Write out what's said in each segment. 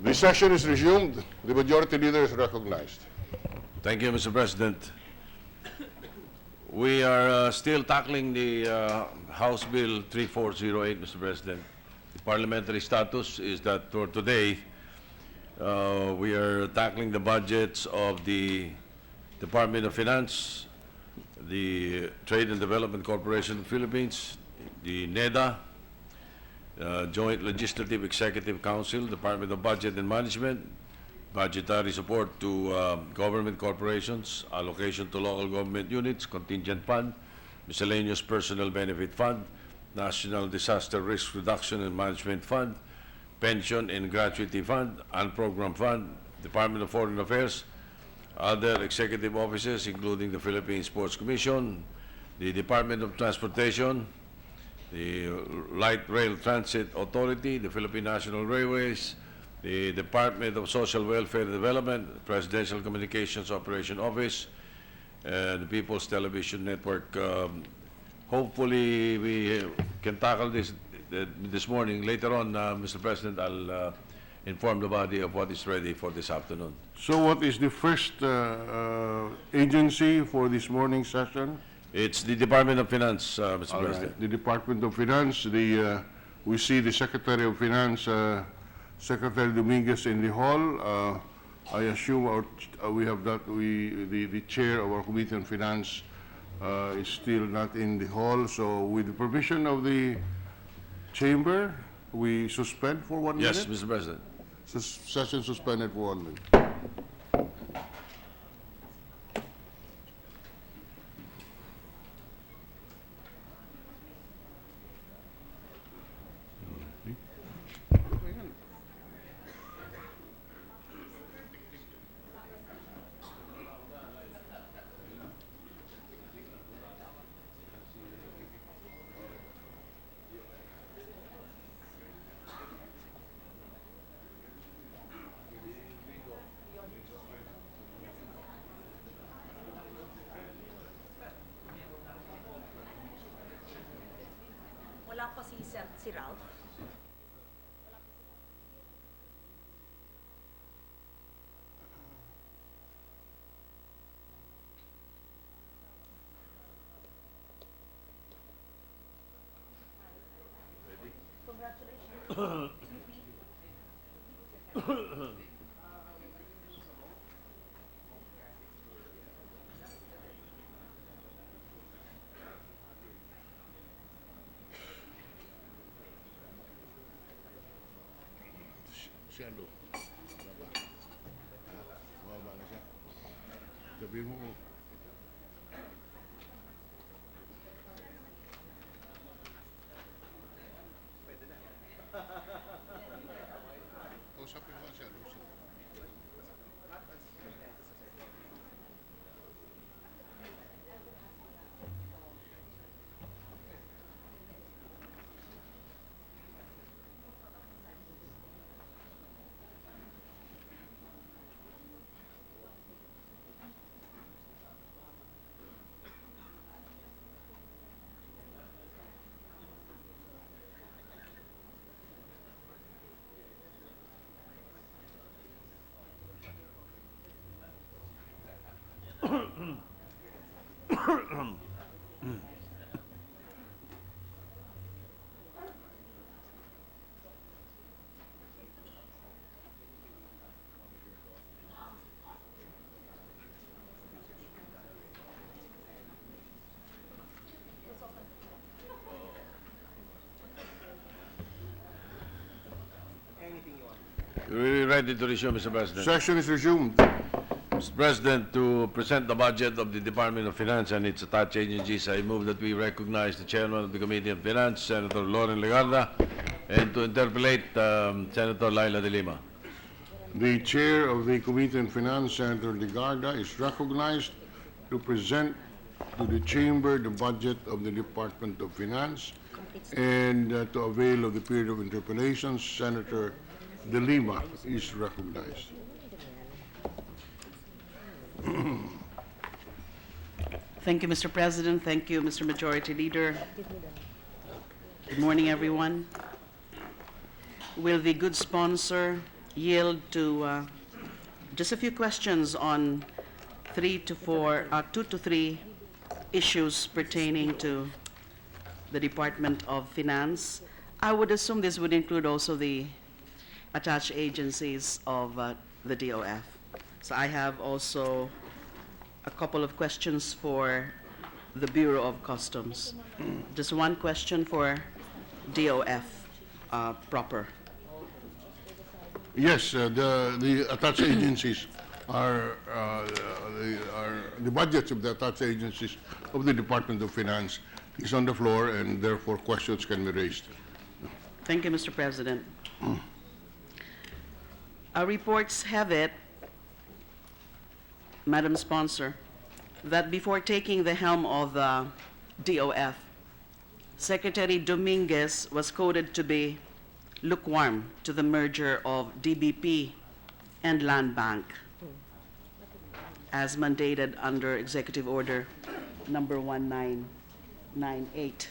The session is resumed. The majority leader is recognized. Thank you, Mr. President. We are still tackling the House Bill 3408, Mr. President. The parliamentary status is that for today, we are tackling the budgets of the Department of Finance, the Trade and Development Corporation of the Philippines, the NEDA, Joint Legislative Executive Council, Department of Budget and Management, budgetary support to government corporations, allocation to local government units, contingent fund, miscellaneous personal benefit fund, National Disaster Risk Reduction and Management Fund, pension and gratuity fund, unprogrammed fund, Department of Foreign Affairs, other executive offices including the Philippine Sports Commission, the Department of Transportation, the Light Rail Transit Authority, the Philippine National Railways, the Department of Social Welfare and Development, Presidential Communications Operation Office, and the People's Television Network. Hopefully, we can tackle this morning. Later on, Mr. President, I'll inform the body of what is ready for this afternoon. So what is the first agency for this morning's session? It's the Department of Finance, Mr. All President. right. The Department of Finance, we see the Secretary of Finance, Secretary Dominguez in the hall. I assume we have that, the chair of our Committee on Finance is still not in the hall. So with the permission of the chamber, we suspend for 1 minute? Yes, Mr. President. Session suspended for 1 minute. Wala pa si Ralph. Congratulations. Siyalo. Baba na siya. Sabihin mo, usapin mo siya, Lucy. We're ready to resume, Mr. President. Session is resumed. Mr. President, to present the budget of the Department of Finance and its attached agencies, I move that we recognize the Chairman of the Committee on Finance, Senator Loren Legarda, and to interpellate Senator Laila de Lima. The Chair of the Committee on Finance, Senator Legarda, is recognized to present to the Chamber the budget of the Department of Finance and to avail of the period of interpellations, Senator de Lima is recognized. Thank you, Mr. President. Thank you, Mr. Majority Leader. Good morning, everyone. Will the good sponsor yield to just a few questions on 2 to 3 issues pertaining to the Department of Finance. I would assume this would include also the attached agencies of the DOF. So I have also a couple of questions for the Bureau of Customs. Just one question for DOF proper. Yes, the attached agencies are the budgets of the attached agencies of the Department of Finance is on the floor, and therefore questions can be raised. Thank you, Mr. President. Our reports have it, Madam Sponsor, that before taking the helm of the DOF, Secretary Dominguez was quoted to be lukewarm to the merger of DBP and Land Bank, as mandated under Executive Order number 1998.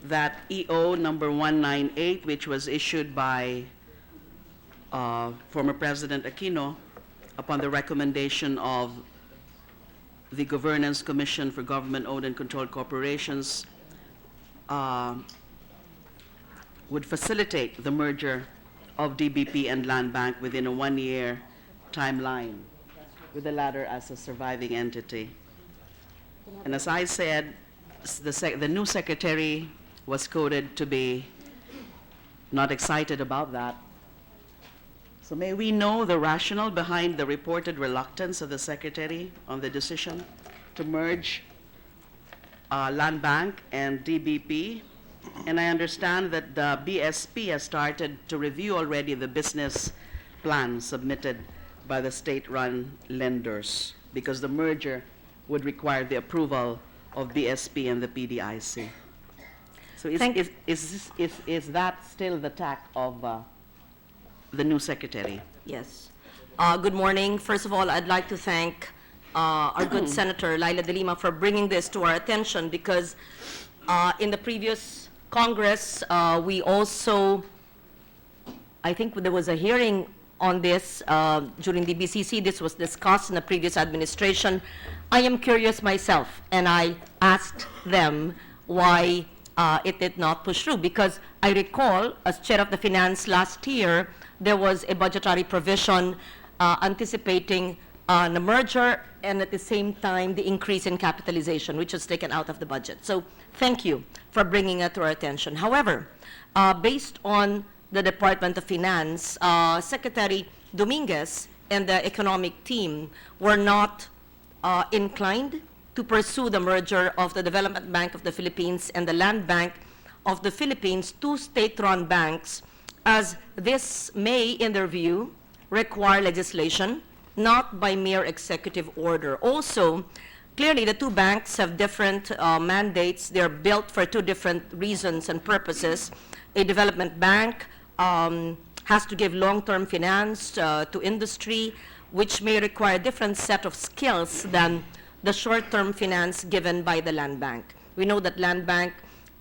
That EO number 198, which was issued by former President Aquino upon the recommendation of the Governance Commission for Government-Owned and Controlled Corporations, would facilitate the merger of DBP and Land Bank within a 1-year timeline, with the latter as a surviving entity. And as I said, the new secretary was quoted to be not excited about that. So may we know the rationale behind the reported reluctance of the secretary on the decision to merge Land Bank and DBP? And I understand that the BSP has started to review already the business plan submitted by the state-run lenders, because the merger would require the approval of BSP and the PDIC. So is that still the tack of the new secretary? Yes. Good morning. First of all, I'd like to thank our good Senator Laila de Lima for bringing this to our attention, because in the previous Congress, we also, I think there was a hearing on this during the BCC. This was discussed in the previous administration. I am curious myself, and I asked them why it did not push through, because I recall, as chair of the finance last year, there was a budgetary provision anticipating the merger and at the same time the increase in capitalization, which was taken out of the budget. So thank you for bringing it to our attention. However, based on the Department of Finance, Secretary Dominguez and the economic team were not inclined to pursue the merger of the Development Bank of the Philippines and the Land Bank of the Philippines, two state-run banks, as this may, in their view, require legislation, not by mere executive order. Also, clearly the two banks have different mandates. They're built for two different reasons and purposes. A development bank has to give long-term finance to industry, which may require a different set of skills than the short-term finance given by the Land Bank. We know that Land Bank,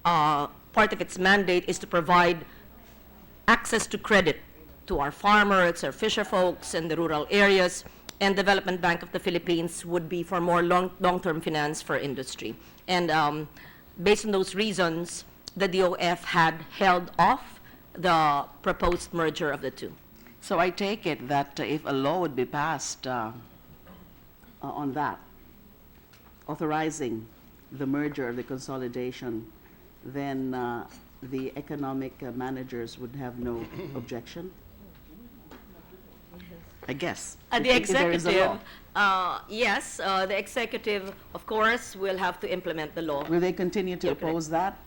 part of its mandate is to provide access to credit to our farmers, our fisher folks in the rural areas, and Development Bank of the Philippines would be for more long-term finance for industry. And based on those reasons, the DOF had held off the proposed merger of the two. So I take it that if a law would be passed on that, authorizing the merger of the consolidation, then the economic managers would have no objection? I guess. The if there is a executive, law. yes, the executive, of course, will have to implement the law. Will they continue to oppose that?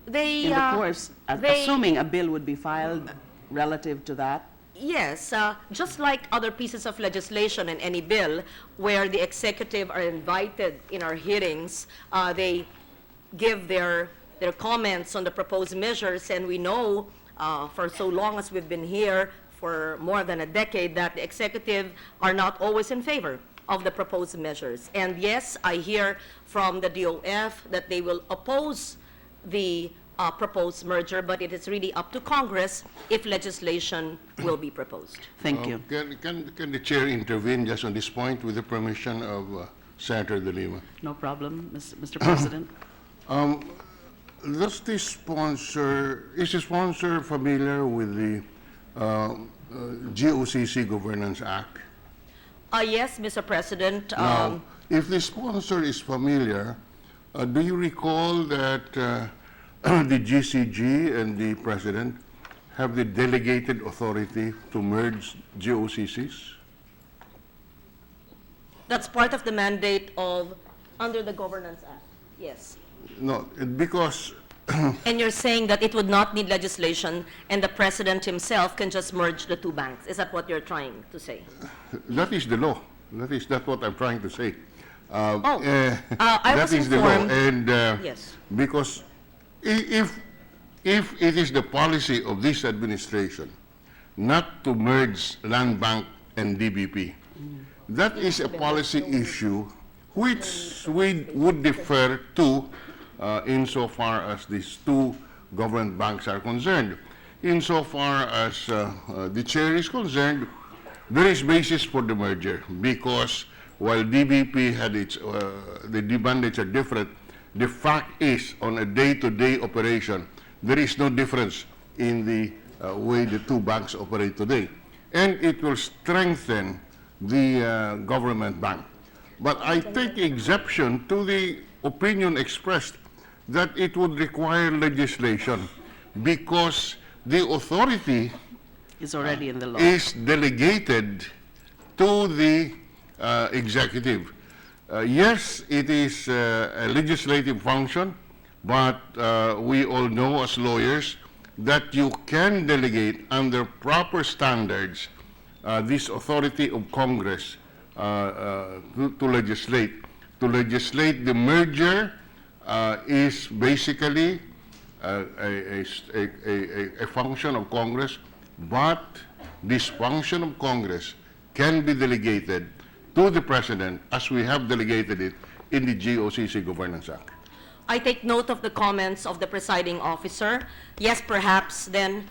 They, In the course, they- assuming a bill would be filed relative to that? Yes, just like other pieces of legislation in any bill where the executive are invited in our hearings, they give their comments on the proposed measures, and we know for so long as we've been here, for more than a decade, that the executive are not always in favor of the proposed measures. And yes, I hear from the DOF that they will oppose the proposed merger, but it is really up to Congress if legislation will be proposed. Thank you. Can the chair intervene just on this point with the permission of Senator De Lima? No problem, Mr. President. Is the sponsor familiar with the GOCC Governance Act? Yes, Mr. President. Now, if the sponsor is familiar, do you recall that the GCG and the President have the delegated authority to merge GOCCs? That's part of the mandate of, under the Governance Act, yes. No, because And you're saying that it would not need legislation and the President himself can just merge the two banks. Is that what you're trying to say? that is the law. That's what I'm trying to say. I That was is the law, informed. and Yes. because if it is the policy of this administration not to merge Land Bank and DBP, that is a policy issue which we would defer to insofar as these two government banks are concerned. Insofar as the chair is concerned, there is basis for the merger because while DBP had its, the mandates are different, the fact is on a day-to-day operation, there is no difference in the way the two banks operate today. And it will strengthen the government bank. But I take exception to the opinion expressed that it would require legislation because the authority It's already in the law. is delegated to the executive. Yes, it is a legislative function, but we all know as lawyers that you can delegate under proper standards this authority of Congress to legislate. To legislate the merger is basically a function of Congress, but this function of Congress can be delegated to the President as we have delegated it in the GOCC Governance Act. I take note of the comments of the presiding officer. Yes, perhaps then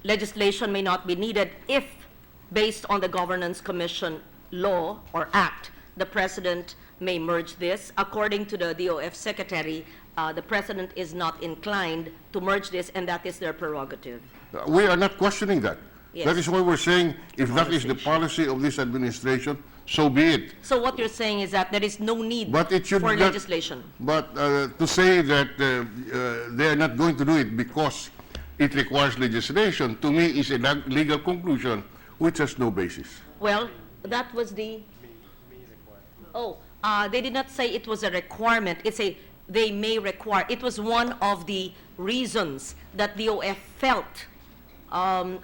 legislation may not be needed if, based on the Governance Commission law or act, the President may merge this. According to the DOF Secretary, the President is not inclined to merge this, and that is their prerogative. We are not questioning that. Yes. That is why we're saying if that is the policy of this administration, so be it. So what you're saying is that there is no need But it should for not- legislation. But to say that they are not going to do it because it requires legislation, to me is a legal conclusion which has no basis. Well, that was the, they did not say it was a requirement. It's a, they may require. It was one of the reasons that DOF felt. I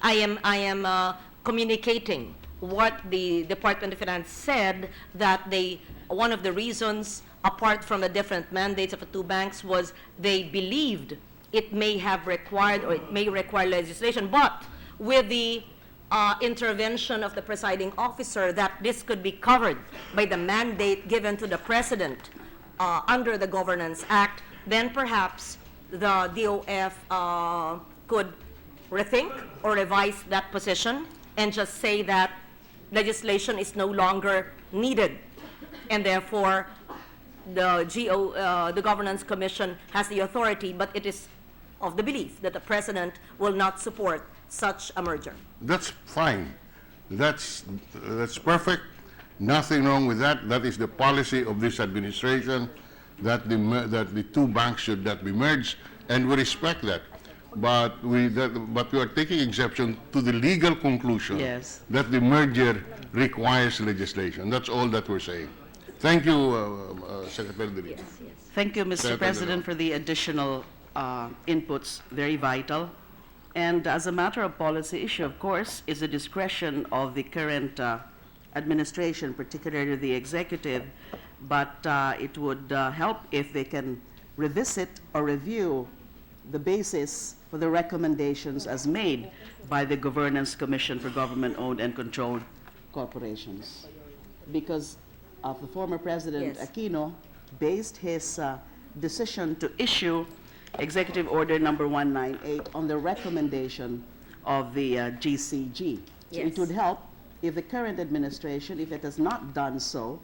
am communicating what the Department of Finance said, that they, one of the reasons, apart from the different mandates of the two banks, was they believed it may have required or it may require legislation, but with the intervention of the presiding officer, that this could be covered by the mandate given to the President under the Governance Act, then perhaps the DOF could rethink or revise that position and just say that legislation is no longer needed, and therefore the Governance Commission has the authority, but it is of the belief that the President will not support such a merger. That's fine. That's perfect. Nothing wrong with that. That is the policy of this administration, that the two banks should not be merged, and we respect that. But we are taking exception to the legal conclusion Yes. that the merger requires legislation. That's all that we're saying. Thank you, Secretary De Lima. Thank you, Mr. Senator President, Dela. for the additional inputs, very vital. And as a matter of policy issue, of course, is the discretion of the current administration, particularly the executive, but it would help if they can revisit or review the basis for the recommendations as made by the Governance Commission for Government-Owned and Controlled Corporations. Because the former President Yes. Aquino based his decision to issue Executive Order number 198 on the recommendation of the GCG. So it Yes. would help if the current administration, if it has not done so,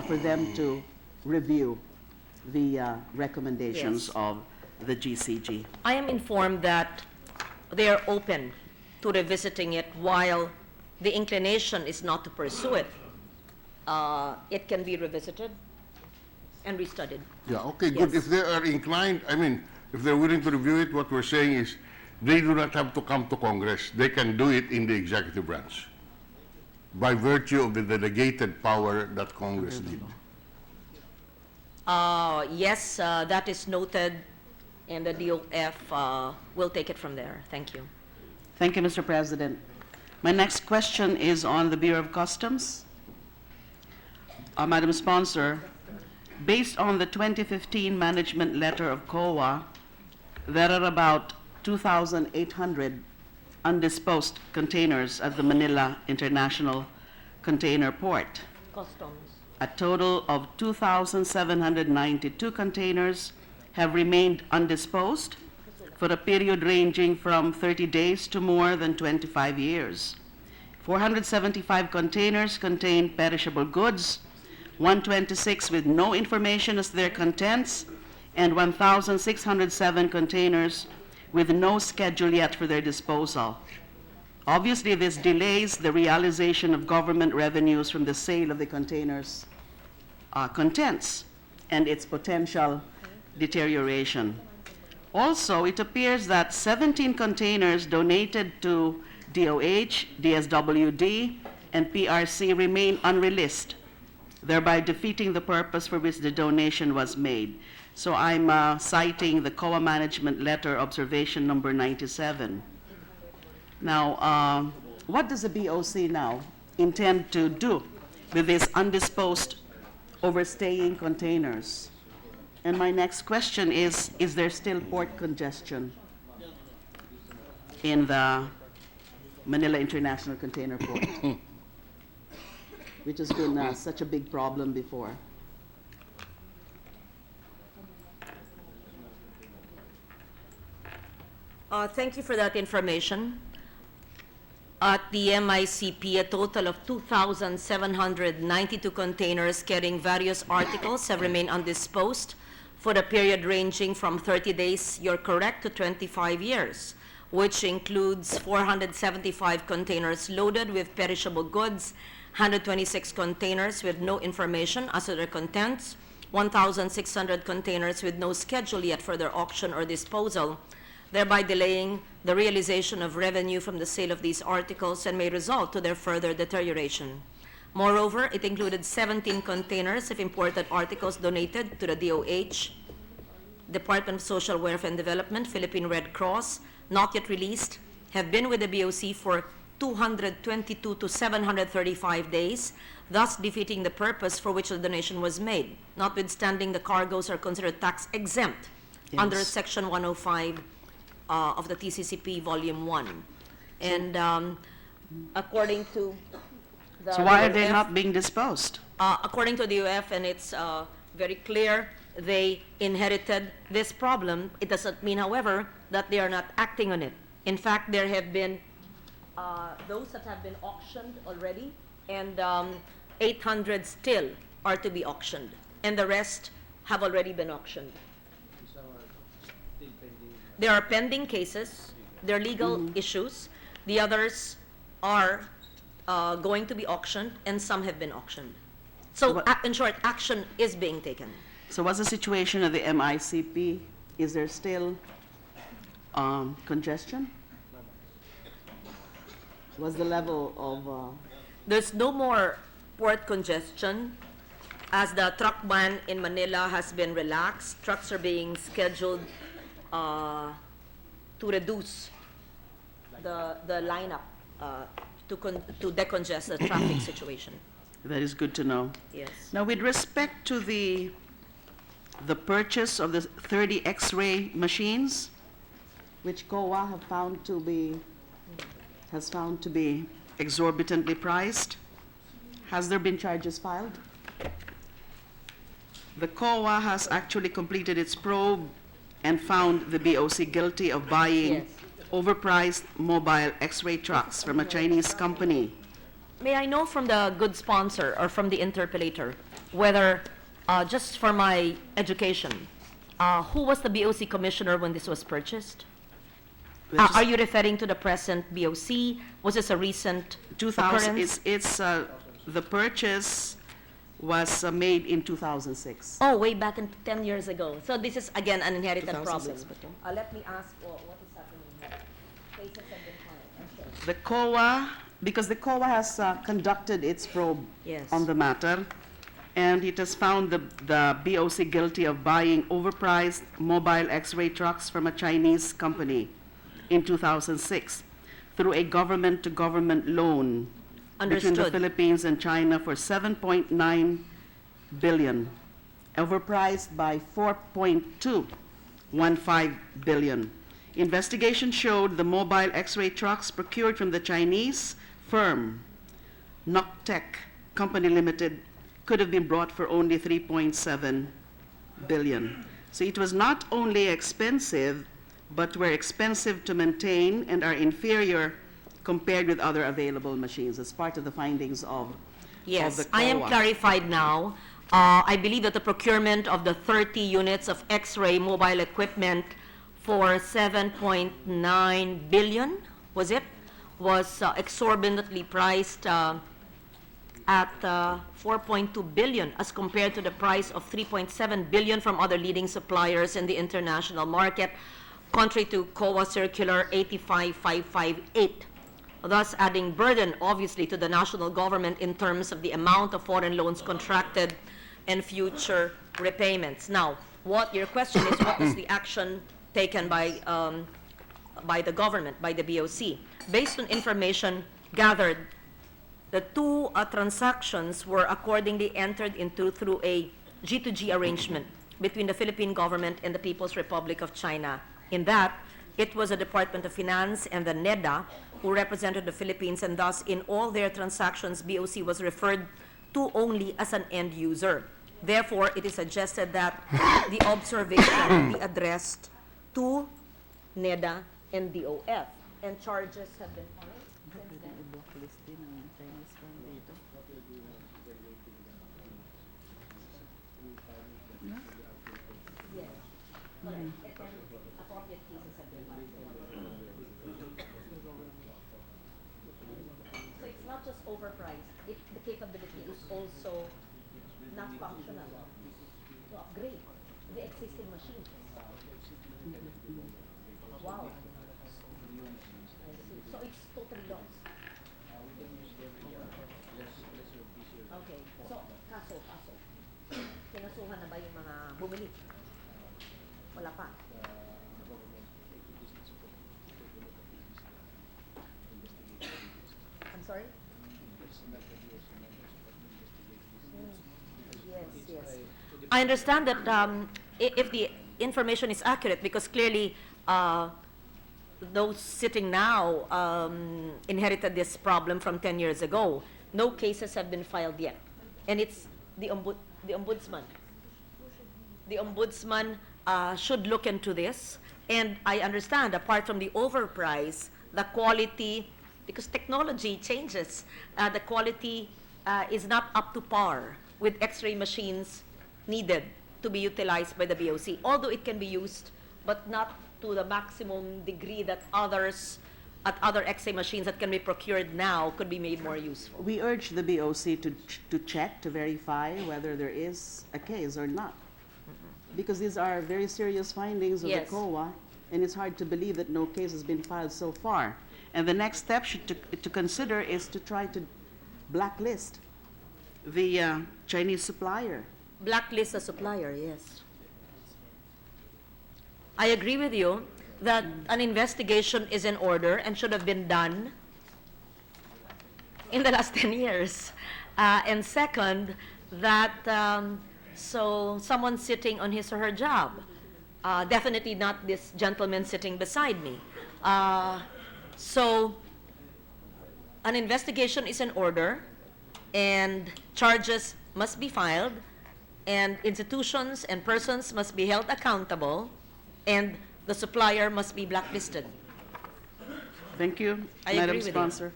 for them to review the recommendations Yes. of the GCG. I am informed that they are open to revisiting it while the inclination is not to pursue it. It can be revisited and restudied. Yeah, okay, good. Yes. If they are inclined, I mean, if they're willing to review it, what we're saying is they do not have to come to Congress. They can do it in the executive branch by virtue of the delegated power that Congress did. Yes, that is noted, and the DOF will take it from there. Thank you. Thank you, Mr. President. My next question is on the Bureau of Customs. Madam Sponsor, based on the 2015 management letter of COA, there are about 2,800 undisposed containers at the Manila International Container Port. Customs. A total of 2,792 containers have remained undisposed for a period ranging from 30 days to more than 25 years. 475 containers contain perishable goods, 126 with no information as to their contents, and 1,607 containers with no schedule yet for their disposal. Obviously, this delays the realization of government revenues from the sale of the containers' contents and its potential deterioration. Also, it appears that 17 containers donated to DOH, DSWD, and PRC remain unreleased, thereby defeating the purpose for which the donation was made. So I'm citing the COA Management Letter Observation number 97. Now, what does the BOC now intend to do with these undisposed overstaying containers? And my next question is there still port congestion in the Manila International Container Port, which has been such a big problem before? Thank you for that information. At the MICP, a total of 2,792 containers carrying various articles have remained undisposed for a period ranging from 30 days, you're correct, to 25 years, which includes 475 containers loaded with perishable goods, 126 containers with no information as to their contents, 1,600 containers with no schedule yet for their auction or disposal, thereby delaying the realization of revenue from the sale of these articles and may result to their further deterioration. Moreover, it included 17 containers of imported articles donated to the DOH, Department of Social Welfare and Development, Philippine Red Cross, not yet released, have been with the BOC for 222 to 735 days, thus defeating the purpose for which the donation was made, notwithstanding the cargoes are considered tax exempt under Section 105 of the TCCP Volume 1. And according to the So why are they DOF, not being disposed? according to the UF, and it's very clear, they inherited this problem. It doesn't mean, however, that they are not acting on it. In fact, there have been those that have been auctioned already, and 800 still are to be auctioned, and the rest have already been auctioned. There are pending cases, there are legal issues. The others are going to be auctioned, and some have been auctioned. So, in short, action is being taken. So what's the situation of the MICP? Is there still congestion? What's the level of... There's no more port congestion as the truck ban in Manila has been relaxed. Trucks are being scheduled to reduce the lineup to decongest the traffic situation. That is good to know. Yes. Now, with respect to the purchase of the 30 X-ray machines, which COA has found to be exorbitantly priced, has there been charges filed? The COA has actually completed its probe and found the BOC guilty of buying Yes. overpriced mobile X-ray trucks from a Chinese company. May I know from the good sponsor or from the interpellator whether, just for my education, who was the BOC commissioner when this was purchased? Are you referring to the present BOC? Was this a recent 2000, occurrence? the purchase was made in 2006. Oh, way back in 10 years ago. So this is again an inherited problem. 2006 ba to? Let me ask, what is happening here? Cases have been filed. I'm sure. The COA, because the COA has conducted its probe Yes. on the matter, and it has found the BOC guilty of buying overpriced mobile X-ray trucks from a Chinese company in 2006 through a government-to-government loan between the Understood. Philippines and China for 7.9 billion, overpriced by 4.215 billion. Investigation showed the mobile X-ray trucks procured from the Chinese firm Noctec Company Limited could have been brought for only 3.7 billion. So it was not only expensive, but were expensive to maintain and are inferior compared with other available machines. As part of the findings of Yes, the I am COA. clarified now. I believe that the procurement of the 30 units of X-ray mobile equipment for 7.9 billion, was exorbitantly priced at 4.2 billion as compared to the price of 3.7 billion from other leading suppliers in the international market, contrary to COA Circular 85558. Thus adding burden, obviously, to the national government in terms of the amount of foreign loans contracted and future repayments. Now, your question is, what was the action taken by the government, by the BOC? Based on information gathered, the two transactions were accordingly entered into through a G2G arrangement between the Philippine government and the People's Republic of China. In that, it was the Department of Finance and the NEDA who represented the Philippines, and thus in all their transactions, BOC was referred to only as an end user. Therefore, it is suggested that the observation be addressed to NEDA and DOF, and charges have been filed. Appropriate cases have been filed. So it's not just overpriced, the capability is also not functional to upgrade the existing machines. Wow. I see. So it's totally lost. Okay. So, kaso. Kinasuhan na ba yung mga bumili? Wala pa. I'm sorry? Yes. I understand that if the information is accurate, because clearly those sitting now inherited this problem from 10 years ago. No cases have been filed yet. And it's the ombudsman. The ombudsman should look into this. And I understand, apart from the overprice, the quality, because technology changes, the quality is not up to par with X-ray machines needed to be utilized by the BOC. Although it can be used, but not to the maximum degree that others at other X-ray machines that can be procured now could be made more useful. We urge the BOC to check, to verify whether there is a case or not. Because these are very serious findings of Yes. the COA, and it's hard to believe that no case has been filed so far. And the next step to consider is to try to blacklist the Chinese supplier. Blacklist the supplier, yes. I agree with you that an investigation is in order and should have been done in the last 10 years. And second, that so someone sitting on his or her job, definitely not this gentleman sitting beside me. So an investigation is in order and charges must be filed and institutions and persons must be held accountable and the supplier must be blacklisted. Thank you, I Madam agree with you. Sponsor.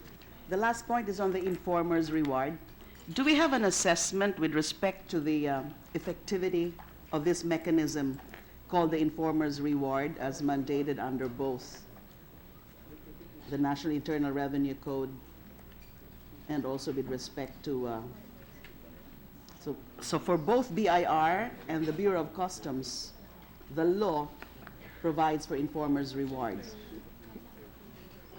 The last point is on the informer's reward. Do we have an assessment with respect to the effectivity of this mechanism called the informer's reward as mandated under both the National Internal Revenue Code and also with respect to, so for both BIR and the Bureau of Customs, the law provides for informer's rewards.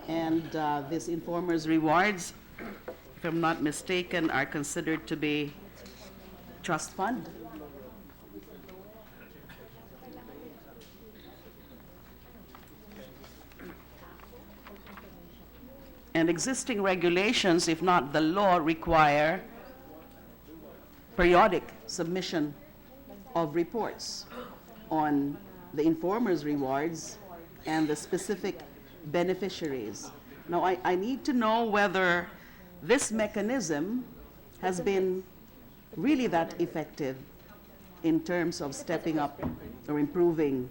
And these informer's rewards, if I'm not mistaken, are considered to be trust fund. And existing regulations, if not the law, require periodic submission of reports on the informer's rewards and the specific beneficiaries. Now, I need to know whether this mechanism has been really that effective in terms of stepping up or improving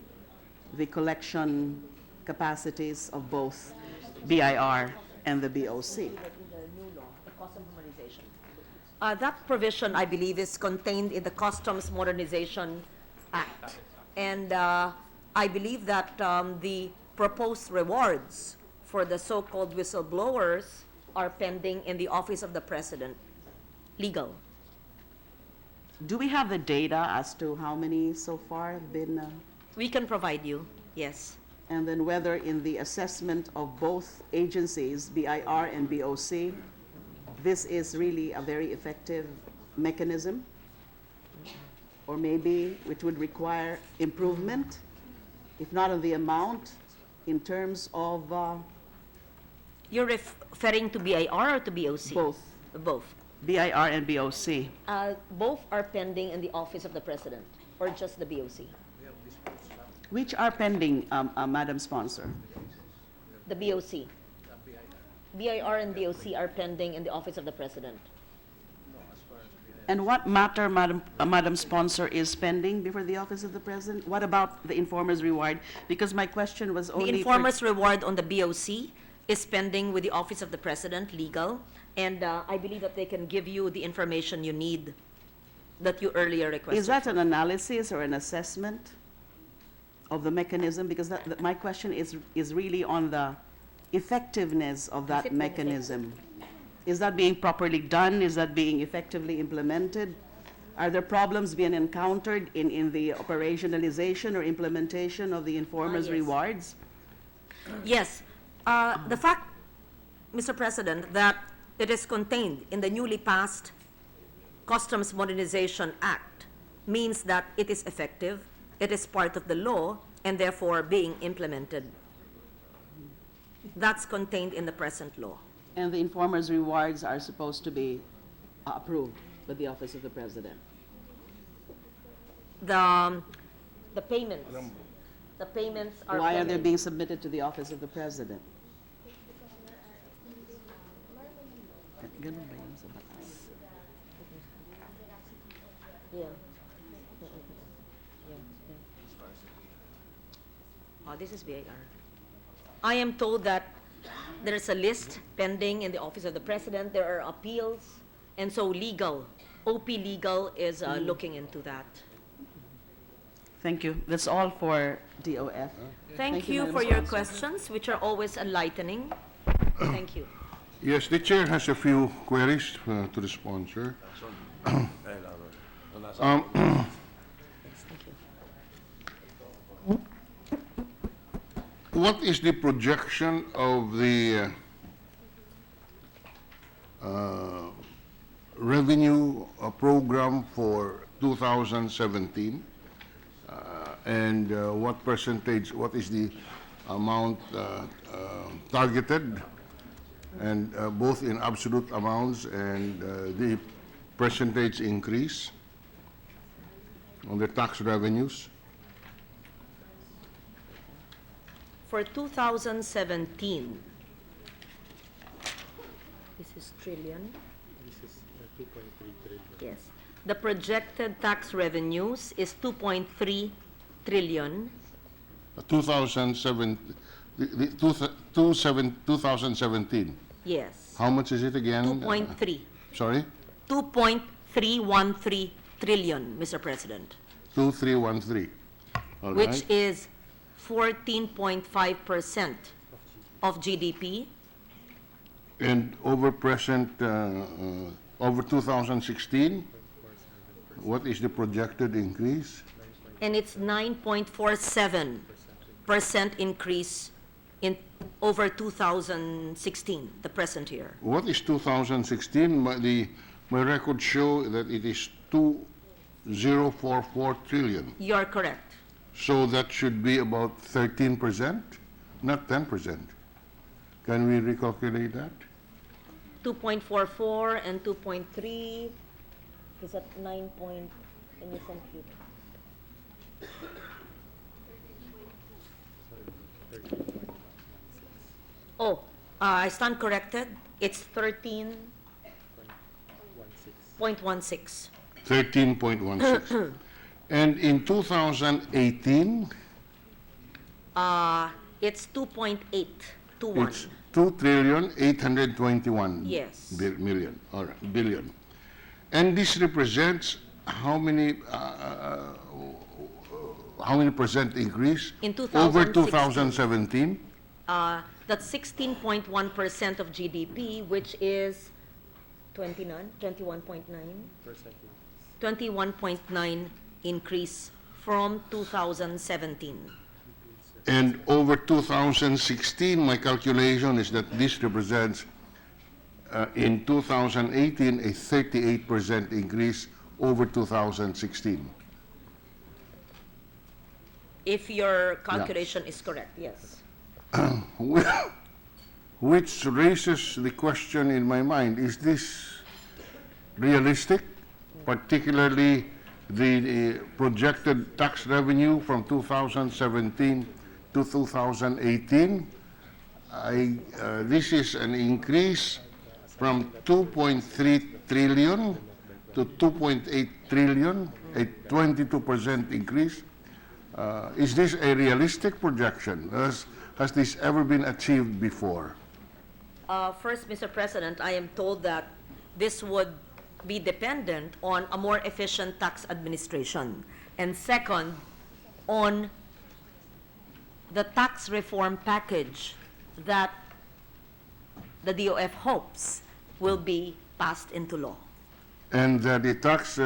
the collection capacities of both BIR and the BOC. That provision, I believe, is contained in the Customs Modernization Act. And I believe that the proposed rewards for the so-called whistleblowers are pending in the Office of the President, legal. Do we have the data as to how many so far have been, We can provide you, yes. and then whether in the assessment of both agencies, BIR and BOC, this is really a very effective mechanism? Or maybe which would require improvement, if not of the amount, in terms of You're referring to BIR or to BOC? both, Both. BIR and BOC. Both are pending in the Office of the President, or just the BOC? Which are pending, Madam Sponsor? The BOC. BIR and BOC are pending in the Office of the President. And what matter, Madam Sponsor, is pending before the Office of the President? What about the informer's reward? Because my question was The only for- informer's reward on the BOC is pending with the Office of the President, legal, and I believe that they can give you the information you need that you earlier requested. Is that an analysis or an assessment of the mechanism? Because my question is really on the effectiveness of that mechanism. Is that being properly done? Is that being effectively implemented? Are there problems being encountered in the operationalization or implementation of the informer's yes. rewards? Yes. The fact, Mr. President, that it is contained in the newly passed Customs Modernization Act means that it is effective, it is part of the law, and therefore being implemented. That's contained in the present law. And the informer's rewards are supposed to be approved by the Office of the President. The payments are Why are they pending. being submitted to the Office of the President? Ganun ba yun sa batas? Yeah. Oh, this is BIR. I am told that there's a list pending in the Office of the President. There are appeals, and so legal, OP Legal is looking into that. Thank you. That's all for DOF. Thank you Madam for your Sponsor. questions, which are always enlightening. Thank you. Yes, the chair has a few queries to the sponsor. Thank you. What is the projection of the revenue program for 2017? And what percentage, what is the amount targeted? And both in absolute amounts and the percentage increase on the tax revenues? For 2017, this is trillion. This is 2.3 trillion. Yes. The projected tax revenues is 2.3 trillion. 2007, the 2017. Yes. How much is it again? 2.3. Sorry? 2.313 trillion, Mr. President, 2313. All which right. is 14.5% of GDP. And over over 2016, what is the projected increase? And it's 9.47% increase in over 2016, the present year. What is 2016? My records show that it is 2044 trillion. You are correct. So that should be about 13%, not 10%. Can we recalculate that? 2.44 and 2.3 is at 9 point, can you compute? Oh, I stand corrected. It's 13.16. 13.16. And in 2018, It's 2.821. it's 2,821 Yes. million, all right, billion. And this represents how many percent increase? In Over 2016. 2017? That's 16.1% of GDP, which is 21.9 increase from 2017. And over 2016, my calculation is that this represents, in 2018, a 38% increase over 2016. If your calculation is correct, yes. Which raises the question in my mind, is this realistic? Particularly the projected tax revenue from 2017 to 2018. This is an increase from 2.3 trillion to 2.8 trillion, a 22% increase. Is this a realistic projection? Has this ever been achieved before? First, Mr. President, I am told that this would be dependent on a more efficient tax administration. And second, on the tax reform package that the DOF hopes will be passed into law. And that the tax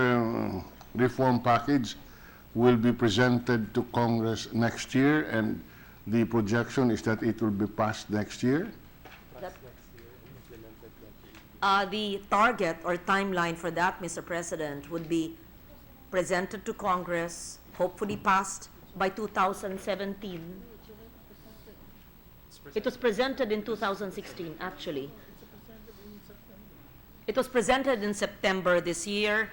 reform package will be presented to Congress next year, and the projection is that it will be passed next year? The target or timeline for that, Mr. President, would be presented to Congress, hopefully passed by 2017. It was presented in 2016, actually. It was presented in September this year.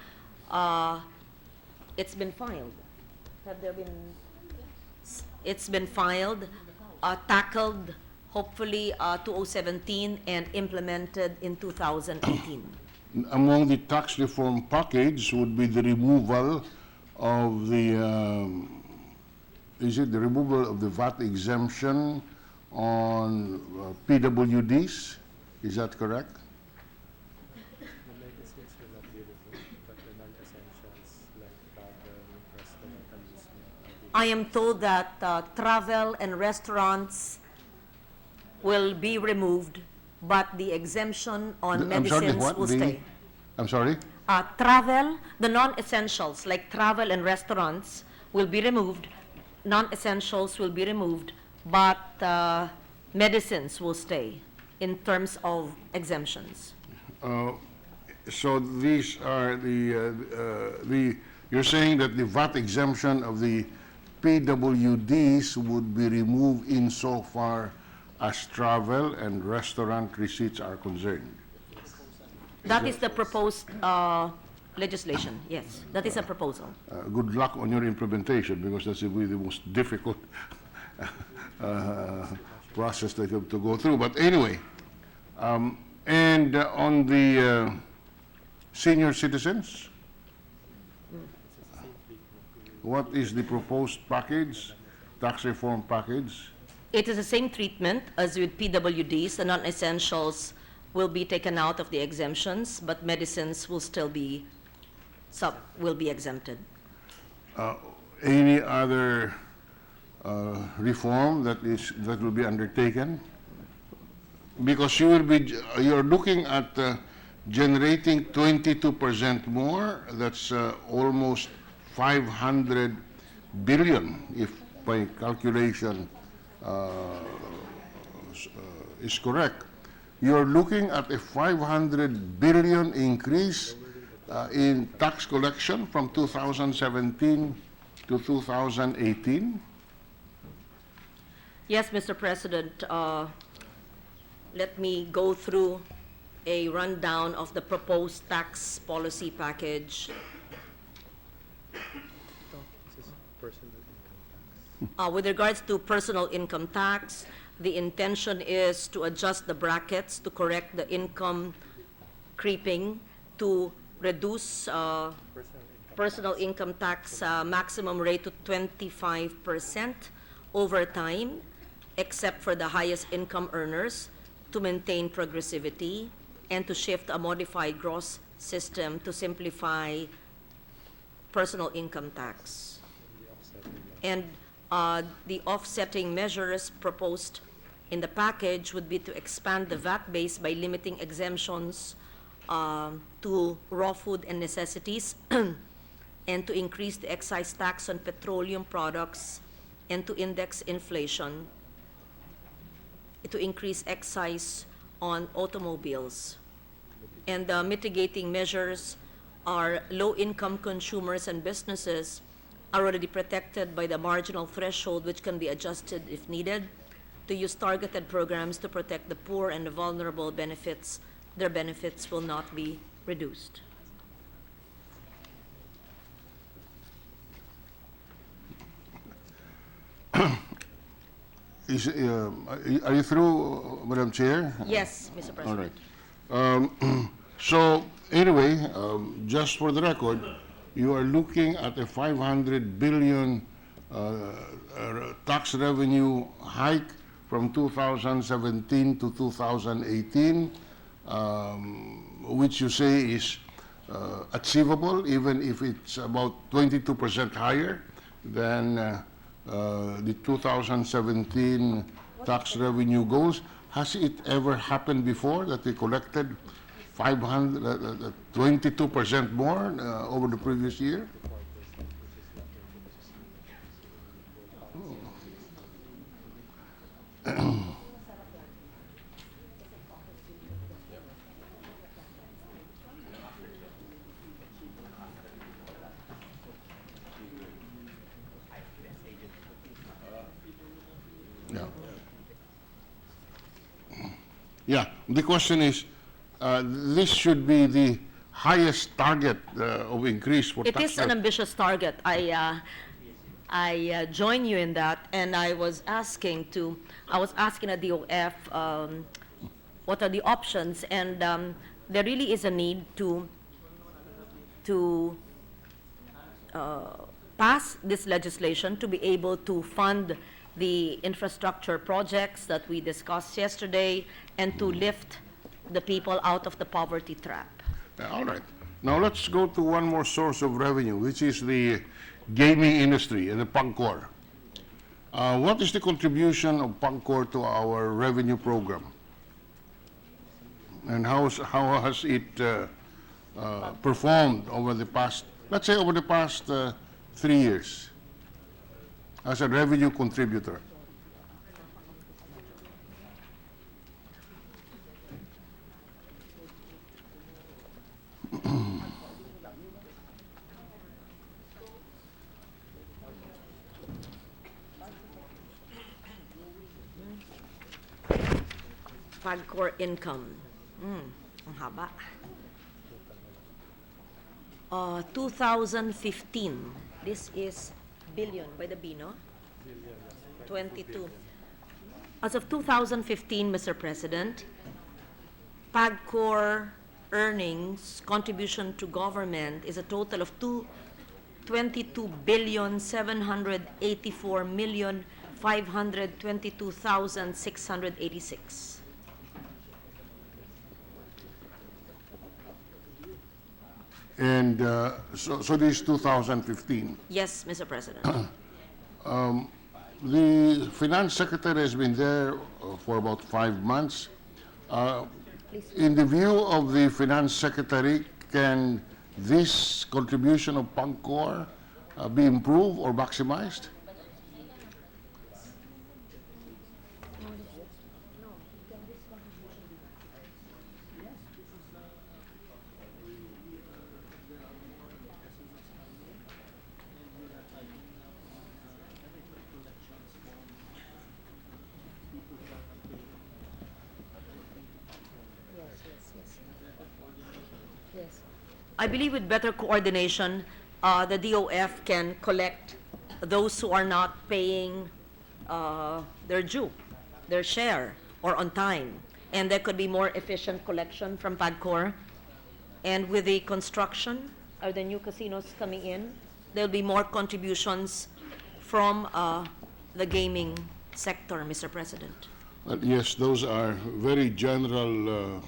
It's been filed. Have there been? It's been filed, tackled, hopefully 2017, and implemented in 2018. Among the tax reform package would be the removal of the, is it the removal of the VAT exemption on PWDs? Is that correct? The medicines will not be removed, but the non-essentials like travel, restaurant, amusement. I am told that travel and restaurants will be removed, but the exemption on I'm sorry, medicines what? will stay. I'm sorry? Travel, the non-essentials like travel and restaurants will be removed, non-essentials will be removed, but medicines will stay in terms of exemptions. So these are you're saying that the VAT exemption of the PWDs would be removed insofar as travel and restaurant receipts are concerned. That is the proposed legislation, yes. That is a proposal. Good luck on your implementation, because that's will be the most difficult process that you have to go through. But anyway, and on the senior citizens, what is the proposed package tax reform package? It is the same treatment as with PWDs. The non-essentials will be taken out of the exemptions, but medicines will still be exempted. Any other reform that will be undertaken? Because you're looking at generating 22% more. That's almost 500 billion, if my calculation is correct. You're looking at a 500 billion increase in tax collection from 2017 to 2018. Yes, Mr. President, let me go through a rundown of the proposed tax policy package. This is personal income tax. With regards to personal income tax, the intention is to adjust the brackets to correct the income creeping, to reduce personal income tax maximum rate to 25% over time, except for the highest income earners, to maintain progressivity, and to shift a modified gross system to simplify personal income tax. And the offsetting measures proposed in the package would be to expand the VAT base by limiting exemptions to raw food and necessities, and to increase the excise tax on petroleum products, and to index inflation, to increase excise on automobiles. And the mitigating measures are low-income consumers and businesses are already protected by the marginal threshold, which can be adjusted if needed, to use targeted programs to protect the poor and the vulnerable. Their benefits will not be reduced. Are you through, Madam Chair? Yes, Mr. All President. right. So anyway, just for the record, you are looking at a 500 billion tax revenue hike from 2017 to 2018, which you say is achievable, even if it's about 22% higher than the 2017 tax revenue goals. Has it ever happened before that we collected 22% more over the previous year? Yeah. Yeah, the question is, this should be the highest target of increase for It tax is an ambitious target. I join you in that, and I was asking the DOF what are the options, and there really is a need to pass this legislation to be able to fund the infrastructure projects that we discussed yesterday, and to lift the people out of the poverty trap. All right. Now let's go to one more source of revenue, which is the gaming industry and the PAGCOR. What is the contribution of PAGCOR to our revenue program? And how has it performed over the past, let's say over the past 3 years as a revenue contributor? PAGCOR income. Ang haba. 2015. This is billion by the B, no? 22. As of 2015, Mr. President, PAGCOR earnings contribution to government is a total of 22,784,522,686. And so this is 2015. Yes, Mr. President. The finance secretary has been there for about 5 months. In the view of the finance secretary, can this contribution of PAGCOR be improved or maximized? I believe with better coordination, the DOF can collect those who are not paying their due, their share, or on time. And there could be more efficient collection from PAGCOR. And with the construction of the new casinos coming in, there'll be more contributions from the gaming sector, Mr. President. Yes, those are very general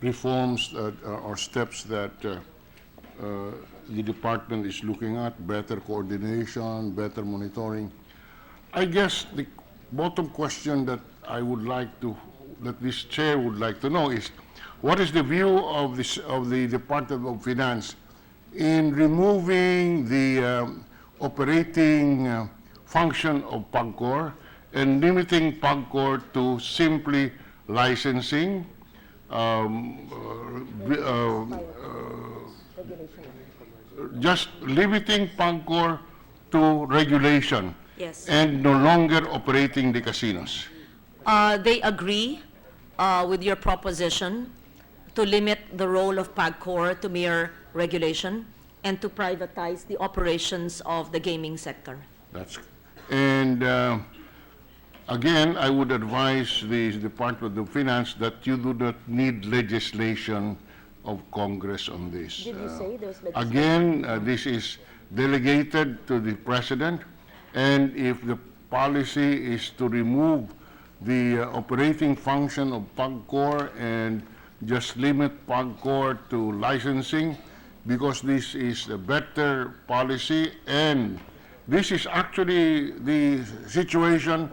reforms or steps that the department is looking at, better coordination, better monitoring. I guess the bottom question that I would like to, that this chair would like to know is, what is the view of the Department of Finance in removing the operating function of PAGCOR and limiting PAGCOR to simply licensing, just limiting PAGCOR to regulation? Yes. And no longer operating the casinos? They agree with your proposition to limit the role of PAGCOR to mere regulation and to privatize the operations of the gaming sector. And again, I would advise the Department of Finance that you do not need legislation of Congress on this. Did you say there's legislation? Again, this is delegated to the President, and if the policy is to remove the operating function of PAGCOR and just limit PAGCOR to licensing, because this is a better policy, and this is actually the situation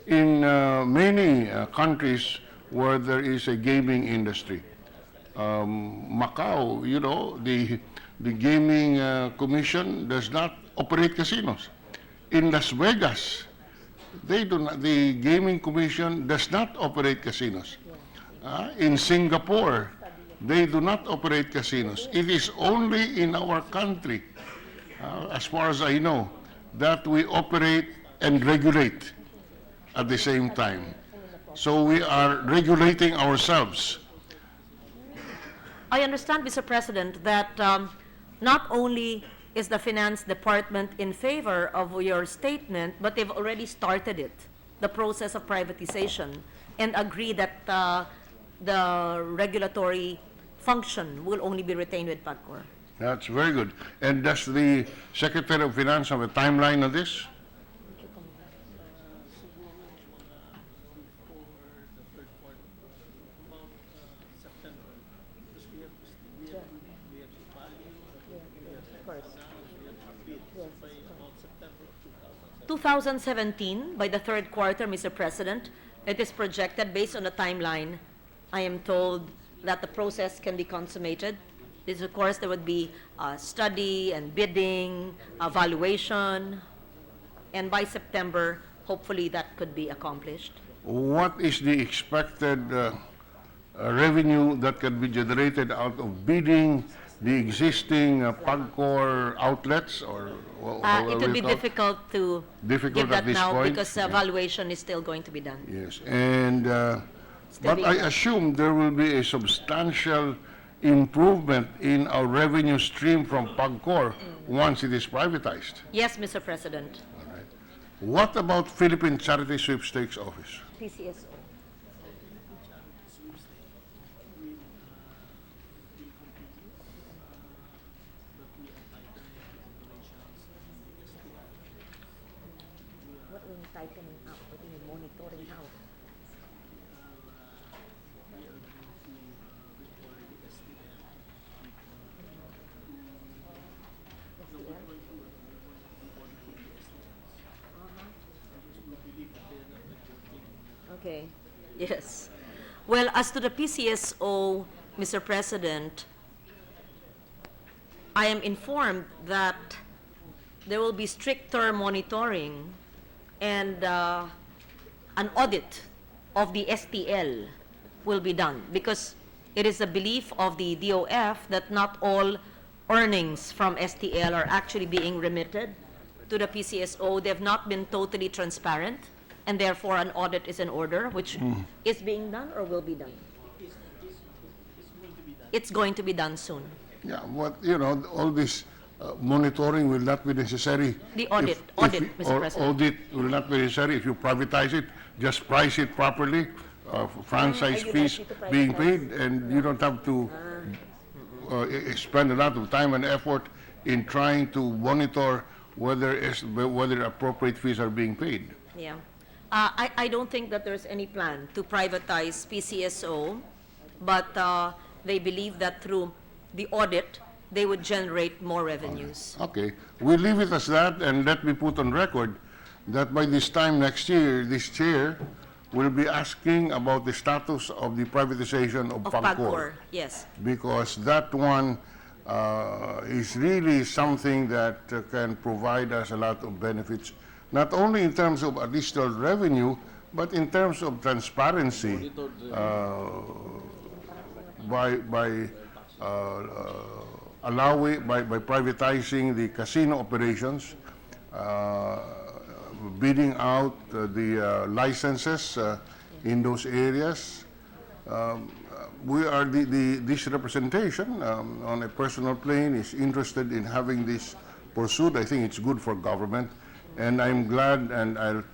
in many countries where there is a gaming industry. Macau, you know, the gaming commission does not operate casinos. In Las Vegas, they do not, the gaming commission does not operate casinos. In Singapore, they do not operate casinos. It is only in our country, as far as I know, that we operate and regulate at the same time. So we are regulating ourselves. I understand, Mr. President, that not only is the Finance Department in favor of your statement, but they've already started it, the process of privatization, and agree that the regulatory function will only be retained with PAGCOR. That's very good. And does the Secretary of Finance have a timeline on this? Yes. 2017, by the third quarter, Mr. President, it is projected based on the timeline. I am told that the process can be consummated. This, of course, there would be study and bidding, evaluation, and by September, hopefully that could be accomplished. What is the expected revenue that can be generated out of bidding the existing PAGCOR outlets, or It would be difficult to Difficult give at that this now point? because Yeah. evaluation is still going to be done. Yes, and Still but being I done. assume there will be a substantial improvement in our revenue stream from PAGCOR once it is privatized. Yes, Mr. President. What about Philippine Charity Sweepstakes Office? PCSO. tightening up, putting in monitoring house. Okay, yes. Well, as to the PCSO, Mr. President, I am informed that there will be stricter monitoring and an audit of the STL will be done because it is the belief of the DOF that not all earnings from STL are actually being remitted to the PCSO. They have not been totally transparent, and therefore an audit is in order, which is being done or will be done? It's going to be done soon. Yeah, what, you know, all this monitoring will not be necessary. The audit, Mr. President. Audit will not be necessary if you privatize it, just price it properly, franchise Are you fees likely to being privatize? paid, and you don't have to spend a lot of time and effort in trying to monitor whether appropriate fees are being paid. Yeah. I don't think that there's any plan to privatize PCSO, but they believe that through the audit, they would generate more revenues. Okay, we leave it as that, and let me put on record that by this time next year, this chair will be asking about the status of the privatization of Of PAGCOR. PAGCOR, yes. Because that one is really something that can provide us a lot of benefits, not only in terms of additional revenue, but in terms of transparency by privatizing the casino operations, bidding out the licenses in those areas. This representation on a personal plane is interested in having this pursued. I think it's good for government, and I'm glad, and I'll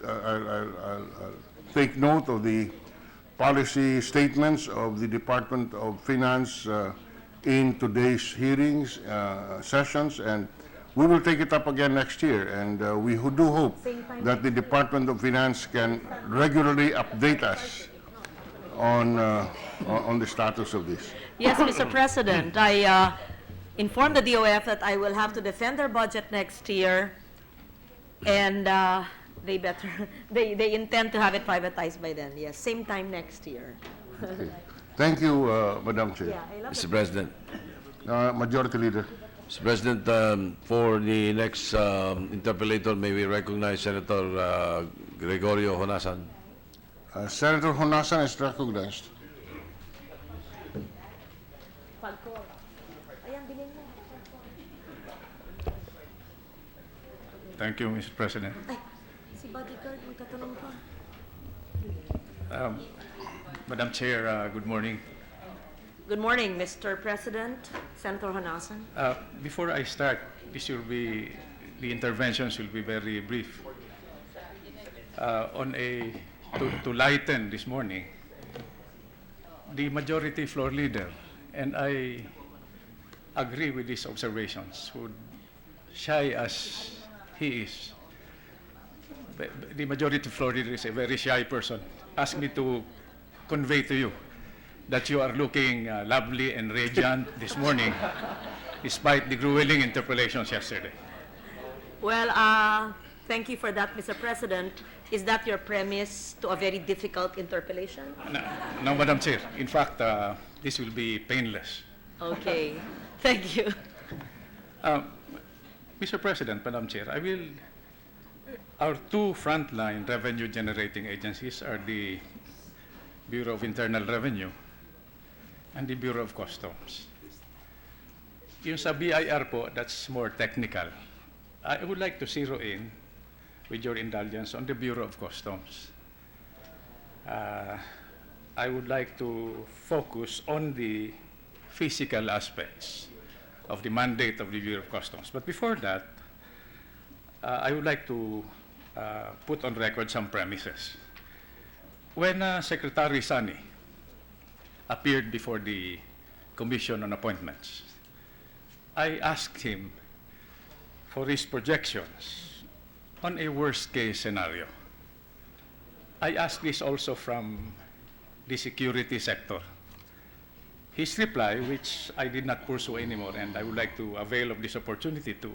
take note of the policy statements of the Department of Finance in today's hearings, sessions, and we will take it up again next year. And we do hope that the Department of Finance can regularly update us on the status of this. Yes, Mr. President, I informed the DOF that I will have to defend their budget next year, and they intend to have it privatized by then. Yes, same time next year. Thank you, Madam Chair. Yeah, I love Mr. President. Majority Leader. Mr. President, for the next interpellator, may we recognize Senator Gregorio Honasan? Senator Honasan is recognized. PAGCOR. Ayan, bilhin mo. Thank you, Mr. President. Ay, si bodyguard, magtatanong pa. Madam Chair, good morning. Good morning, Mr. President, Senator Honasan. Before I start, the interventions will be very brief. To lighten this morning, the majority floor leader, and I agree with these observations, would shy as he is. The majority floor leader is a very shy person. Ask me to convey to you that you are looking lovely and radiant this morning, despite the grueling interpellations yesterday. Well, thank you for that, Mr. President. Is that your premise to a very difficult interpellation? No, Madam Chair. In fact, this will be painless. Okay, thank you. Mr. President, Madam Chair, our two frontline revenue-generating agencies are the Bureau of Internal Revenue and the Bureau of Customs. Yung sa BIR po, that's more technical. I would like to zero in, with your indulgence, on the Bureau of Customs. I would like to focus on the physical aspects of the mandate of the Bureau of Customs. But before that, I would like to put on record some premises. When Secretary Sani appeared before the Commission on Appointments, I asked him for his projections on a worst-case scenario. I asked this also from the security sector. His reply, which I did not pursue anymore, and I would like to avail of this opportunity to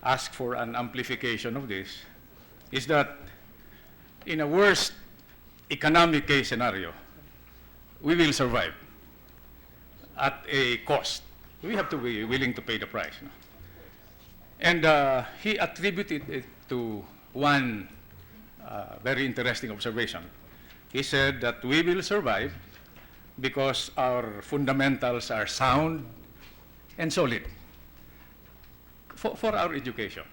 ask for an amplification of this, is that in a worst economic case scenario, we will survive at a cost. We have to be willing to pay the price. No? And he attributed it to one very interesting observation. He said that we will survive because our fundamentals are sound and solid for our education.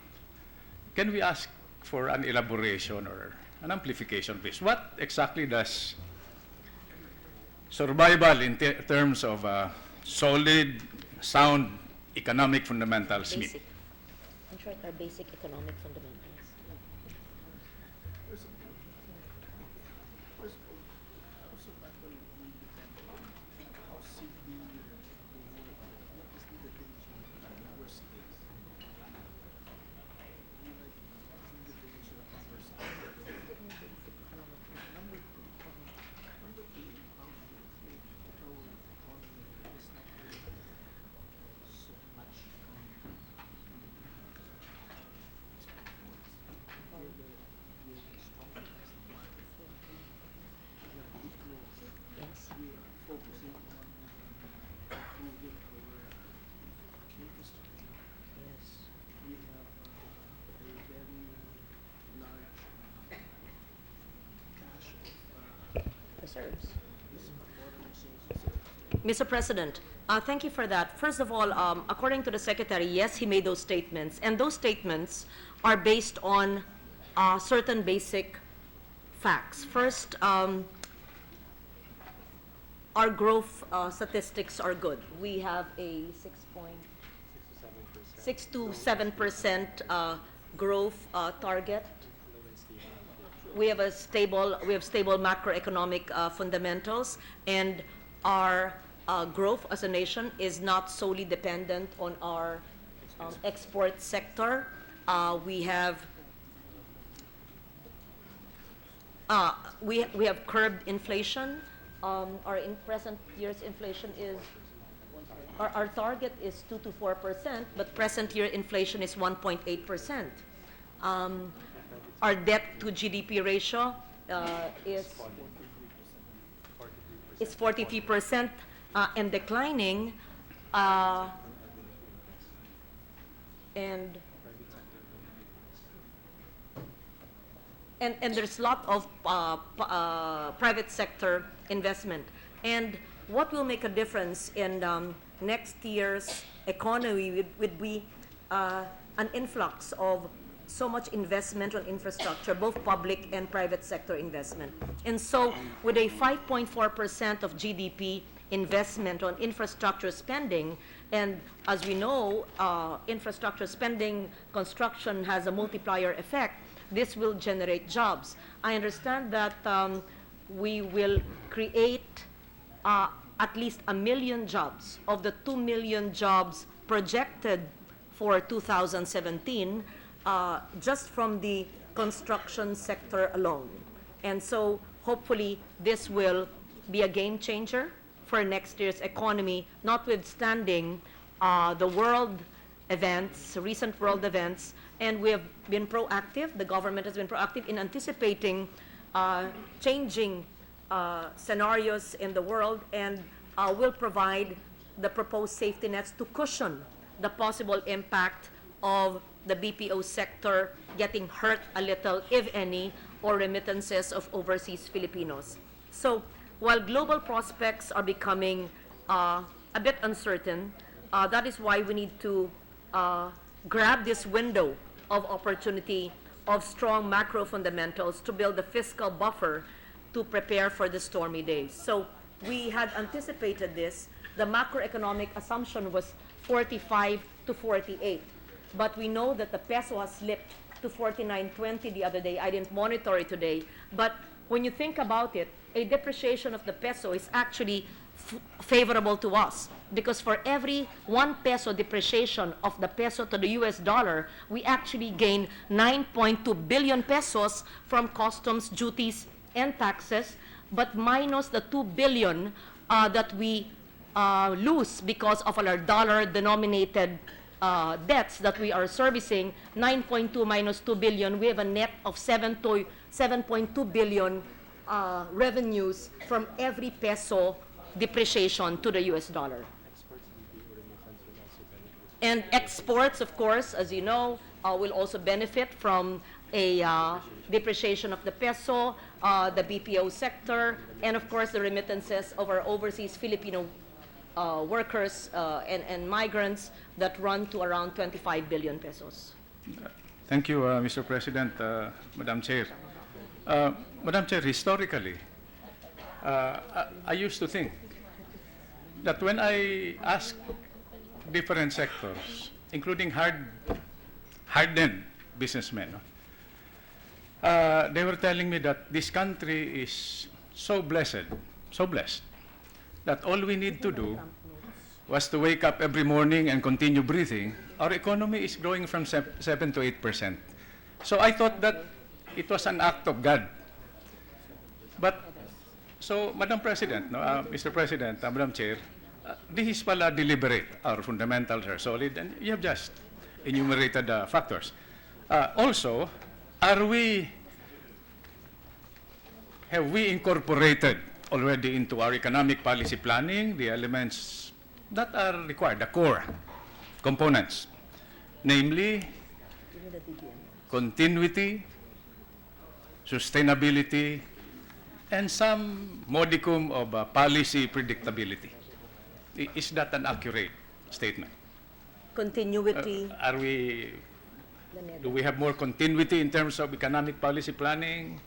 Can we ask for an elaboration or an amplification, please? What exactly does survival in terms of solid, sound economic fundamentals mean? Basic. In short, our basic economic fundamentals. Yes. Yes. Reserves. Mr. President, thank you for that. First of all, according to the Secretary, yes, he made those statements, and those statements are based on certain basic facts. First, our growth statistics are good. We have a 6 to 7% growth target. We have stable macroeconomic fundamentals, and our growth as a nation is not solely dependent on our export sector. We have curbed inflation. Our present year's inflation is, our target is 2 to 4%, but present year inflation is 1.8%. Our debt to GDP ratio is 43% and declining, and there's a lot of private sector investment. And what will make a difference in next year's economy would be an influx of so much investment on infrastructure, both public and private sector investment. And so with a 5.4% of GDP investment on infrastructure spending, and as we know, infrastructure spending, construction has a multiplier effect, this will generate jobs. I understand that we will create at least 1 million jobs of the 2 million jobs projected for 2017 just from the construction sector alone. And so hopefully this will be a game changer for next year's economy, notwithstanding the world events, recent world events. And we have been proactive, the government has been proactive in anticipating changing scenarios in the world, and will provide the proposed safety nets to cushion the possible impact of the BPO sector getting hurt a little, if any, or remittances of overseas Filipinos. So while global prospects are becoming a bit uncertain, that is why we need to grab this window of opportunity of strong macro fundamentals to build a fiscal buffer to prepare for the stormy days. So we had anticipated this. The macroeconomic assumption was 45 to 48. But we know that the peso has slipped to 49.20 the other day. I didn't monitor it today. But when you think about it, a depreciation of the peso is actually favorable to us, because for every 1 peso depreciation of the peso to the US dollar, we actually gain 9.2 billion pesos from customs, duties, and taxes, but minus the 2 billion that we lose because of our dollar-denominated debts that we are servicing. 9.2 minus 2 billion, we have a net of 7.2 billion revenues from every peso depreciation to the US dollar. And exports, of course, as you know, will also benefit from a depreciation of the peso, the BPO sector, and of course the remittances of our overseas Filipino workers and migrants that run to around 25 billion pesos. Thank you, Mr. President, Madam Chair. Madam Chair, historically, I used to think that when I ask different sectors, including hardened businessmen, they were telling me that this country is so blessed, that all we need to do was to wake up every morning and continue breathing. Our economy is growing from 7 to 8%. So I thought that it was an act of God. But, so Madam President, Mr. President, Madam Chair, this is pala deliberate. Our fundamentals are solid, and you have just enumerated the factors. Also, have we incorporated already into our economic policy planning the elements that are required, the core components, namely continuity, sustainability, and some modicum of policy predictability? Is that an accurate statement? Continuity. Do we have more continuity in terms of economic policy planning,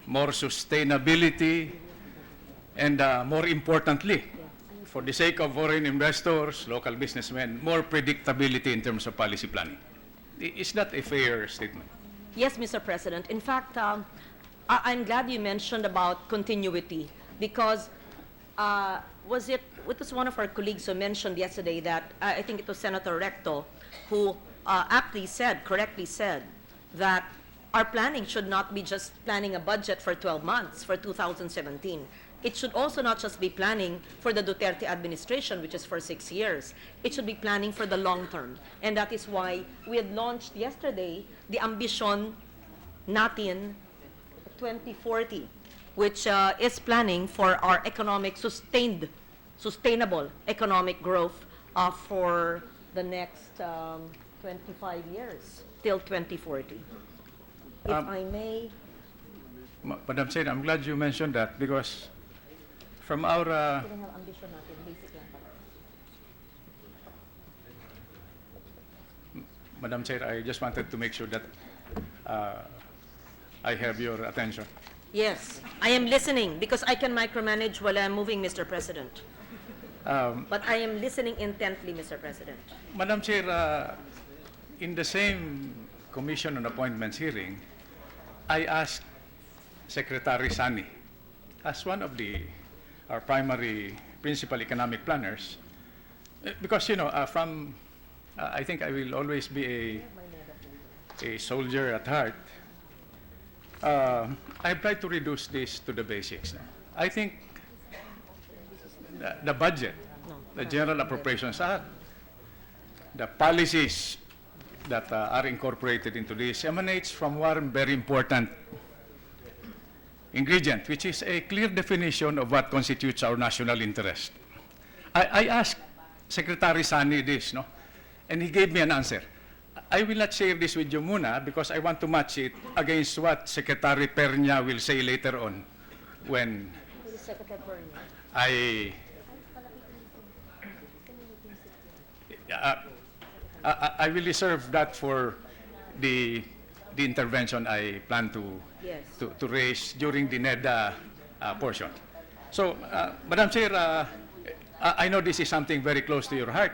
more sustainability, and more importantly, for the sake of foreign investors, local businessmen, more predictability in terms of policy planning? Is that a fair statement? Yes, Mr. President. In fact, I'm glad you mentioned about continuity, because it was one of our colleagues who mentioned yesterday that, I think it was Senator Recto, who correctly said, that our planning should not be just planning a budget for 12 months for 2017. It should also not just be planning for the Duterte administration, which is for 6 years. It should be planning for the long term. And that is why we had launched yesterday the Ambition Natin 2040, which is planning for our sustainable economic growth for the next 25 years, till 2040. If I may. Madam Chair, I'm glad you mentioned that, because from our Ambition natin, basic lang pala. Madam Chair, I just wanted to make sure that I have your attention. Yes, I am listening, because I can micromanage while I'm moving, Mr. President. But I am listening intently, Mr. President. Madam Chair, in the same Commission on Appointments hearing, I asked Secretary Sani, as one of our primary principal economic planners, because, you know, I think I will always be a soldier at heart. I've tried to reduce this to the basics. I think the budget, the General Appropriations Act, the policies that are incorporated into this emanates from one very important ingredient, which is a clear definition of what constitutes our national interest. I asked Secretary Sani this, and he gave me an answer. I will not share this with you muna, because I want to match it against what Secretary Pernia will say later on when I will reserve that for the intervention I plan to raise during the NEDA portion. So, Madam Chair, I know this is something very close to your heart.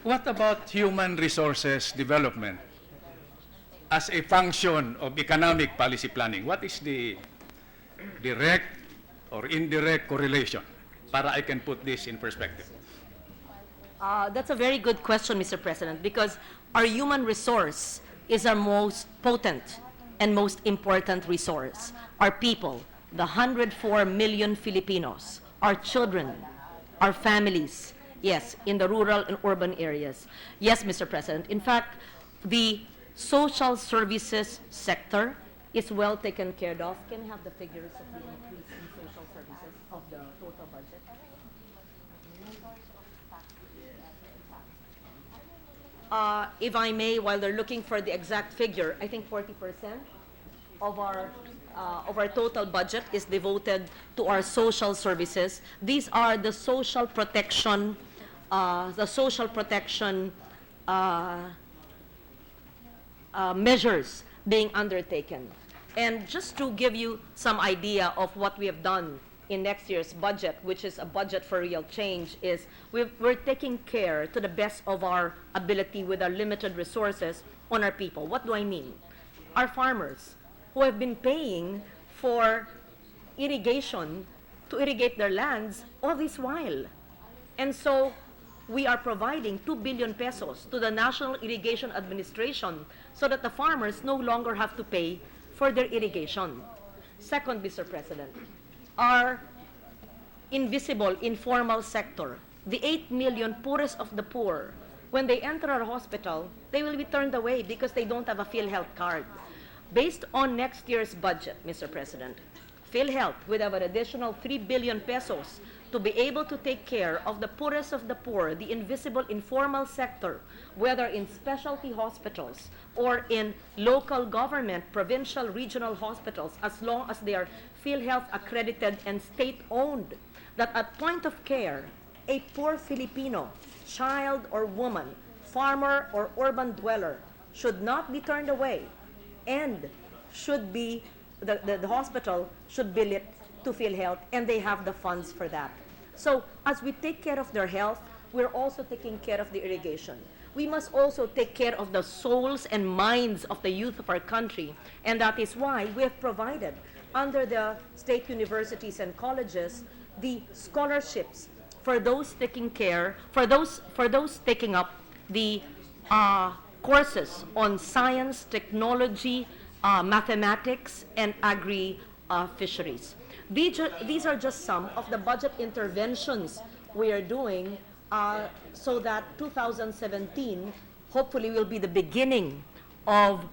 What about human resources development as a function of economic policy planning? What is the direct or indirect correlation para I can put this in perspective? That's a very good question, Mr. President, because our human resource is our most potent and most important resource. Our people, the 104 million Filipinos, our children, our families, yes, in the rural and urban areas. Yes, Mr. President. In fact, the social services sector is well taken care of. Can we have the figures of the increase in social services of the total budget? If I may, while they're looking for the exact figure, I think 40% of our total budget is devoted to our social services. These are the social protection, measures being undertaken. And just to give you some idea of what we have done in next year's budget, which is a budget for real change, is we're taking care to the best of our ability with our limited resources on our people. What do I mean? Our farmers who have been paying for irrigation to irrigate their lands all this while. And so we are providing 2 billion pesos to the National Irrigation Administration so that the farmers no longer have to pay for their irrigation. Second, Mr. President, our invisible, informal sector, the 8 million poorest of the poor, when they enter our hospital, they will be turned away because they don't have a PhilHealth card. Based on next year's budget, Mr. President, PhilHealth would have an additional 3 billion pesos to be able to take care of the poorest of the poor, the invisible informal sector, whether in specialty hospitals or in local government, provincial, regional hospitals, as long as they are PhilHealth accredited and state-owned, that at point of care, a poor Filipino, child or woman, farmer or urban dweller, should not be turned away and should be, the hospital should bill it to PhilHealth, and they have the funds for that. So as we take care of their health, we're also taking care of the irrigation. We must also take care of the souls and minds of the youth of our country, and that is why we have provided under the state universities and colleges the scholarships for those taking care, for those taking up the courses on science, technology, mathematics, and agri-fisheries. These are just some of the budget interventions we are doing so that 2017 hopefully will be the beginning of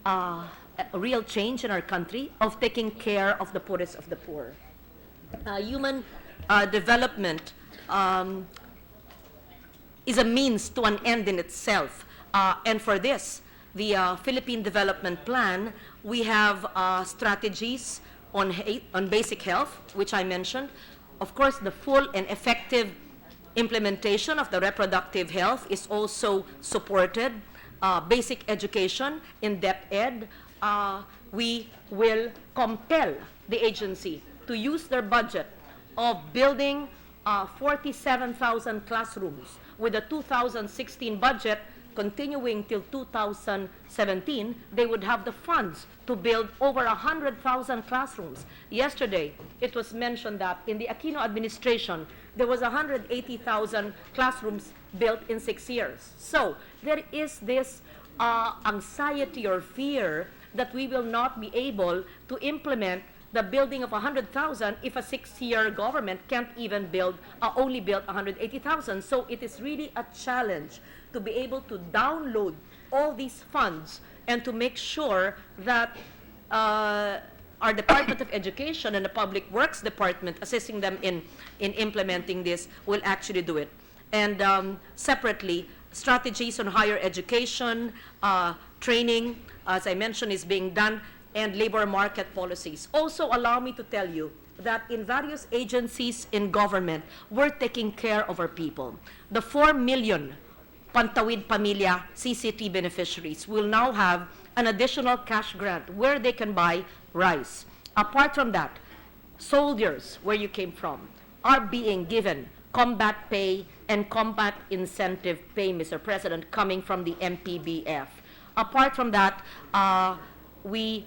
a real change in our country, of taking care of the poorest of the poor. Human development is a means to an end in itself. And for this, the Philippine Development Plan, we have strategies on basic health, which I mentioned. Of course, the full and effective implementation of the reproductive health is also supported. Basic education, in-depth ed, we will compel the agency to use their budget of building 47,000 classrooms with the 2016 budget continuing till 2017, they would have the funds to build over 100,000 classrooms. Yesterday, it was mentioned that in the Aquino administration, there was 180,000 classrooms built in 6 years. So there is this anxiety or fear that we will not be able to implement the building of 100,000 if a 6-year government can't even only build 180,000. So it is really a challenge to be able to download all these funds and to make sure that our Department of Education and the Public Works Department, assisting them in implementing this, will actually do it. And separately, strategies on higher education, training, as I mentioned, is being done, and labor market policies. Also, allow me to tell you that in various agencies in government, we're taking care of our people. The 4 million Pantawid Pamilya CCT beneficiaries will now have an additional cash grant where they can buy rice. Apart from that, soldiers, where you came from, are being given combat pay and combat incentive pay, Mr. President, coming from the MPBF. Apart from that, we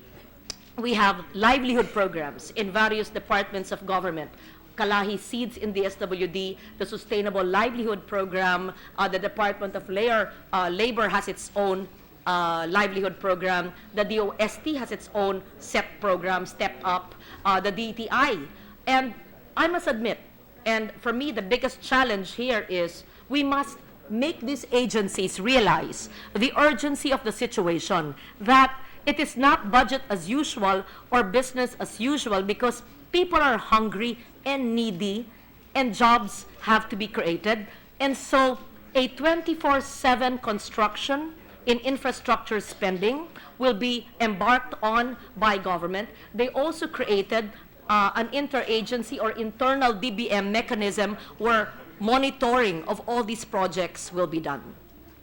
have livelihood programs in various departments of government. Kalahi Seeds in the SWD, the Sustainable Livelihood Program, the Department of Labor has its own livelihood program, the DOST has its own SEP program, Step Up, the DTI. And I must admit, and for me the biggest challenge here is we must make these agencies realize the urgency of the situation, that it is not budget as usual or business as usual, because people are hungry and needy and jobs have to be created. And so a 24/7 construction in infrastructure spending will be embarked on by government. They also created an interagency or internal DBM mechanism where monitoring of all these projects will be done.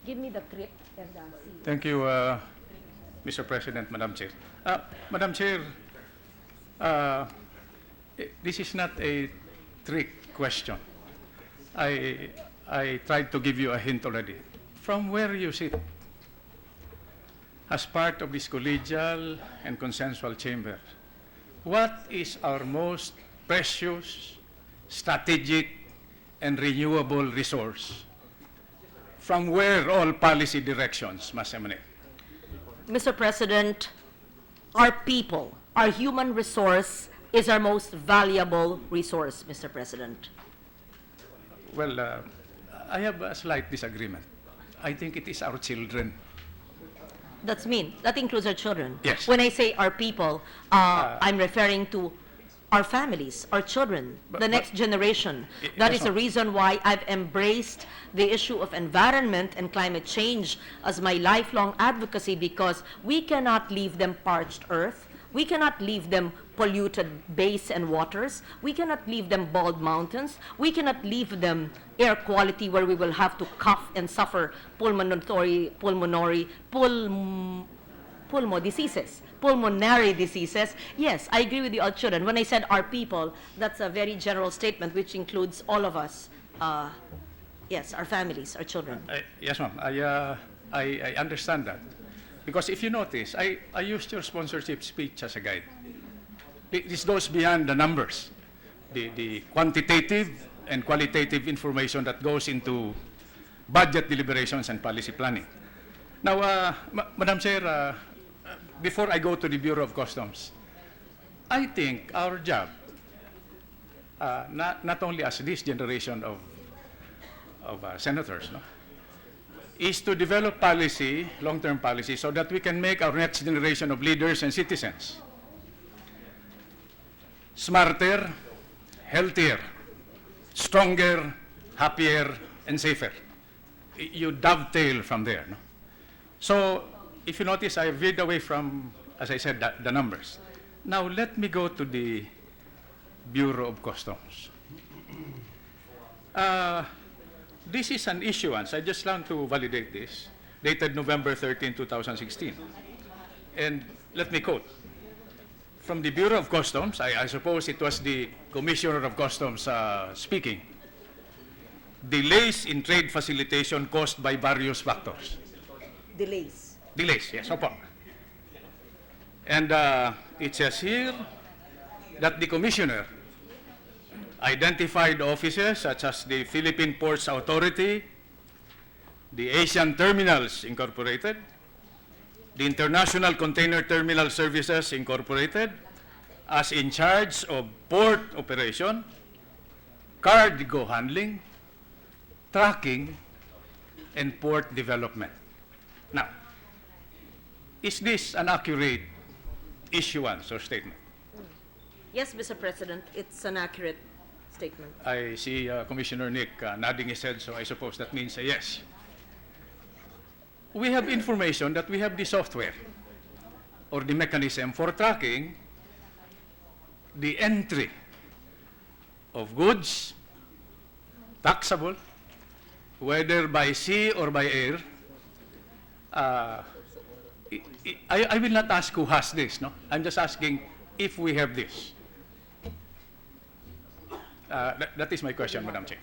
Give me the script and the Thank you, Mr. President, Madam Chair. Madam Chair, this is not a trick question. I tried to give you a hint already. From where you sit, as part of this collegial and consensual chamber, what is our most precious, strategic, and renewable resource? From where all policy directions must emanate? Mr. President, our people, our human resource is our most valuable resource, Mr. President. Well, I have a slight disagreement. I think it is our children. That's mean. That includes our children. Yes. When I say our people, I'm referring to our families, our children, the next generation. That is the reason why I've embraced the issue of environment and climate change as my lifelong advocacy, because we cannot leave them parched earth. We cannot leave them polluted bays and waters. We cannot leave them bald mountains. We cannot leave them air quality where we will have to cough and suffer pulmonary diseases. Yes, I agree with you, all children. When I said our people, that's a very general statement which includes all of us. Yes, our families, our children. Yes, ma'am. I understand that. Because if you notice, I used your sponsorship speech as a guide. This goes beyond the numbers, the quantitative and qualitative information that goes into budget deliberations and policy planning. Now, Madam Chair, before I go to the Bureau of Customs, I think our job, not only as this generation of senators, no, is to develop policy, long-term policy, so that we can make our next generation of leaders and citizens smarter, healthier, stronger, happier, and safer. You dovetail from there. No? So, if you notice, I veered away from, as I said, the numbers. Now, let me go to the Bureau of Customs. This is an issuance. I just want to validate this, dated November 13, 2016. And let me quote. From the Bureau of Customs, I suppose it was the Commissioner of Customs speaking. Delays in trade facilitation caused by various factors. Delays. Delays, yes, opo. And it says here that the Commissioner identified offices such as the Philippine Ports Authority, the Asian Terminals Incorporated, the International Container Terminal Services Incorporated, as in charge of port operation, cargo handling, tracking, and port development. Now, is this an accurate issuance or statement? Yes, Mr. President, it's an accurate statement. I see Commissioner Nick nodding his head, so I suppose that means a yes. We have information that we have the software or the mechanism for tracking the entry of goods, taxable, whether by sea or by air. I will not ask who has this, no? I'm just asking if we have this. That is my question, Madam Chair.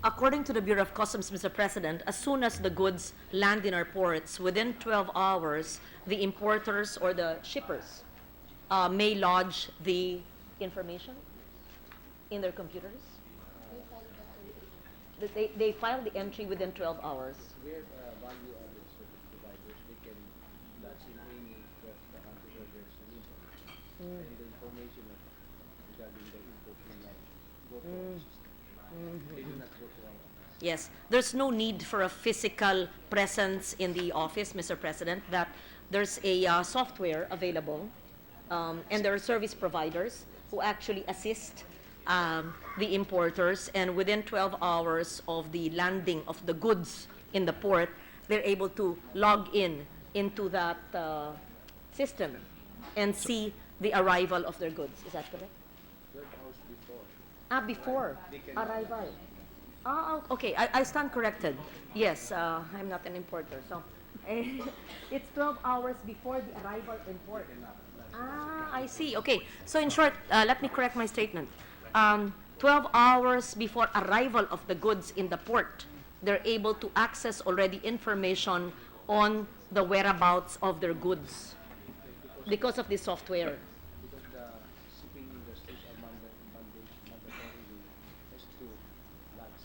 according to the Bureau of Customs, Mr. President, as soon as the goods land in our ports, within 12 hours, the importers or the shippers may lodge the information in their computers? They file the entry within 12 hours. We have value-added service providers. They can lodge in any of the anti-orders and information. And the information regarding the import will now go to our system. They do not go to our office. Yes, there's no need for a physical presence in the office, Mr. President, that there's a software available, and there are service providers who actually assist the importers, and within 12 hours of the landing of the goods in the port, they're able to log in into that system and see the arrival of their goods. Is that correct? 12 hours before. Before arrival. Okay, I stand corrected. Yes, I'm not an importer, so it's 12 hours before the arrival in port. I see. Okay, so in short, let me correct my statement. 12 hours before arrival of the goods in the port, they're able to access already information on the whereabouts of their goods because of the software. Because the shipping industries are mandatorily has to lodge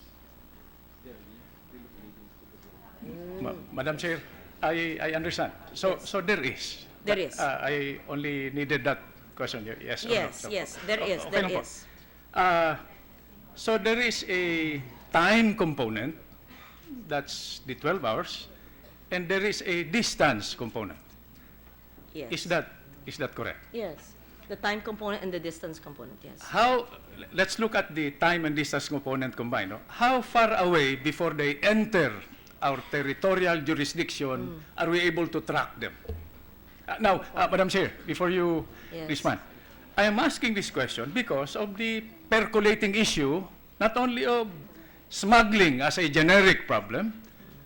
their bill of lading to the bill. Madam Chair, I understand. So there is. There But, is. I only needed that question. Yes. or no. Yes, So- yes, there is, okay there lang po. is. So there is a time component, that's the 12 hours, and there is a distance component. Yes. Is that correct? Yes, the time component and the distance component, yes. Let's look at the time and distance component combined. No? How far away before they enter our territorial jurisdiction are we able to track them? Now, Madam Chair, before you Yes. respond, I am asking this question because of the percolating issue, not only of smuggling as a generic problem,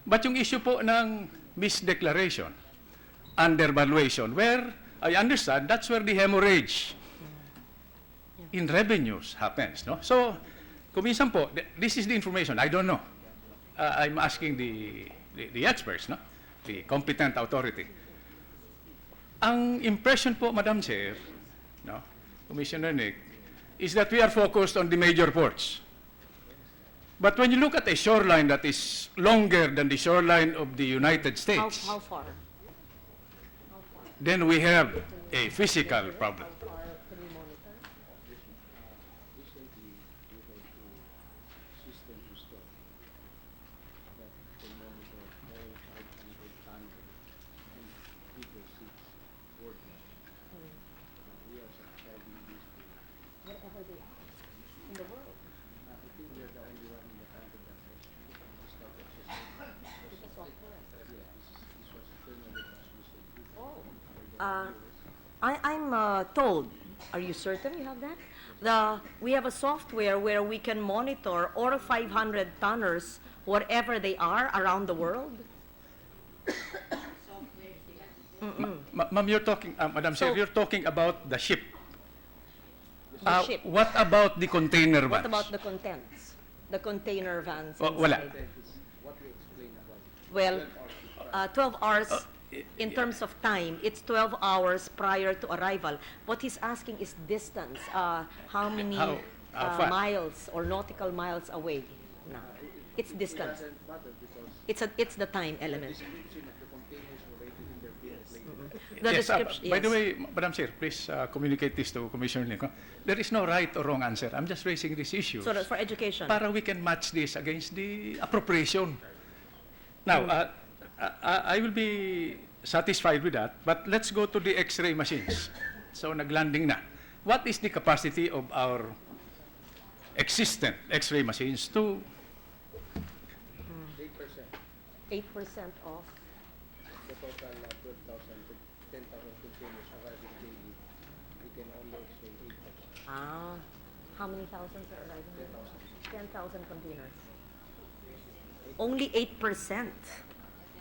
but yung issue po ng misdeclaration, undervaluation, where I understand that's where the hemorrhage in revenues happens. No? So, kung minsan po, this is the information, I don't know. I'm asking the experts, no? The competent authority. Ang impression po, Madam Chair, no, Commissioner Nick, is that we are focused on the major ports. But when you look at a shoreline that is longer than the shoreline of the United States, How far? then we have a physical problem. Recently, we had a system installed that can monitor all 500 tons and bigger ships worldwide. We are subscribing this to, Wherever they are in the world. I think we are the only one in the country that has this type of system. It's a software. Yeah, this was internally transmitted. Oh. I'm told, are you certain you have that? We have a software where we can monitor all 500 tonners, wherever they are around the world. Ma'am, you're talking, Madam Chair, So- you're talking about the ship. The ship. What about the container vans? What about the contents? The container vans? Wala. inside? That is what we explained about. Well, 12 hours, in terms of time, it's 12 hours prior to arrival. What he's asking is distance. How many How far? miles or nautical miles away? No. It's distance. Doesn't matter because It's the time element. description of the containers already in their bill of lading. The Yes, description, by the yes. way, Madam Chair, please communicate this to Commissioner Nico. There is no right or wrong answer. I'm just raising these issues So that's for education. para we can match this against the appropriation. Now, I will be satisfied with that, but let's go to the X-ray machines. So, naglanding na. What is the capacity of our existent X-ray machines to 8% 8% of, the total 12,000 to 10,000 containers arriving daily. We can only x-ray 8%. how many thousands are arriving there? 10,000 containers. Only 8%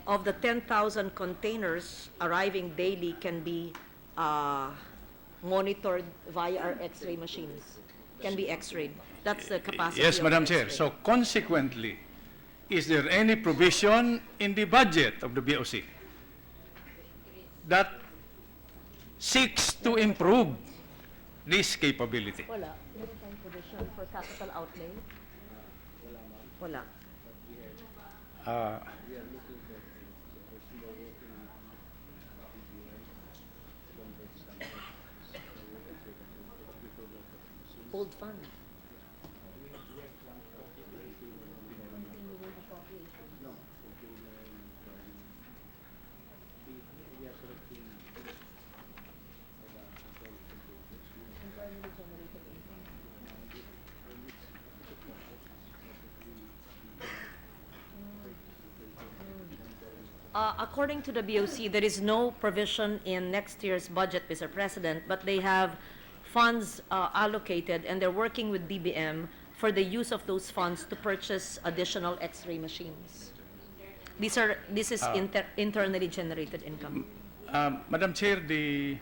of the 10,000 containers arriving daily can be monitored via our X-ray machines. can be X-rayed. That's the capacity. Yes, of Madam the Chair. X-ray. So consequently, is there any provision in the budget of the BOC that seeks to improve this capability? Wala. Meron tayong provision for capital outlay? Wala. Uh, Old fund. According to the BOC, there is no provision in next year's budget, Mr. President, but they have funds allocated, and they're working with DBM for the use of those funds to purchase additional X-ray machines. This is internally generated income. Madam Chair, the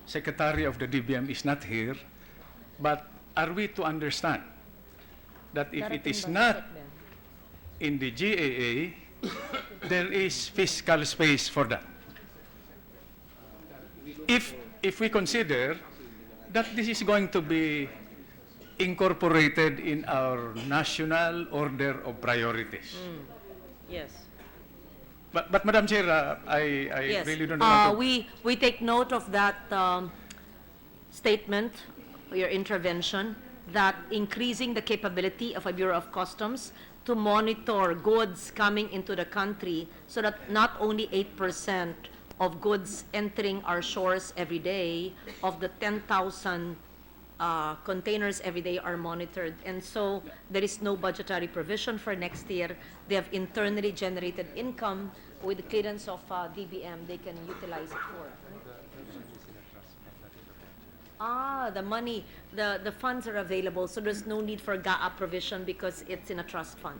Secretary of the DBM is not here, but are we to understand that if it is not in the GAA, there is fiscal space for that? If we consider that this is going to be incorporated in our national order of priorities. Yes. But Madam Chair, I Yes. really don't know. We take note of that statement, your intervention, that increasing the capability of a Bureau of Customs to monitor goods coming into the country so that not only 8% of goods entering our shores every day, of the 10,000 containers every day are monitored. And so there is no budgetary provision for next year. They have internally generated income with the clearance of DBM they can utilize it for. The money, the funds are available, so there's no need for GAA provision because it's in a trust fund.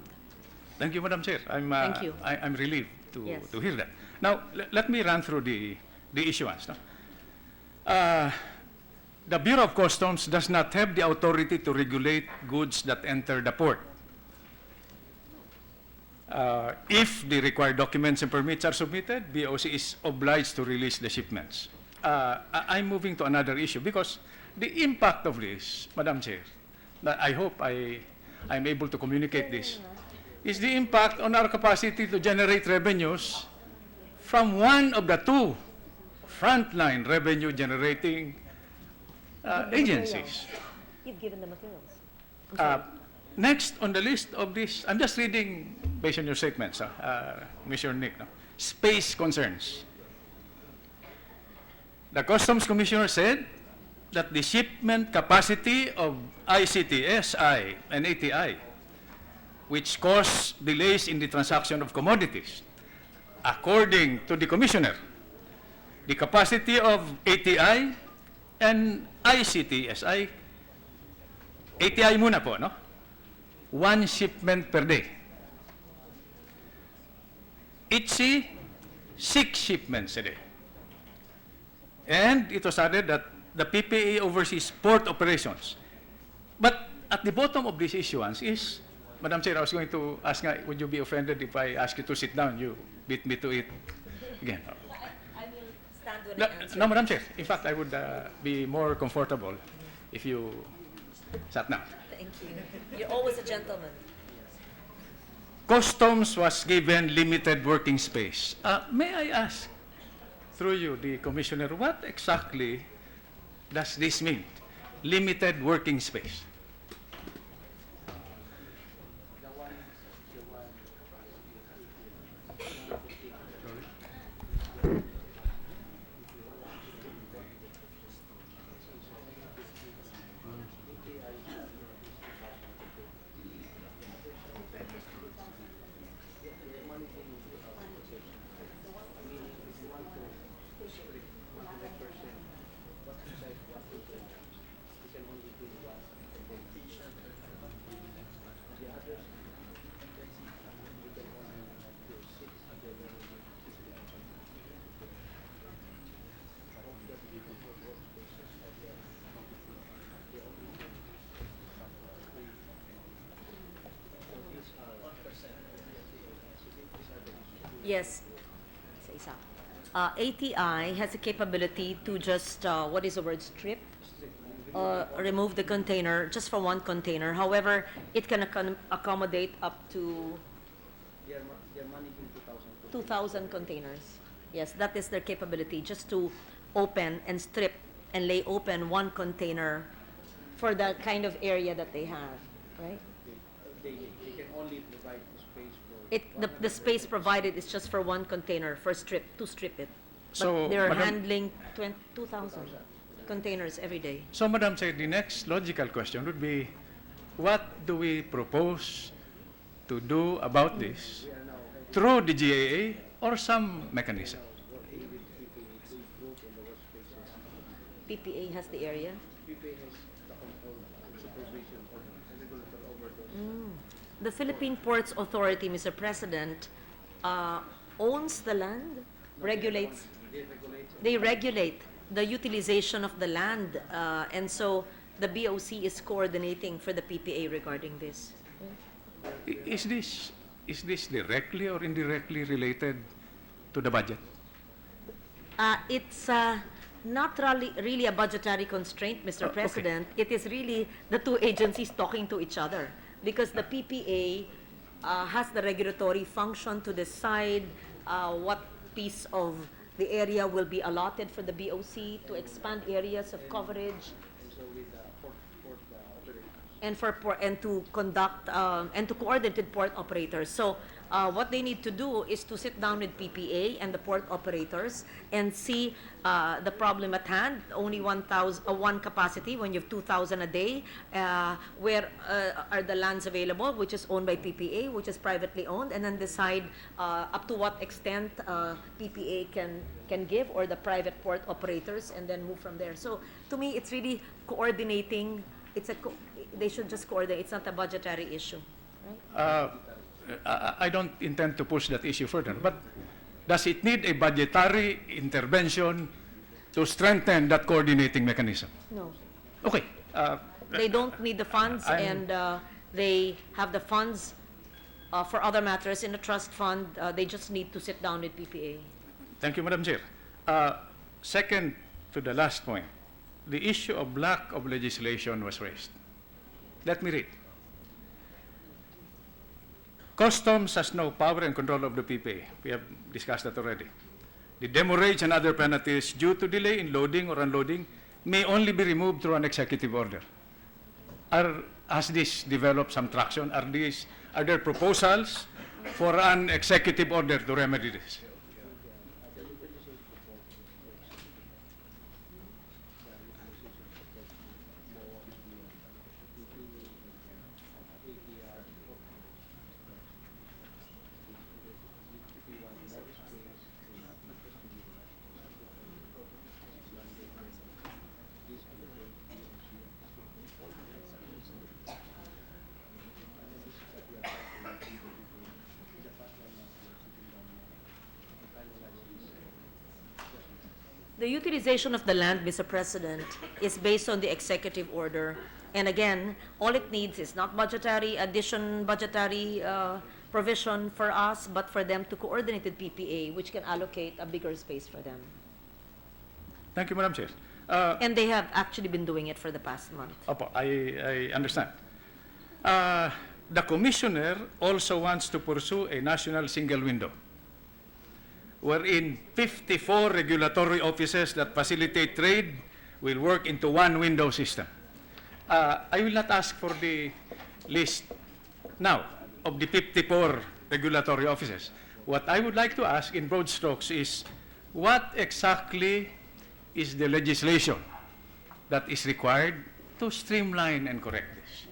Thank you, Madam Chair. Thank you. I'm relieved Yes. to hear that. Now, let me run through the issuance. No? The Bureau of Customs does not have the authority to regulate goods that enter the port. If the required documents and permits are submitted, BOC is obliged to release the shipments. I'm moving to another issue because the impact of this, Madam Chair, I hope I'm able to communicate this, is the impact on our capacity to generate revenues from one of the two frontline revenue generating agencies. You've given the materials. Next on the list of this, I'm just reading based on your statements, Commissioner Nick, no? Space concerns. The Customs Commissioner said that the shipment capacity of ICT, SI, and ATI, which cause delays in the transaction of commodities, according to the Commissioner, the capacity of ATI and ICT, SI, ATI muna po, no? 1 shipment per day. ITSI, 6 shipments a day. And it was added that the PPA oversees port operations. But at the bottom of this issuance is, Madam Chair, I was going to ask, would you be offended if I ask you to sit down? You beat me to it again. I will stand when I answer. No, Madam Chair. In fact, I would be more comfortable if you sat down. Thank you. You're always a gentleman. Customs was given limited working space. May I ask, through you, the Commissioner, what exactly does this mean? Limited working space. Yes. Sa isa. ATI has a capability to just, what is the word, strip? Remove the container just for one container. However, it can accommodate up to They're managing 2,000. 2,000 containers. Yes, that is their capability, just to open and strip and lay open one container for the kind of area that they have, right? They can only provide the space for. The space provided is just for one container, to strip it. So, But they're Madam- handling 2,000 containers every day. So, Madam Chair, the next logical question would be, what do we propose to do about this through the GAA or some mechanism? PPA has the area. PPA has the control and supervision and regulatory over those. The Philippine Ports Authority, Mr. President, owns the land, regulates. They regulate the utilization of the land, and so the BOC is coordinating for the PPA regarding this. Is this directly or indirectly related to the budget? It's not really a budgetary constraint, Mr. Okay. President. It is really the two agencies talking to each other, because the PPA has the regulatory function to decide what piece of the area will be allotted for the BOC to expand areas of coverage. And to conduct and to coordinate with port operators. So what they need to do is to sit down with PPA and the port operators and see the problem at hand. Only one capacity when you have 2,000 a day. Where are the lands available, which is owned by PPA, which is privately owned, and then decide up to what extent PPA can give, or the private port operators, and then move from there. So to me, it's really coordinating. They should just coordinate. It's not a budgetary issue. I don't intend to push that issue further, but does it need a budgetary intervention to strengthen that coordinating mechanism? No. Okay. They don't need the funds, I'm- and they have the funds for other matters in the trust fund. They just need to sit down with PPA. Thank you, Madam Chair. Second to the last point, the issue of lack of legislation was raised. Let me read. Customs has no power and control of the PPA. We have discussed that already. The demurrage and other penalties due to delay in loading or unloading may only be removed through an executive order. Has this developed some traction? Are there proposals for an executive order to remedy this? The utilization of the land, Mr. President, is based on the executive order. And again, all it needs is not budgetary provision for us, but for them to coordinate with PPA, which can allocate a bigger space for them. Thank you, Madam Chair. And they have actually been doing it for the past month. Opo, I understand. The Commissioner also wants to pursue a national single window, wherein 54 regulatory offices that facilitate trade will work into one window system. I will not ask for the list now of the 54 regulatory offices. What I would like to ask in broad strokes is, what exactly is the legislation that is required to streamline and correct this?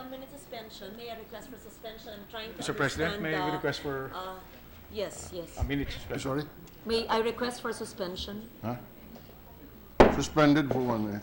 1-minute suspension. May I request for suspension? I'm trying to Mr. President, understand, may we request for Yes, yes. a minute suspension? Sorry? May I request for suspension? Huh? Suspended for 1 minute.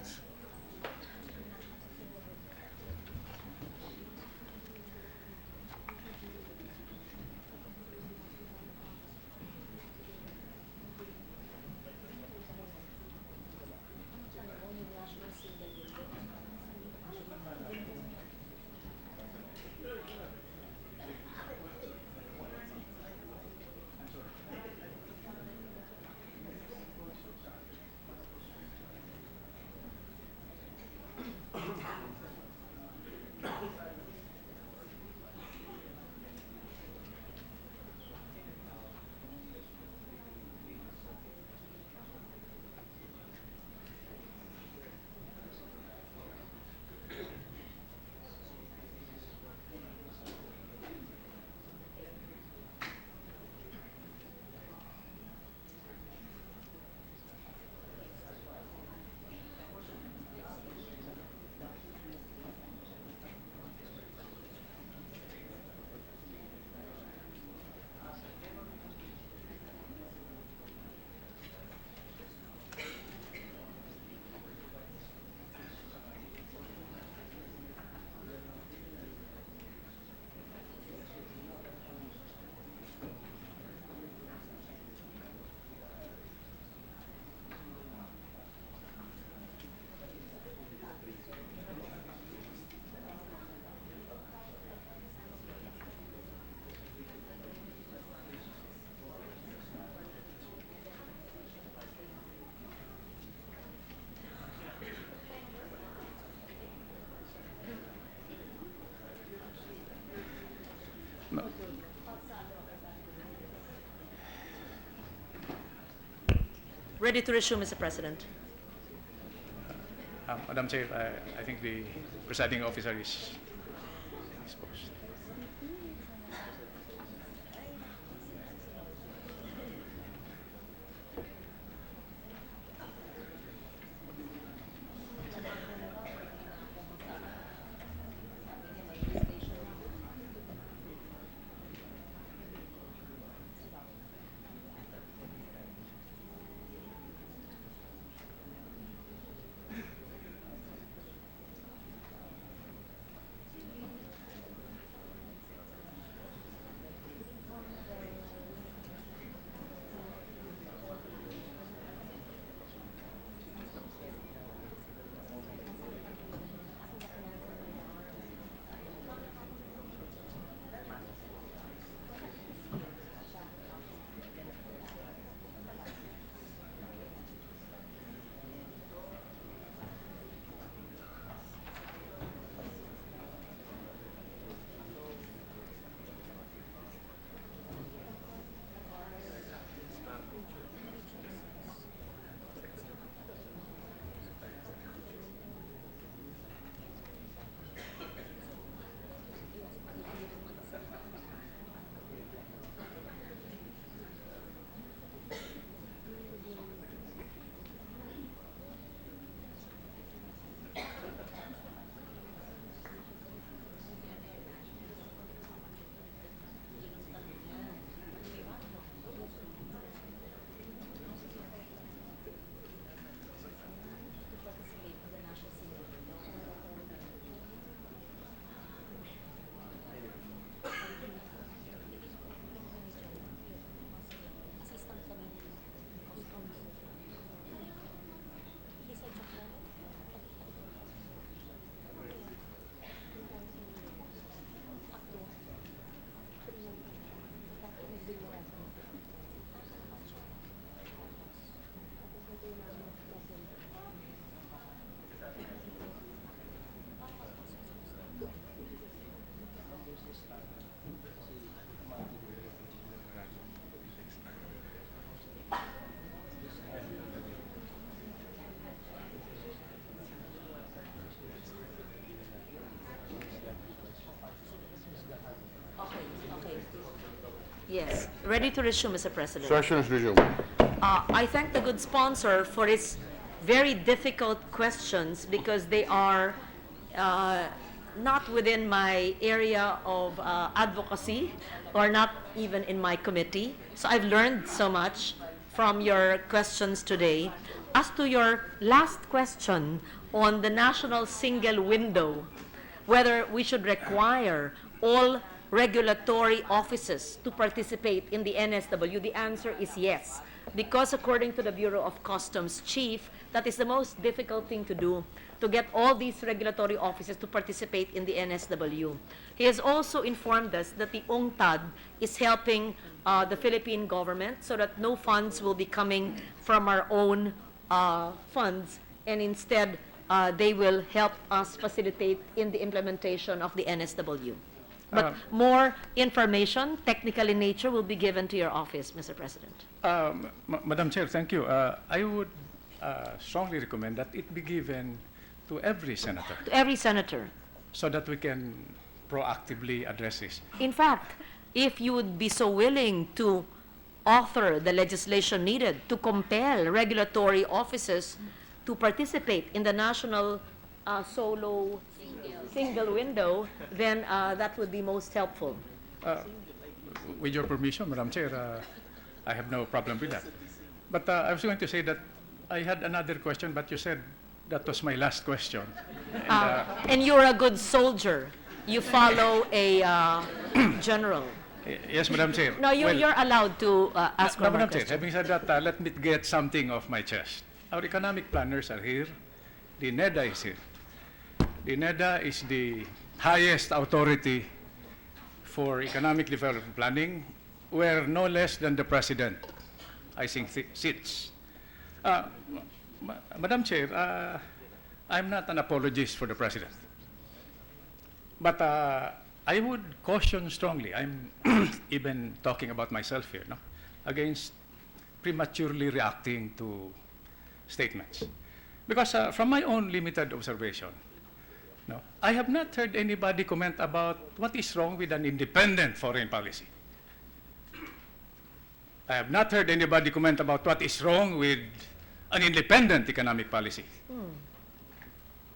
Ready to resume, Mr. President. Madam Chair, I think the presiding officer is disposed. Yes. Ready to resume, Mr. President. Session is resumed. I thank the good sponsor for his very difficult questions because they are not within my area of advocacy or not even in my committee. So I've learned so much from your questions today. As to your last question on the national single window, whether we should require all regulatory offices to participate in the NSW, the answer is yes. Because according to the Bureau of Customs chief, that is the most difficult thing to do, to get all these regulatory offices to participate in the NSW. He has also informed us that the UNCTAD is helping the Philippine government so that no funds will be coming from our own funds, and instead they will help us facilitate in the implementation of the NSW. But more information, technical in nature, will be given to your office, Mr. President. Madam Chair, thank you. I would strongly recommend that it be given to every senator To every senator. so that we can proactively address this. In fact, if you would be so willing to author the legislation needed to compel regulatory offices to participate in the national single window, then that would be most helpful. With your permission, Madam Chair, I have no problem with that. But I was going to say that I had another question, but you said that was my last question. And you're a good soldier. You follow a general. Yes, Madam Chair. No, you're allowed to ask one more Madam Chair, question. having said that, let me get something off my chest. Our economic planners are here. The NEDA is here. The NEDA is the highest authority for economic development planning, where no less than the President, I think, sits. Madam Chair, I'm not an apologist for the President. But I would caution strongly, I'm even talking about myself here, no? Against prematurely reacting to statements. Because from my own limited observation, no, I have not heard anybody comment about what is wrong with an independent foreign policy. I have not heard anybody comment about what is wrong with an independent economic policy.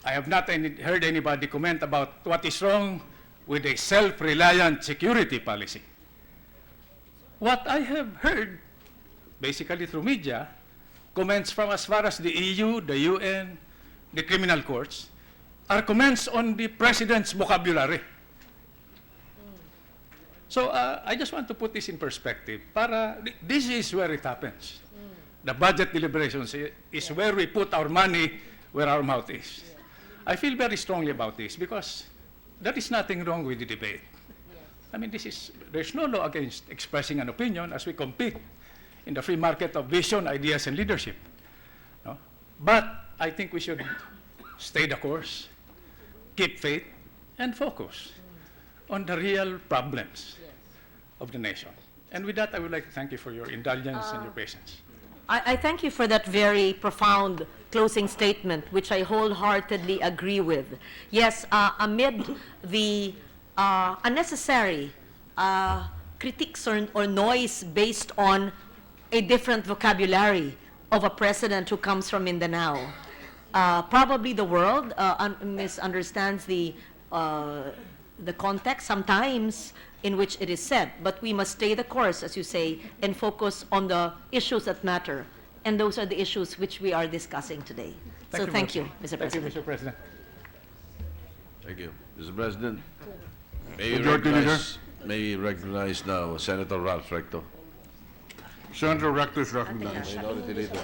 I have not heard anybody comment about what is wrong with a self-reliant security policy. What I have heard, basically through media, comments from as far as the EU, the UN, the criminal courts, are comments on the President's vocabulary. So I just want to put this in perspective. This is where it happens. The budget deliberations is where we put our money where our mouth is. I feel very strongly about this because there is nothing wrong with the debate. I mean, there's no law against expressing an opinion as we compete in the free market of vision, ideas, and leadership. No? But I think we should stay the course, keep faith, and focus on the real problems of the nation. And with that, I would like to thank you for your indulgence and your patience. I thank you for that very profound closing statement, which I wholeheartedly agree with. Yes, amid the unnecessary critiques or noise based on a different vocabulary of a president who comes from Mindanao, probably the world misunderstands the context sometimes in which it is said, but we must stay the course, as you say, and focus on the issues that matter. And those are the issues which we are discussing today. So thank you, Mr. Thank you, President. Mr. President. Thank you. Mr. President, may you recognize now Senator Ralph Recto. Senator Rector is recognized. Minority Leader.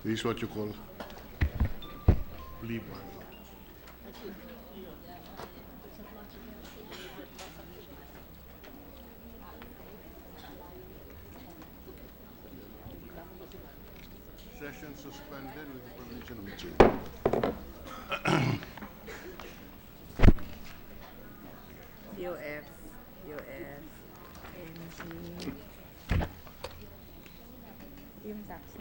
This is what you call plea bargain. Session suspended with the permission of the chair. NG, yung taxi.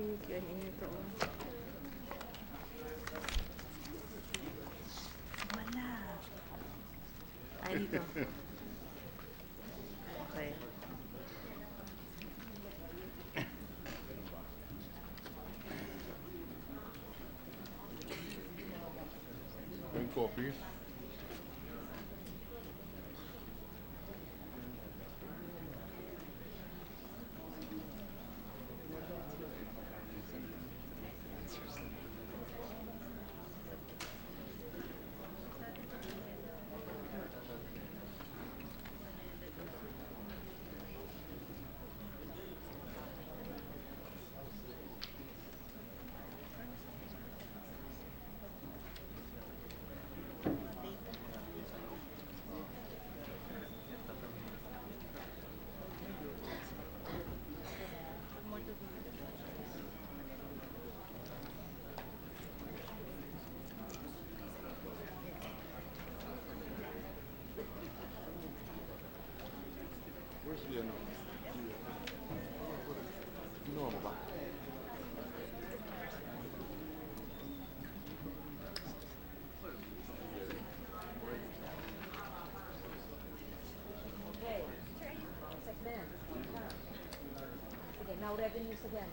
Q&A nito. Wala. Ay, dito. Okay. May copy. Where's the ano? Ginawa mo ba? Okay. Segment. Sige, now revenues again,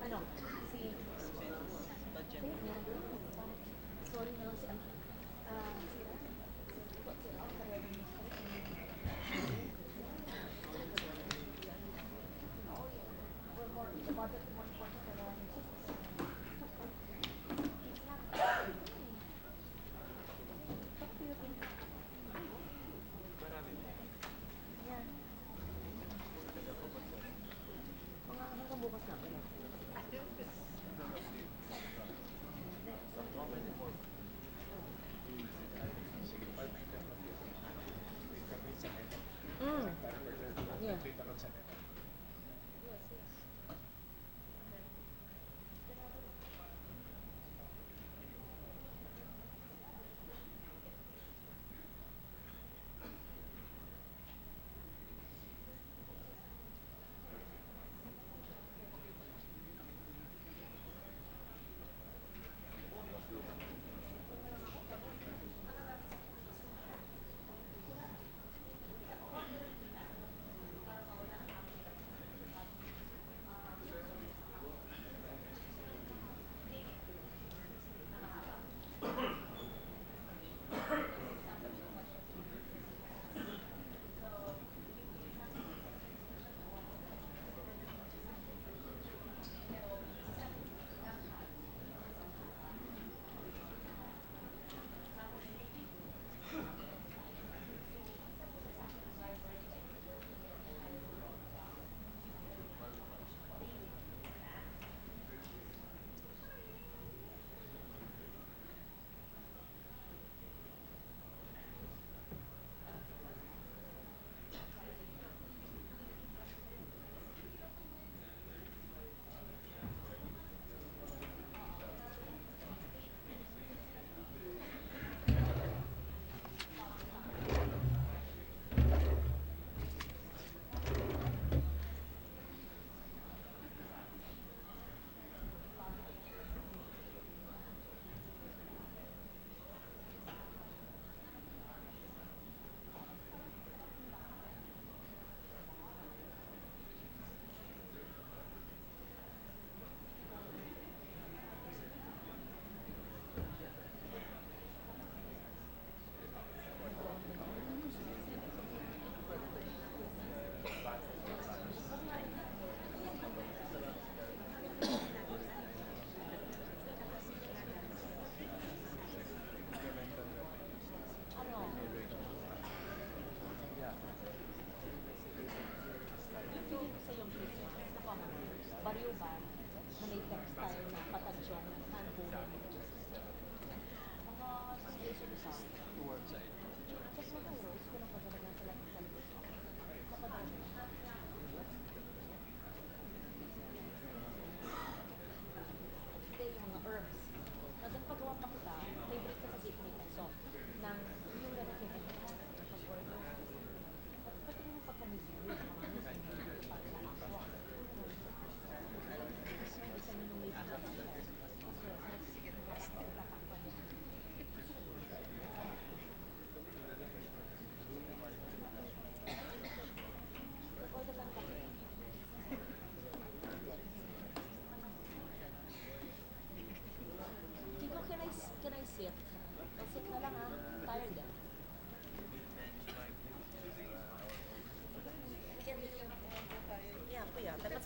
Ano? Si... Sorry na lang si... bukas na.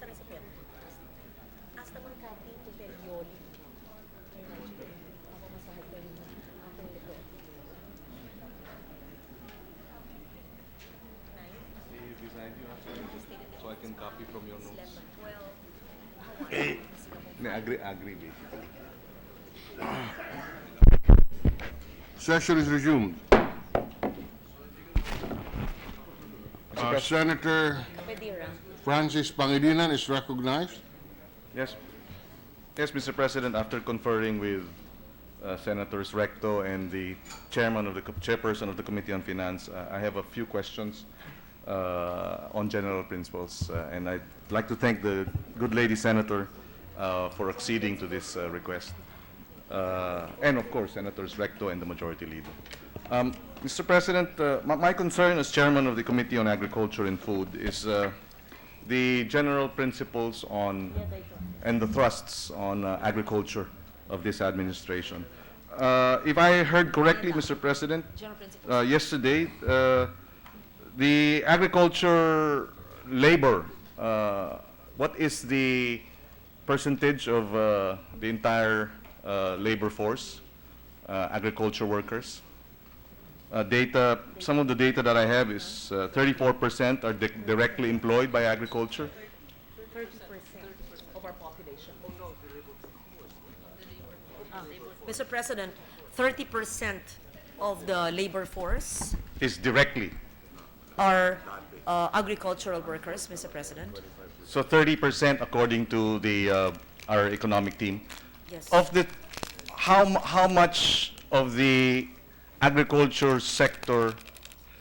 sa recipiente. Hasta man copy to tell Yoli. Ako masakit ko yung aking likod. Beside you, so I can copy from your notes. Agree, basically. Session is resumed. Senator Kapedira. Francis Pangilinan is recognized. Yes. Yes, Mr. President, after conferring with Senators Recto and the chairperson of the Committee on Finance, I have a few questions on general principles, and I'd like to thank the good lady senator for acceding to this request, and of course Senators Recto and the Majority Leader. Mr. President, my concern as chairman of the Committee on Agriculture and Food is the general principles on and the thrusts on agriculture of this administration. If I heard correctly, Mr. President, General principles. yesterday, the agriculture labor, what is the percentage of the entire labor force, agriculture workers? Some of the data that I have is 34% are directly employed by agriculture. 30% of our population. Mr. President, 30% of the labor force Is directly. are agricultural workers, Mr. President. So 30% according to the our economic team. Yes. Of the, how much of the agriculture sector,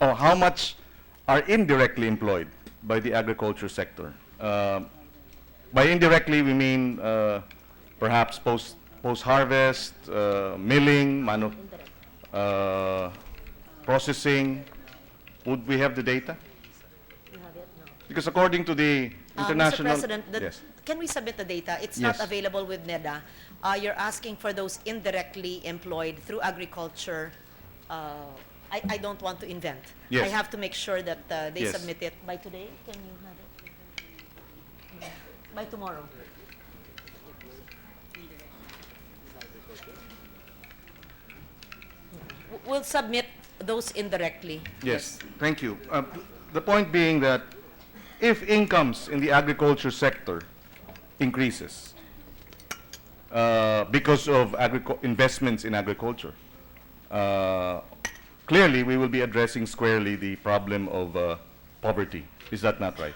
or how much are indirectly employed by the agriculture sector? By indirectly, we mean perhaps post-harvest, milling, processing. Would we have the data? You have it? No. Because according to the international... Mr. President, Yes. can we submit the data? It's Yes. not available with NEDA. You're asking for those indirectly employed through agriculture. I don't want to invent. Yes. I have to make sure that they Yes. submit it by today. Can you have it? By tomorrow. We'll submit those indirectly. Yes, thank you. The point being that if incomes in the agriculture sector increases because of investments in agriculture, clearly we will be addressing squarely the problem of poverty. Is that not right?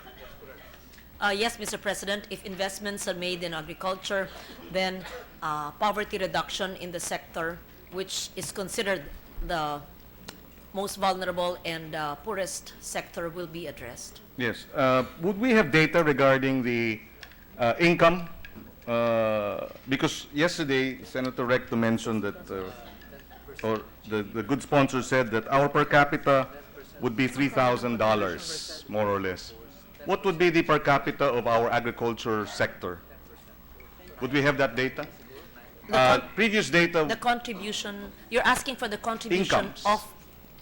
Yes, Mr. President, if investments are made in agriculture, then poverty reduction in the sector, which is considered the most vulnerable and poorest sector, will be addressed. Yes. Would we have data regarding the income? Because yesterday, Senator Recto mentioned that, or the good sponsor said that our per capita would be $3,000, more or less. What would be the per capita of our agriculture sector? Would we have that data? Previous data, The contribution, you're asking for the contribution incomes. of,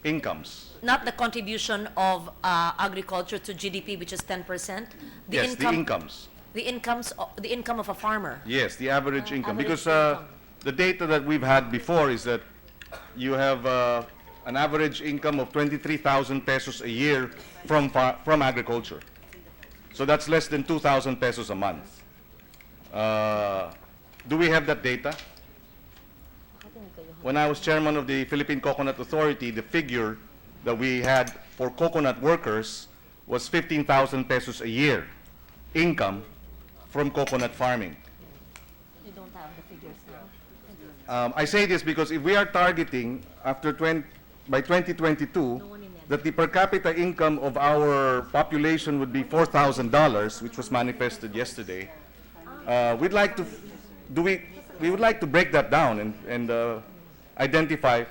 Incomes. not the contribution of agriculture to GDP, which is 10%. Yes, the incomes. The income of a farmer. Yes, the average income. average Because income. the data that we've had before is that you have an average income of 23,000 pesos a year from agriculture. So that's less than 2,000 pesos a month. Do we have that data? When I was chairman of the Philippine Coconut Authority, the figure that we had for coconut workers was 15,000 pesos a year income from coconut farming. You don't have the figures now. I say this because if we are targeting by 2022 that the per capita income of our population would be $4,000, which was manifested yesterday, we'd like to we would like to break that down and identify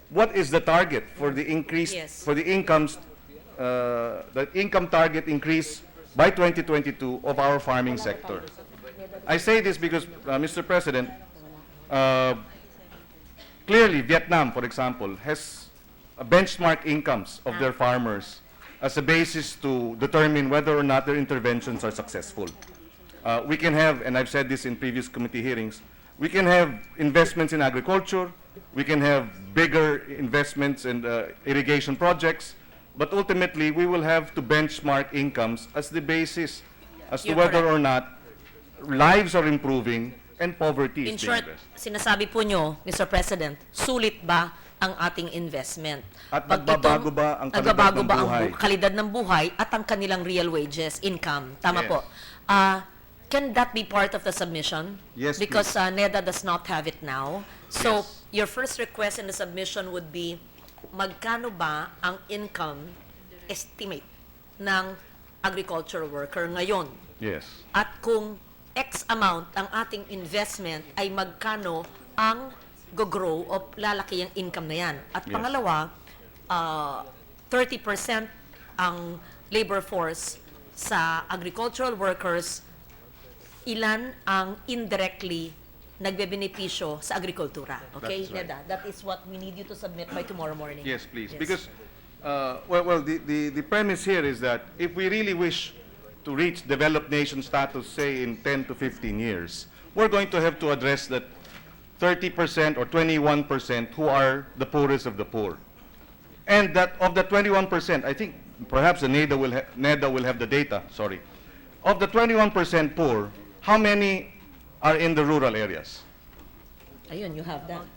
what is the target for the increase Yes. for the incomes, the income target increase by 2022 of our farming sector. I say this because, Mr. President, clearly Vietnam, for example, has benchmark incomes of their farmers as a basis to determine whether or not their interventions are successful. We can have, and I've said this in previous committee hearings, we can have investments in agriculture, we can have bigger investments in irrigation projects, but ultimately, we will have to benchmark incomes as the basis as to You're whether correct. or not lives are improving and poverty In is being short, addressed. sinasabi po nyo, Mr. President, sulit ba ang ating investment? At Pag nagbabago itong- ba ang kalidad nagbabago ng ba ang buhay? kalidad ng buhay at ang kanilang real wages, income? Tama Yes. po. Can that be part of the submission? Yes, Because NEDA does not have it now. So, Yes. your first request in the submission would be, magkano ba ang income estimate ng agriculture worker ngayon? Yes. At kung X amount ang ating investment ay magkano ang go-grow o lalaki ang income na yan. At Yes. pangalawa, 30% ang labor force sa agricultural workers, ilan ang indirectly nagbebenepisyo sa agrikultura. Okay, That's right. Neda? That is what we need you to submit by tomorrow morning. Yes, please. Because, the premise here is that if we really wish to reach developed nation status, say, in 10 to 15 years, we're going to have to address that 30% or 21% who are the poorest of the poor. And that of the 21%, I think perhaps the NEDA will have the data, sorry. Of the 21% poor, how many are in the rural areas? Ayun, you have that.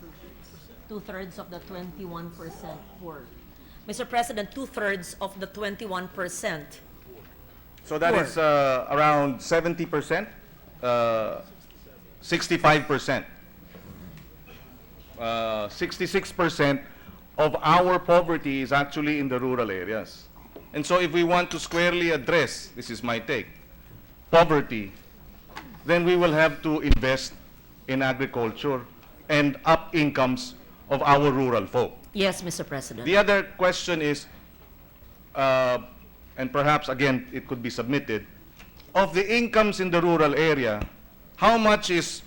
2/3 of the 21% poor. Mr. President, 2/3 of the 21%. So that Poor. is around 70%, 65%. 66% of our poverty is actually in the rural areas. And so if we want to squarely address, this is my take, poverty, then we will have to invest in agriculture and up incomes of our rural folk. Yes, Mr. President. The other question is, and perhaps again it could be submitted, of the incomes in the rural area, how much is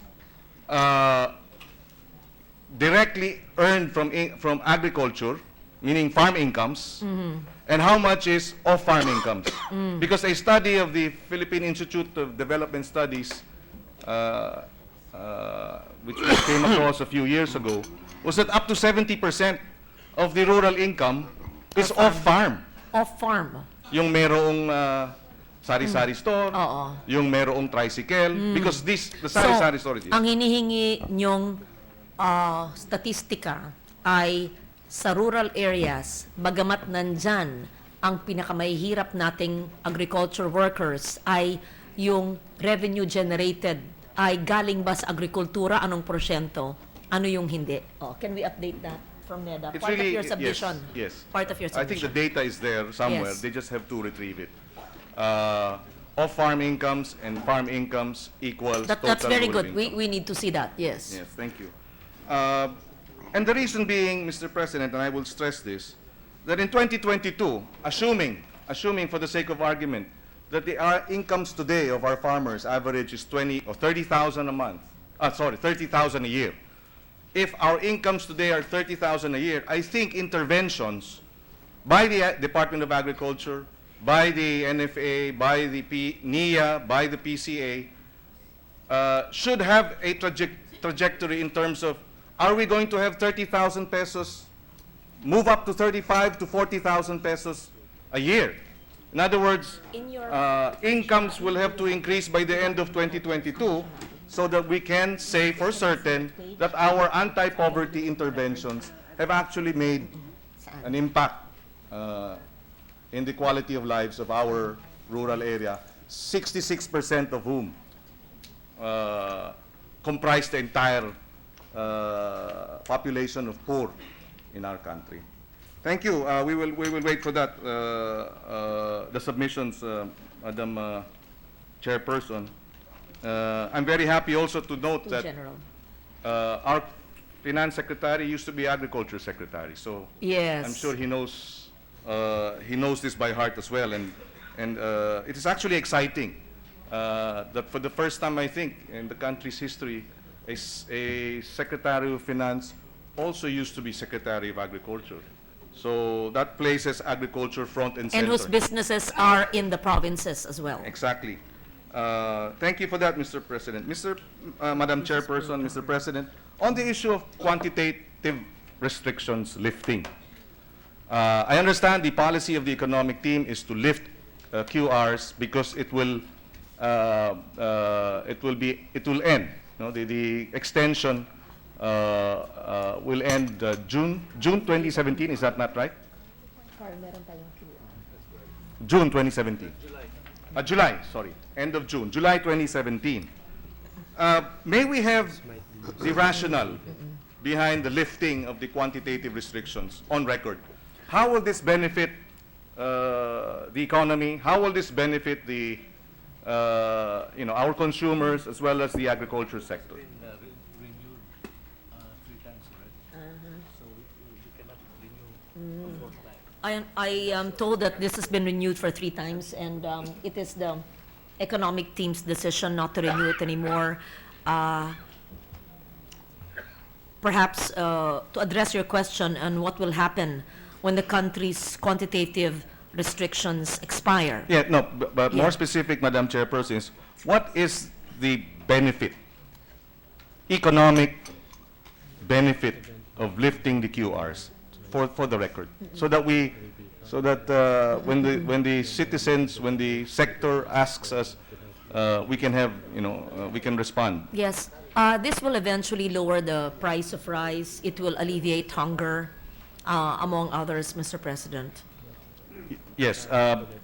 directly earned from agriculture, meaning farm incomes, and how much is off-farm incomes? Because a study of the Philippine Institute of Development Studies, which we came across a few years ago, was that up to 70% of the rural income is off-farm. Off-farm. Yung merong sari-sari store, Oo. yung merong tricycle, because the sari-sari store is ang hinihingi nyong statistika ay sa rural areas, bagamat nandyan ang pinakamahihirap nating agriculture workers ay yung revenue generated ay galing ba sa agrikultura, anong porsyento, ano yung hindi. Can we update that from NEDA? It's Part really, of your submission. yes. Part of your I think the submission. data is there somewhere. Yes. They just have to retrieve it. Off-farm incomes and farm incomes equals That's total very rural good. We income. need to see that, yes. Yes, thank you. And the reason being, Mr. President, and I will stress this, that in 2022, assuming for the sake of argument, that our incomes today of our farmers average is 20 or 30,000 a month. 30,000 a year. If our incomes today are 30,000 a year, I think interventions by the Department of Agriculture, by the NFA, by the NIA, by the PCA, should have a trajectory in terms of, are we going to have 30,000 pesos, move up to 35 to 40,000 pesos a year? In other words, In your- incomes will have to increase by the end of 2022 so that we can say for certain that our anti-poverty interventions have actually made an impact in the quality of lives of our rural area, 66% of whom comprise the entire population of poor in our country. Thank you. We will wait for that, the submissions, Madam Chairperson. I'm very happy also to note Too that general. our Finance Secretary used to be Agriculture Secretary, so Yes. I'm sure he knows this by heart as well, and it is actually exciting that for the first time, I think, in the country's history, a Secretary of Finance also used to be Secretary of Agriculture. So that places agriculture front and center. And whose businesses are in the provinces as well. Exactly. Thank you for that, Mr. President. Madam Chairperson, Mr. President, on the issue of quantitative restrictions lifting, I understand the policy of the economic team is to lift QRs because it will end. No, the extension will end June 2017. Is that not right? June 2017. July, sorry. End of June. July 2017. May we have the rationale behind the lifting of the quantitative restrictions on record? How will this benefit the economy? How will this benefit the our consumers as well as the agriculture sector? renewed 3 times already. So we cannot renew a 4th time. I am told that this has been renewed for 3 times, and it is the economic team's decision not to renew it anymore. Perhaps to address your question on what will happen when the country's quantitative restrictions expire. Yeah, no, but Yeah. more specific, Madam Chairperson, is what is the benefit, economic benefit of lifting the QRs for the record, so that when the citizens, when the sector asks us, we can have, we can respond. Yes, this will eventually lower the price of rice. It will alleviate hunger, among others, Mr. President. Yes.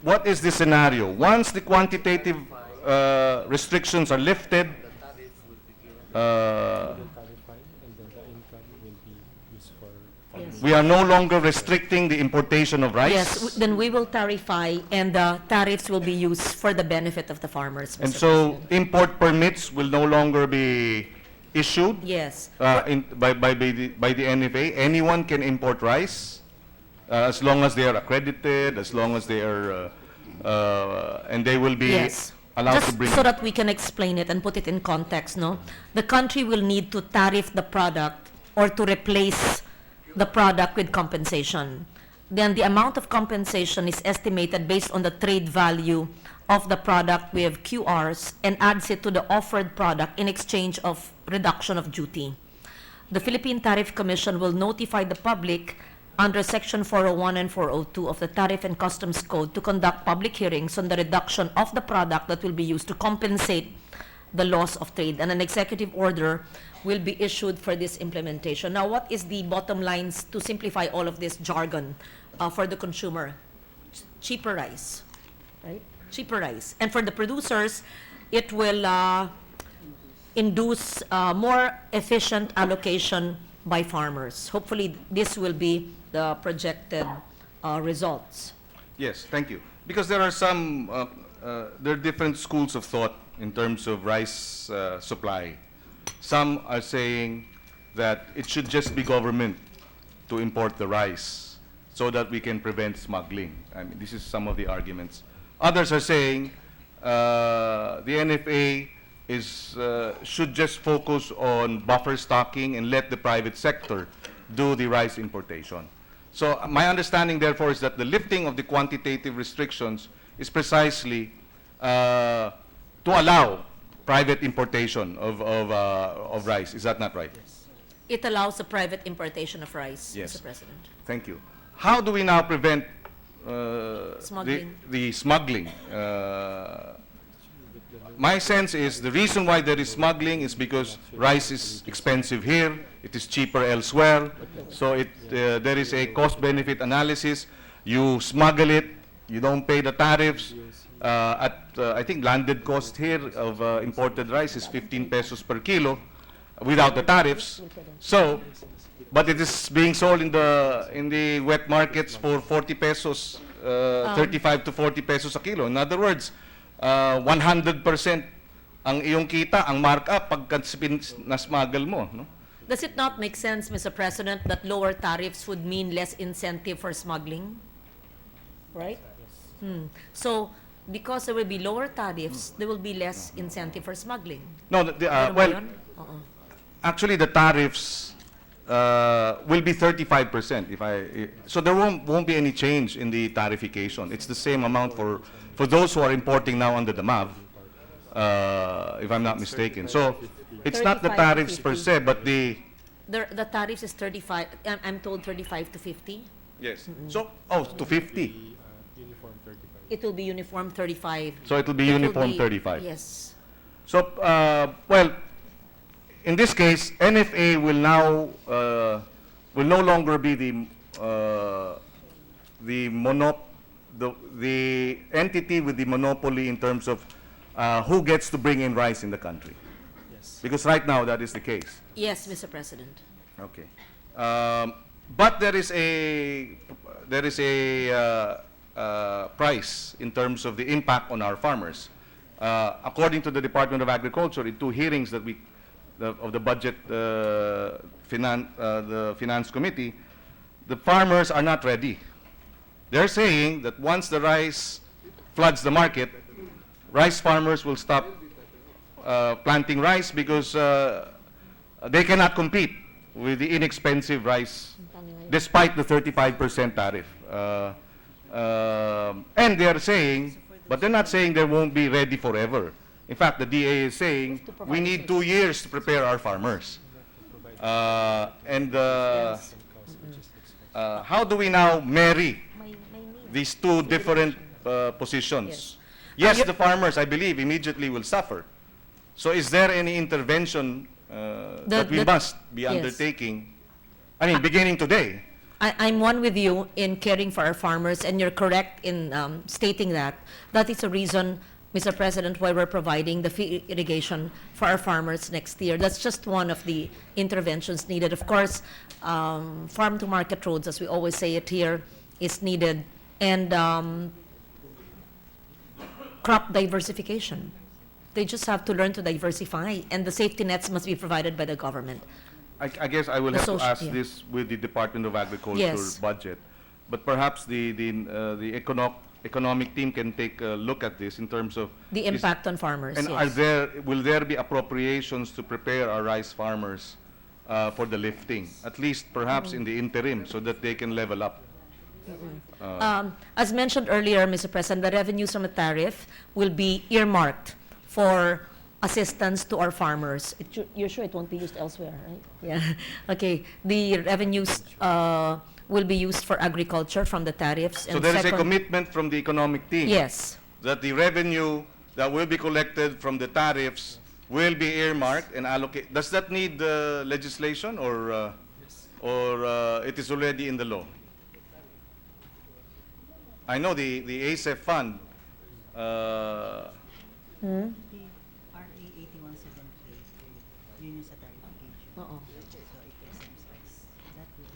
What is the scenario? Once the quantitative restrictions are lifted, Tarify, and then the income will be used for Yes. we are no longer restricting the importation of rice. Yes, then we will tarify, and the tariffs will be used for the benefit of the farmers, Mr. And so President. import permits will no longer be issued Yes. by the NFA. Anyone can import rice as long as they are accredited, as long as they are, and they will be Yes. allowed to Just bring. so that we can explain it and put it in context, no? The country will need to tariff the product or to replace the product with compensation. Then the amount of compensation is estimated based on the trade value of the product with QRs and adds it to the offered product in exchange of reduction of duty. The Philippine Tariff Commission will notify the public under Section 401 and 402 of the Tariff and Customs Code to conduct public hearings on the reduction of the product that will be used to compensate the loss of trade, and an executive order will be issued for this implementation. Now, what is the bottom lines to simplify all of this jargon for the consumer? Cheaper rice, right? Cheaper rice. And for the producers, it will induce more efficient allocation by farmers. Hopefully, this will be the projected results. Yes, thank you. Because there are some, there are different schools of thought in terms of rice supply. Some are saying that it should just be government to import the rice so that we can prevent smuggling. I mean, this is some of the arguments. Others are saying the NFA should just focus on buffer stocking and let the private sector do the rice importation. So my understanding, therefore, is that the lifting of the quantitative restrictions is precisely to allow private importation of rice. Is that not right? It allows the private importation of rice, Yes. Mr. President. Thank you. How do we now prevent Smuggling. the smuggling? My sense is the reason why there is smuggling is because rice is expensive here, it is cheaper elsewhere, so there is a cost-benefit analysis. You smuggle it, you don't pay the tariffs. I think landed cost here of imported rice is 15 pesos per kilo without the tariffs. So, but it is being sold in the wet markets for 40 pesos, 35 to 40 pesos a kilo. In other words, 100% ang iyong kita, ang markup pagka na-smuggle mo. No? Does it not make sense, Mr. President, that lower tariffs would mean less incentive for smuggling? Right? So, because there will be lower tariffs, there will be less incentive for smuggling. No, Ano ba well, yun? Oo. actually the tariffs will be 35%. So there won't be any change in the tarification. It's the same amount for those who are importing now under the MAV. if I'm not mistaken. So it's not the 35 to tariffs per 50. se, but the, The tariffs is 35, I'm told 35 to 50. yes. So, oh, to 50. Uniform 35. It will be uniform 35. So it will be It will uniform be- 35. Yes. So, well, in this case, NFA will now, will no longer be the entity with the monopoly in terms of who gets to bring in rice in the country. Yes. Because right now, that is the case. Yes, Mr. President. Okay. But there is a price in terms of the impact on our farmers. According to the Department of Agriculture, in two hearings that of the budget the finance committee, the farmers are not ready. They're saying that once the rice floods the market, rice farmers will stop planting rice because they cannot compete with the inexpensive rice despite the 35% tariff. And they're saying, but they're not saying they won't be ready forever. In fact, the DA is saying we need 2 years to prepare our farmers. How do we now marry these two different positions? Yes, the farmers, I believe, immediately will suffer. So is there any intervention that we must be yes. undertaking, I mean, beginning today? I'm one with you in caring for our farmers, and you're correct in stating that. That is the reason, Mr. President, why we're providing the free irrigation for our farmers next year. That's just one of the interventions needed. Of course, farm-to-market roads, as we always say it here, is needed, and crop diversification. They just have to learn to diversify, and the safety nets must be provided by the government. I guess I will have to social- ask yeah. this with the Department of Agriculture Yes. budget. But perhaps the economic team can take a look at this in terms of The is- impact on farmers, And yes. will there be appropriations to prepare our rice farmers for the lifting, at least perhaps in the interim, so that they can level up? As mentioned earlier, Mr. President, the revenues from the tariff will be earmarked for assistance to our farmers. You're sure it won't be used elsewhere, right? Yeah. Okay. The revenues will be used for agriculture from the tariffs. So and there is a second- commitment from the economic team Yes. that the revenue that will be collected from the tariffs will be earmarked and allocated. Does that need legislation or it is already in the law? I know the ASEF fund, RA 8178, yun yung sa tarification. Oo. So it exempts rice. That will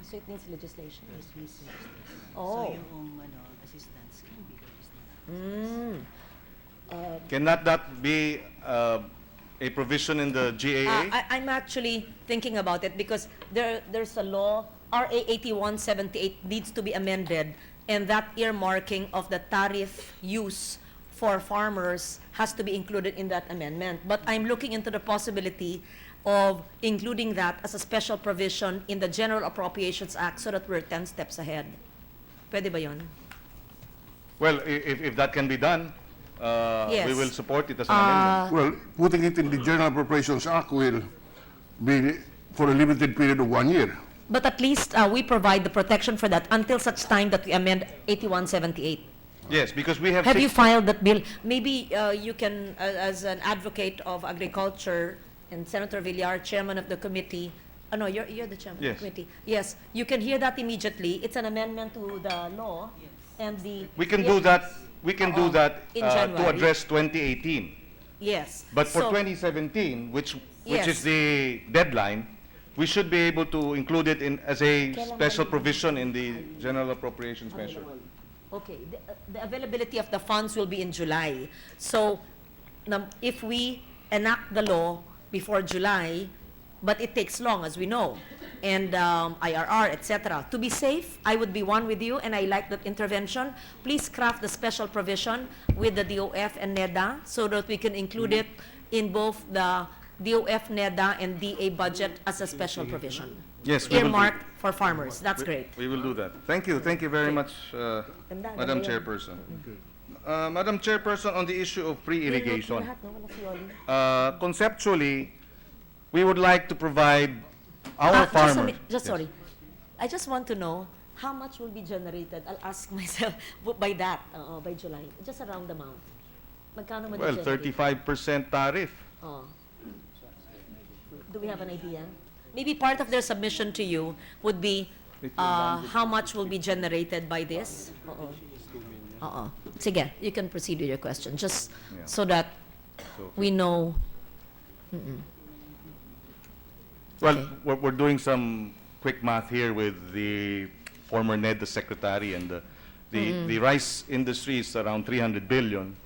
So it needs legislation. Yes, please legislation. Oh. So yung assistance can be legislated. cannot that be a provision in the GAA? I'm actually thinking about it because there's a law, RA 8178 needs to be amended, and that earmarking of the tariff use for farmers has to be included in that amendment. But I'm looking into the possibility of including that as a special provision in the General Appropriations Act so that we're 10 steps ahead. Pwede ba yun? Well, if that can be done, Yes. we will support it as an amendment. Well, putting it in the General Appropriations Act will be for a limited period of 1 year. But at least we provide the protection for that until such time that we amend 8178. Yes, because we have Have you six, filed that bill? Maybe you can, as an advocate of agriculture, and Senator Villar, chairman of the committee, no, you're the chairman of Yes. the committee. Yes, you can hear that immediately. It's an amendment to the law, and the... we can do that, In to January. address 2018. Yes. But for So- 2017, which Yes. is the deadline, we should be able to include it in as a special provision in the General Appropriations measure. Okay, the availability of the funds will be in July. So, if we enact the law before July, but it takes long, as we know, and IRR, etc. To be safe, I would be one with you, and I like that intervention. Please craft the special provision with the DOF and NEDA so that we can include it in both the DOF, NEDA, and DA budget as a special provision. Yes, we will do- Earmarked for farmers. That's great. We will do that. Thank you very much, Ganda, Madam ganda yan. Chairperson. Madam Chairperson, on the issue of pre-irrigation, Lahat, no? Wala si Yoli. conceptually, we would like to provide our Just, farmers. just Yes. sorry. I just want to know how much will be generated. I'll ask myself by that, by July. Just a round amount. Magkano mo Well, 35% tariff. Oh. Do we have an idea? Maybe part of their submission to you would be how much will be generated by this? Oo. Oo. Sige, you can proceed with your question, just Yeah. so that So- we know. Well, Okay. we're doing some quick math here with the former NED, the secretary, and the rice industry is around 300 billion.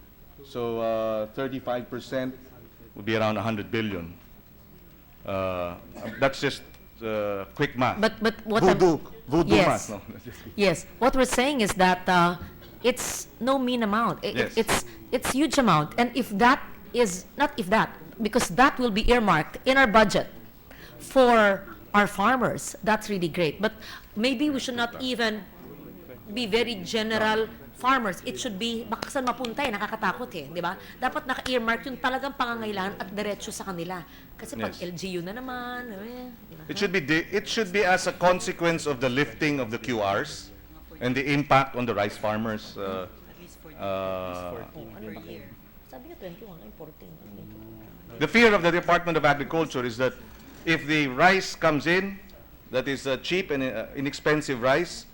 So 35% would be around 100 billion. That's just quick math. But what I'm- voodoo Yes. math. No, Yes, what we're saying is that it's no mean amount. Yes. It's huge amount, and if that is not if that, because that will be earmarked in our budget for our farmers. That's really great. But maybe we should not even be very general farmers. It should be, baka saan mapunta eh, nakakatakot eh, di ba? Dapat naka-earmark yung talagang pangangailangan at diretso sa kanila. Kasi pag Yes. LGU na naman, di ba? It should be as a consequence of the lifting of the QRs and the impact on the rice farmers. Ano ba kayo? Sabi niya 21, ay 14. The fear of the Department of Agriculture is that if the rice comes in, that is cheap and inexpensive rice,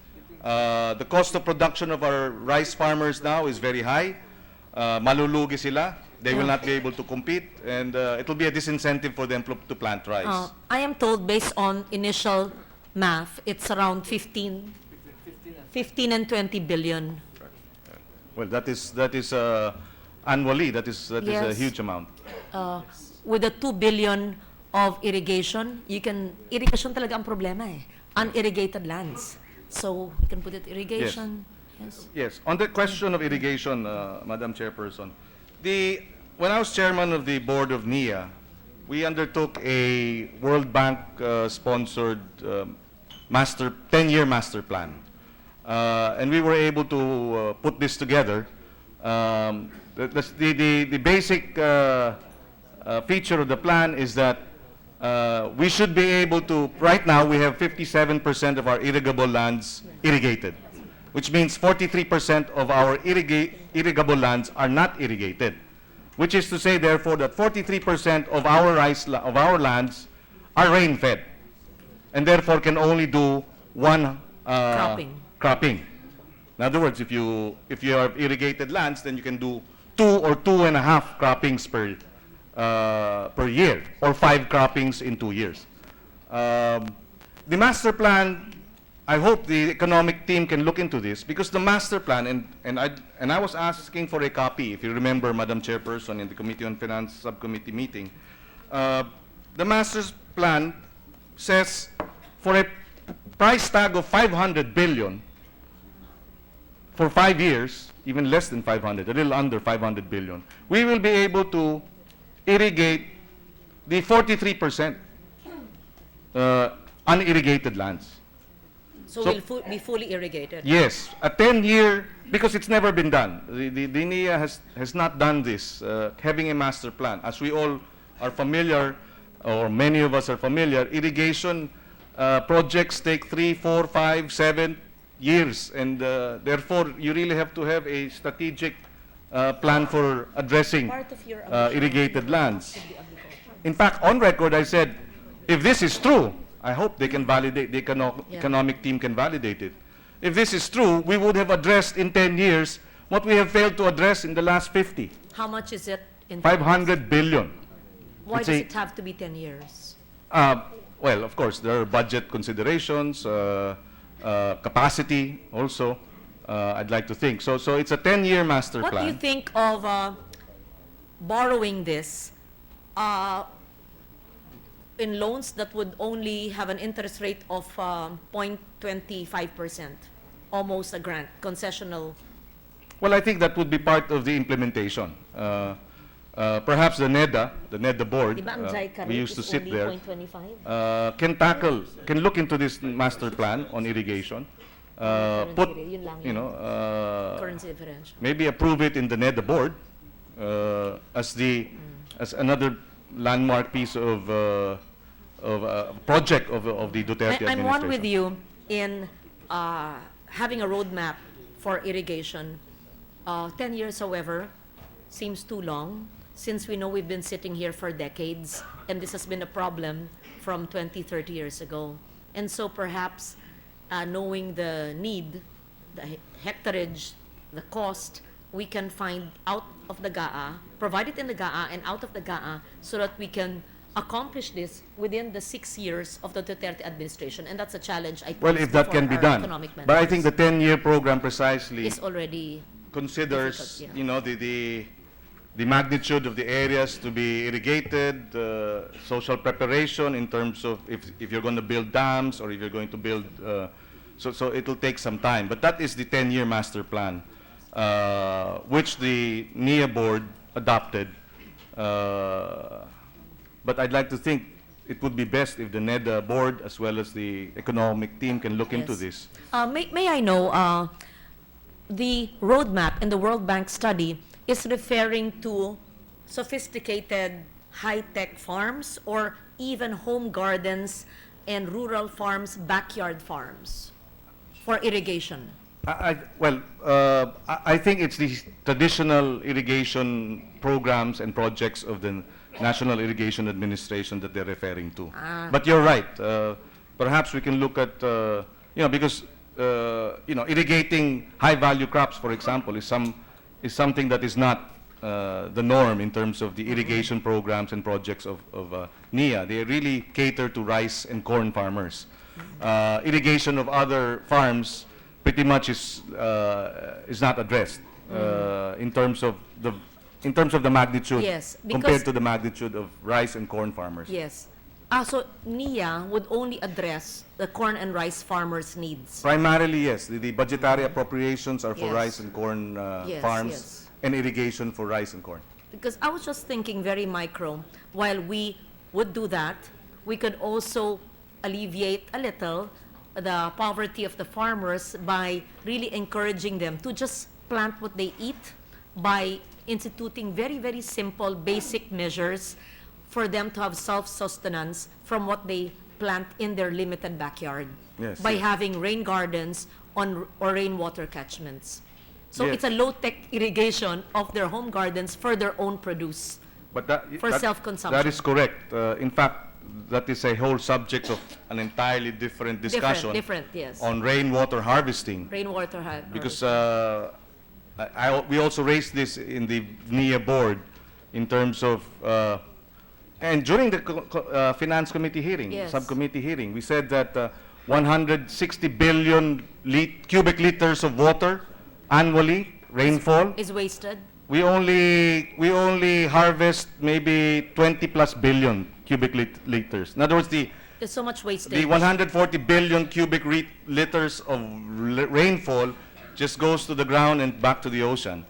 the cost of production of our rice farmers now is very high. Malulugi sila. They will not be able to compete, and it will be a disincentive for them to plant rice. I am told based on initial math, it's around 15 and 20 billion. Well, that is annually. That is a Yes. huge amount. With the 2 billion of irrigation, irrigation talaga ang problema eh. Unirrigated lands. So, you can put it irrigation. Yes. Yes. On the question of irrigation, Madam Chairperson, when I was chairman of the board of NIA, we undertook a World Bank sponsored 10-year master plan. And we were able to put this together. The basic feature of the plan is that we should be able to, right now we have 57% of our irrigable lands irrigated, which means 43% of our irrigable lands are not irrigated, which is to say therefore that 43% of our lands are rain-fed, and therefore can only do one cropping. In other words, if you have irrigated lands, then you can do 2 or 2.5 croppings per year, or 5 croppings in 2 years. The master plan, I hope the economic team can look into this, because the master plan, and I was asking for a copy, if you remember, Madam Chairperson, in the Committee on Finance subcommittee meeting. The master plan says for a price tag of 500 billion for 5 years, even less than 500, a little under 500 billion, we will be able to irrigate the 43% unirrigated lands. So, we'll be fully irrigated. Yes, a 10-year, because it's never been done. The NIA has not done this, having a master plan. As we all are familiar, or many of us are familiar, irrigation projects take 3, 4, 5, 7 years, and therefore you really have to have a strategic plan for addressing Part of your irrigated lands. In fact, on record, I said, if this is true, I hope they can validate, the economic team can validate it. If this is true, we would have addressed in 10 years what we have failed to address in the last 50. How much is it in 500 billion. Why It's does a- it have to be 10 years? Well, of course, there are budget considerations, capacity also, I'd like to think. So it's a 10-year master What do you plan. think of borrowing this in loans that would only have an interest rate of 0.25%, almost a grant, concessional? Well, I think that would be part of the implementation. Perhaps the NEDA board, Di ba ang JICA we rate used to is sit only there, 0.25? can look into this master plan on irrigation put, Yun lang you yun. know, Currency differential. maybe approve it in the NEDA board as another landmark piece of project of the Duterte administration. I'm one with you in having a roadmap for irrigation. 10 years, however, seems too long, since we know we've been sitting here for decades, and this has been a problem from 20, 30 years ago. And so perhaps knowing the need, the hectarage, the cost, we can find out of the GAA, provide it in the GAA and out of the GAA, so that we can accomplish this within the 6 years of the Duterte administration. And that's a challenge, I think, Well, if that before can be our done. economic But I think the mentors. 10-year program precisely Is already considers, difficult, yeah. you know, the magnitude of the areas to be irrigated, social preparation in terms of if you're going to build dams or if you're going to build, so it'll take some time. But that is the 10-year master plan, which the NIA board adopted. But I'd like to think it would be best if the NEDA board as well as the economic team can look into Yes. this. May I know, the roadmap in the World Bank study is referring to sophisticated high-tech farms or even home gardens and rural farms, backyard farms for irrigation? I think it's the traditional irrigation programs and projects of the National Irrigation Administration that they're referring to. But you're right. Perhaps we can look at, because, irrigating high-value crops, for example, is something that is not the norm in terms of the irrigation programs and projects of NIA. They really cater to rice and corn farmers. Irrigation of other farms pretty much is not addressed in terms of the magnitude, Yes, compared because- to the magnitude of rice and corn farmers. Yes. So NIA would only address the corn and rice farmers' needs. Primarily, yes. The budgetary appropriations are for Yes. rice and corn Yes, farms, yes. and irrigation for rice and corn. Because I was just thinking very micro, while we would do that, we could also alleviate a little the poverty of the farmers by really encouraging them to just plant what they eat, by instituting very, very simple, basic measures for them to have self-sustenance from what they plant in their limited backyard. Yes, By yes. having rain gardens or rainwater catchments. So Yes. it's a low-tech irrigation of their home gardens for their own produce. But that, For that- self-consumption. That is correct. In fact, that is a whole subject of an entirely different discussion Different, yes. on rainwater harvesting. Rainwater Because we also raised this in the NIA board in terms of, and during the Finance Committee hearing, Yes. subcommittee hearing, we said that 160 billion cubic liters of water annually, rainfall, is wasted. we only harvest maybe 20 plus billion cubic liters. In other words, the There's so much wastage. 140 billion cubic liters of rainfall just goes to the ground and back to the ocean.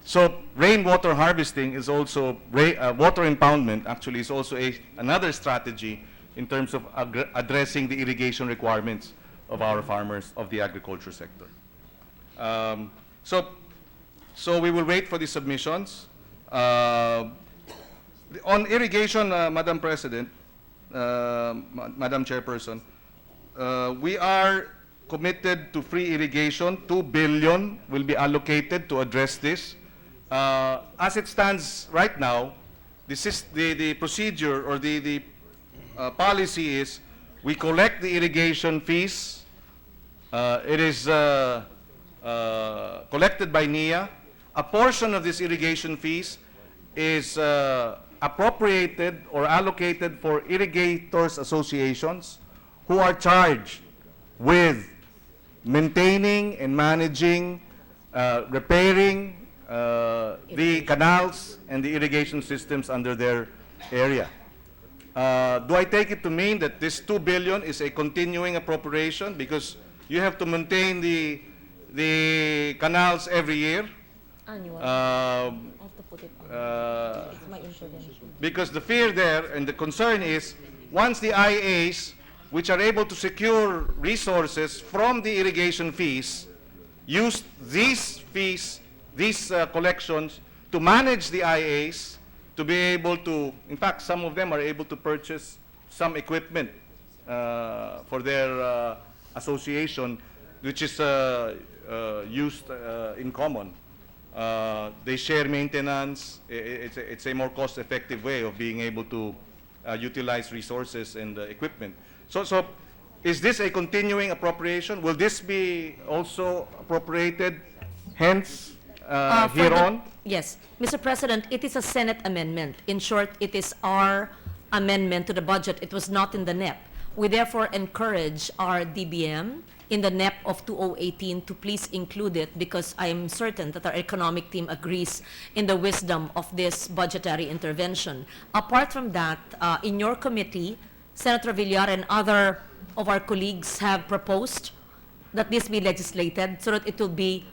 So rainwater harvesting is also, water impoundment actually is also another strategy in terms of addressing the irrigation requirements of our farmers of the agriculture sector. So we will wait for the submissions. On irrigation, Madam President, Madam Chairperson, we are committed to free irrigation. 2 billion will be allocated to address this. As it stands right now, the procedure or the policy is we collect the irrigation fees. It is collected by NIA. A portion of this irrigation fees is appropriated or allocated for irrigators associations who are charged with maintaining and managing, repairing the canals and the irrigation systems under their area. Do I take it to mean that this 2 billion is a continuing appropriation because you have to maintain the canals every year? Annual. I have to put it on. It's my intervention. Because the fear there and the concern is once the IAs which are able to secure resources from the irrigation fees, use these fees, these collections, to manage the IAs, to be able to, in fact, some of them are able to purchase some equipment for their association, which is used in common. They share maintenance. It's a more cost-effective way of being able to utilize resources and equipment. So is this a continuing appropriation? Will this be also appropriated hence For here the- on? Yes. Mr. President, it is a Senate amendment. In short, it is our amendment to the budget. It was not in the NEP. We therefore encourage our DBM in the NEP of 2018 to please include it, because I am certain that our economic team agrees in the wisdom of this budgetary intervention. Apart from that, in your committee, Senator Villar and other of our colleagues have proposed that this be legislated so that it will be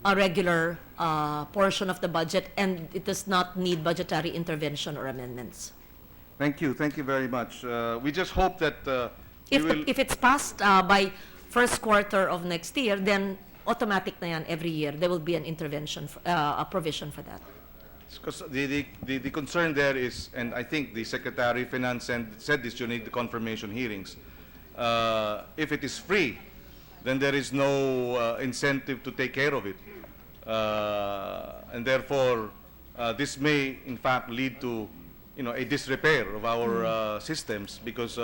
a regular portion of the budget and it does not need budgetary intervention or amendments. Thank you very much. We just hope that we will... If it's passed by first quarter of next year, then automatic na yan every year. There will be an intervention, a provision for that. Because the concern there is, and I think the Secretary of Finance said this during the confirmation hearings, if it is free, then there is no incentive to take care of it. And therefore, this may in fact lead to a disrepair of our systems, because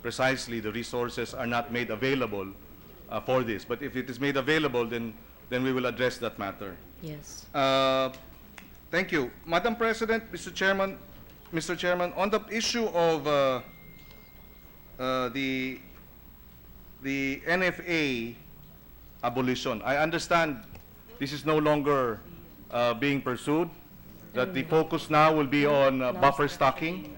precisely the resources are not made available for this. But if it is made available, then we will address that matter. Yes. Thank you. Madam President, Mr. Chairman, on the issue of the NFA abolition, I understand this is no longer being pursued, that the focus now will be on buffer stocking,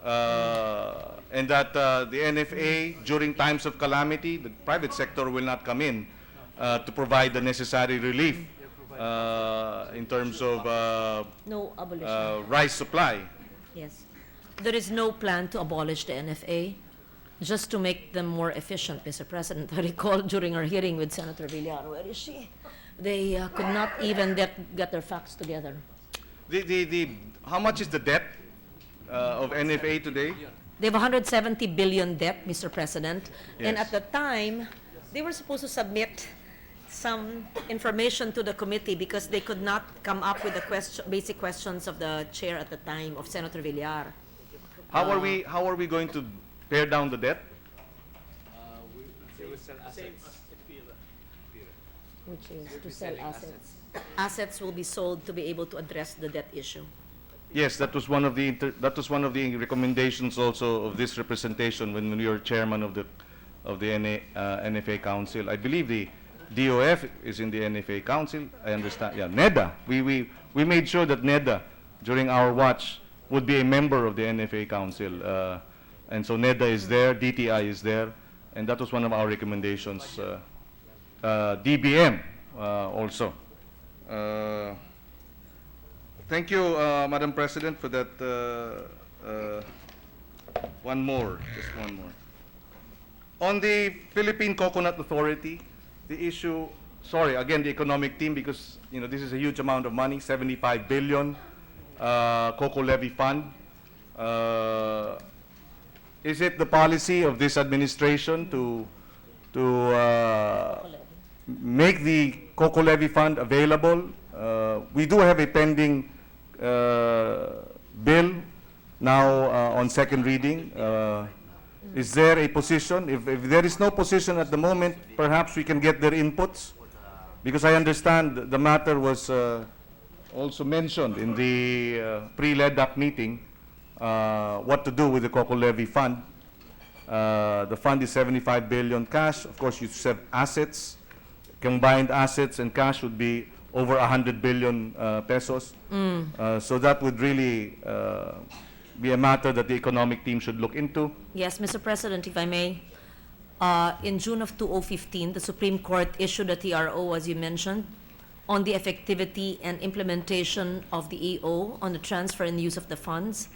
and that the NFA, during times of calamity, the private sector will not come in to provide the necessary relief in terms of No abolition. rice supply. Yes. There is no plan to abolish the NFA, just to make them more efficient, Mr. President. I recall during our hearing with Senator Villar, where is she? They could not even get their facts together. How much is the debt of NFA today? They have 170 billion debt, Mr. President. And Yes. at the time, they were supposed to submit some information to the committee because they could not come up with the basic questions of the chair at the time, of Senator Villar. How are we going to pare down the debt? Which is to sell assets. Assets will be sold to be able to address the debt issue. Yes, that was one of the recommendations also of this representation when we were chairman of the NFA Council. I believe the DOF is in the NFA Council. I understand. Yeah, NEDA. We made sure that NEDA during our watch would be a member of the NFA Council, and so NEDA is there, DTI is there, and that was one of our recommendations. DBM also. Thank you, Madam President, for that. One more, just one more. On the Philippine Coconut Authority, the issue, sorry, again, the economic team, because this is a huge amount of money, 75 billion, Coco Levy Fund. Is it the policy of this administration to make the Coco Levy Fund available? We do have a pending bill now on second reading. Is there a position? If there is no position at the moment, perhaps we can get their inputs, because I understand the matter was also mentioned in the pre-LEDAC meeting, what to do with the Coco Levy Fund. The fund is 75 billion cash. Of course, you have assets. Combined assets and cash would be over 100 billion pesos. So that would really be a matter that the economic team should look into. Yes, Mr. President, if I may. In June of 2015, the Supreme Court issued a TRO, as you mentioned, on the effectivity and implementation of the EO on the transfer and use of the funds.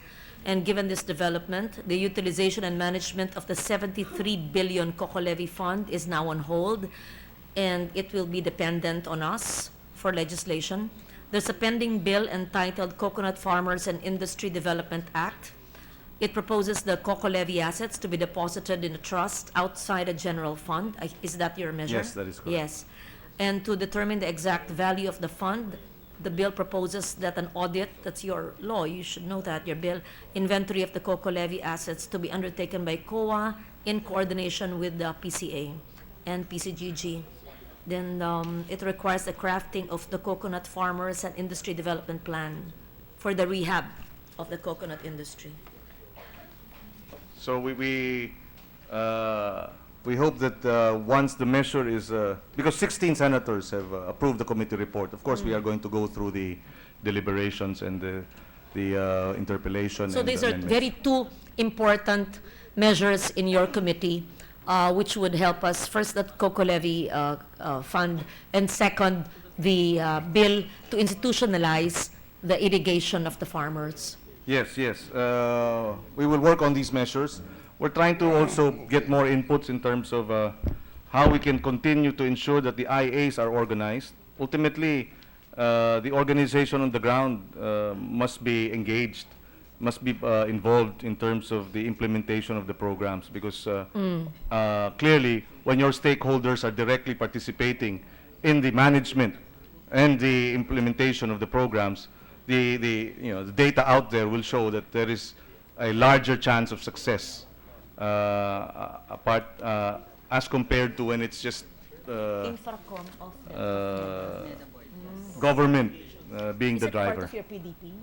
And given this development, the utilization and management of the 73 billion Coco Levy Fund is now on hold, and it will be dependent on us for legislation. There's a pending bill entitled Coconut Farmers and Industry Development Act. It proposes the Coco Levy assets to be deposited in a trust outside a general fund. Is that your measure? Yes, that is correct. Yes. And to determine the exact value of the fund, the bill proposes that an audit, that's your law, you should know that, your bill, inventory of the Coco Levy assets to be undertaken by COA in coordination with the PCA and PCGG. Then it requires the crafting of the Coconut Farmers and Industry Development Plan for the rehab of the coconut industry. So we hope that once the measure is, because 16 senators have approved the committee report. Of course, we are going to go through the deliberations and the interpellation. So and these are amendments. very two important measures in your committee, which would help us. First, the Coco Levy fund, and second, the bill to institutionalize the irrigation of the farmers. Yes, yes. We will work on these measures. We're trying to also get more inputs in terms of how we can continue to ensure that the IAs are organized. Ultimately, the organization on the ground must be engaged, must be involved in terms of the implementation of the programs, because clearly, when your stakeholders are directly participating in the management and the implementation of the programs, the data out there will show that there is a larger chance of success as compared to when it's just Infracom of government being the Is it part driver. of your PDP?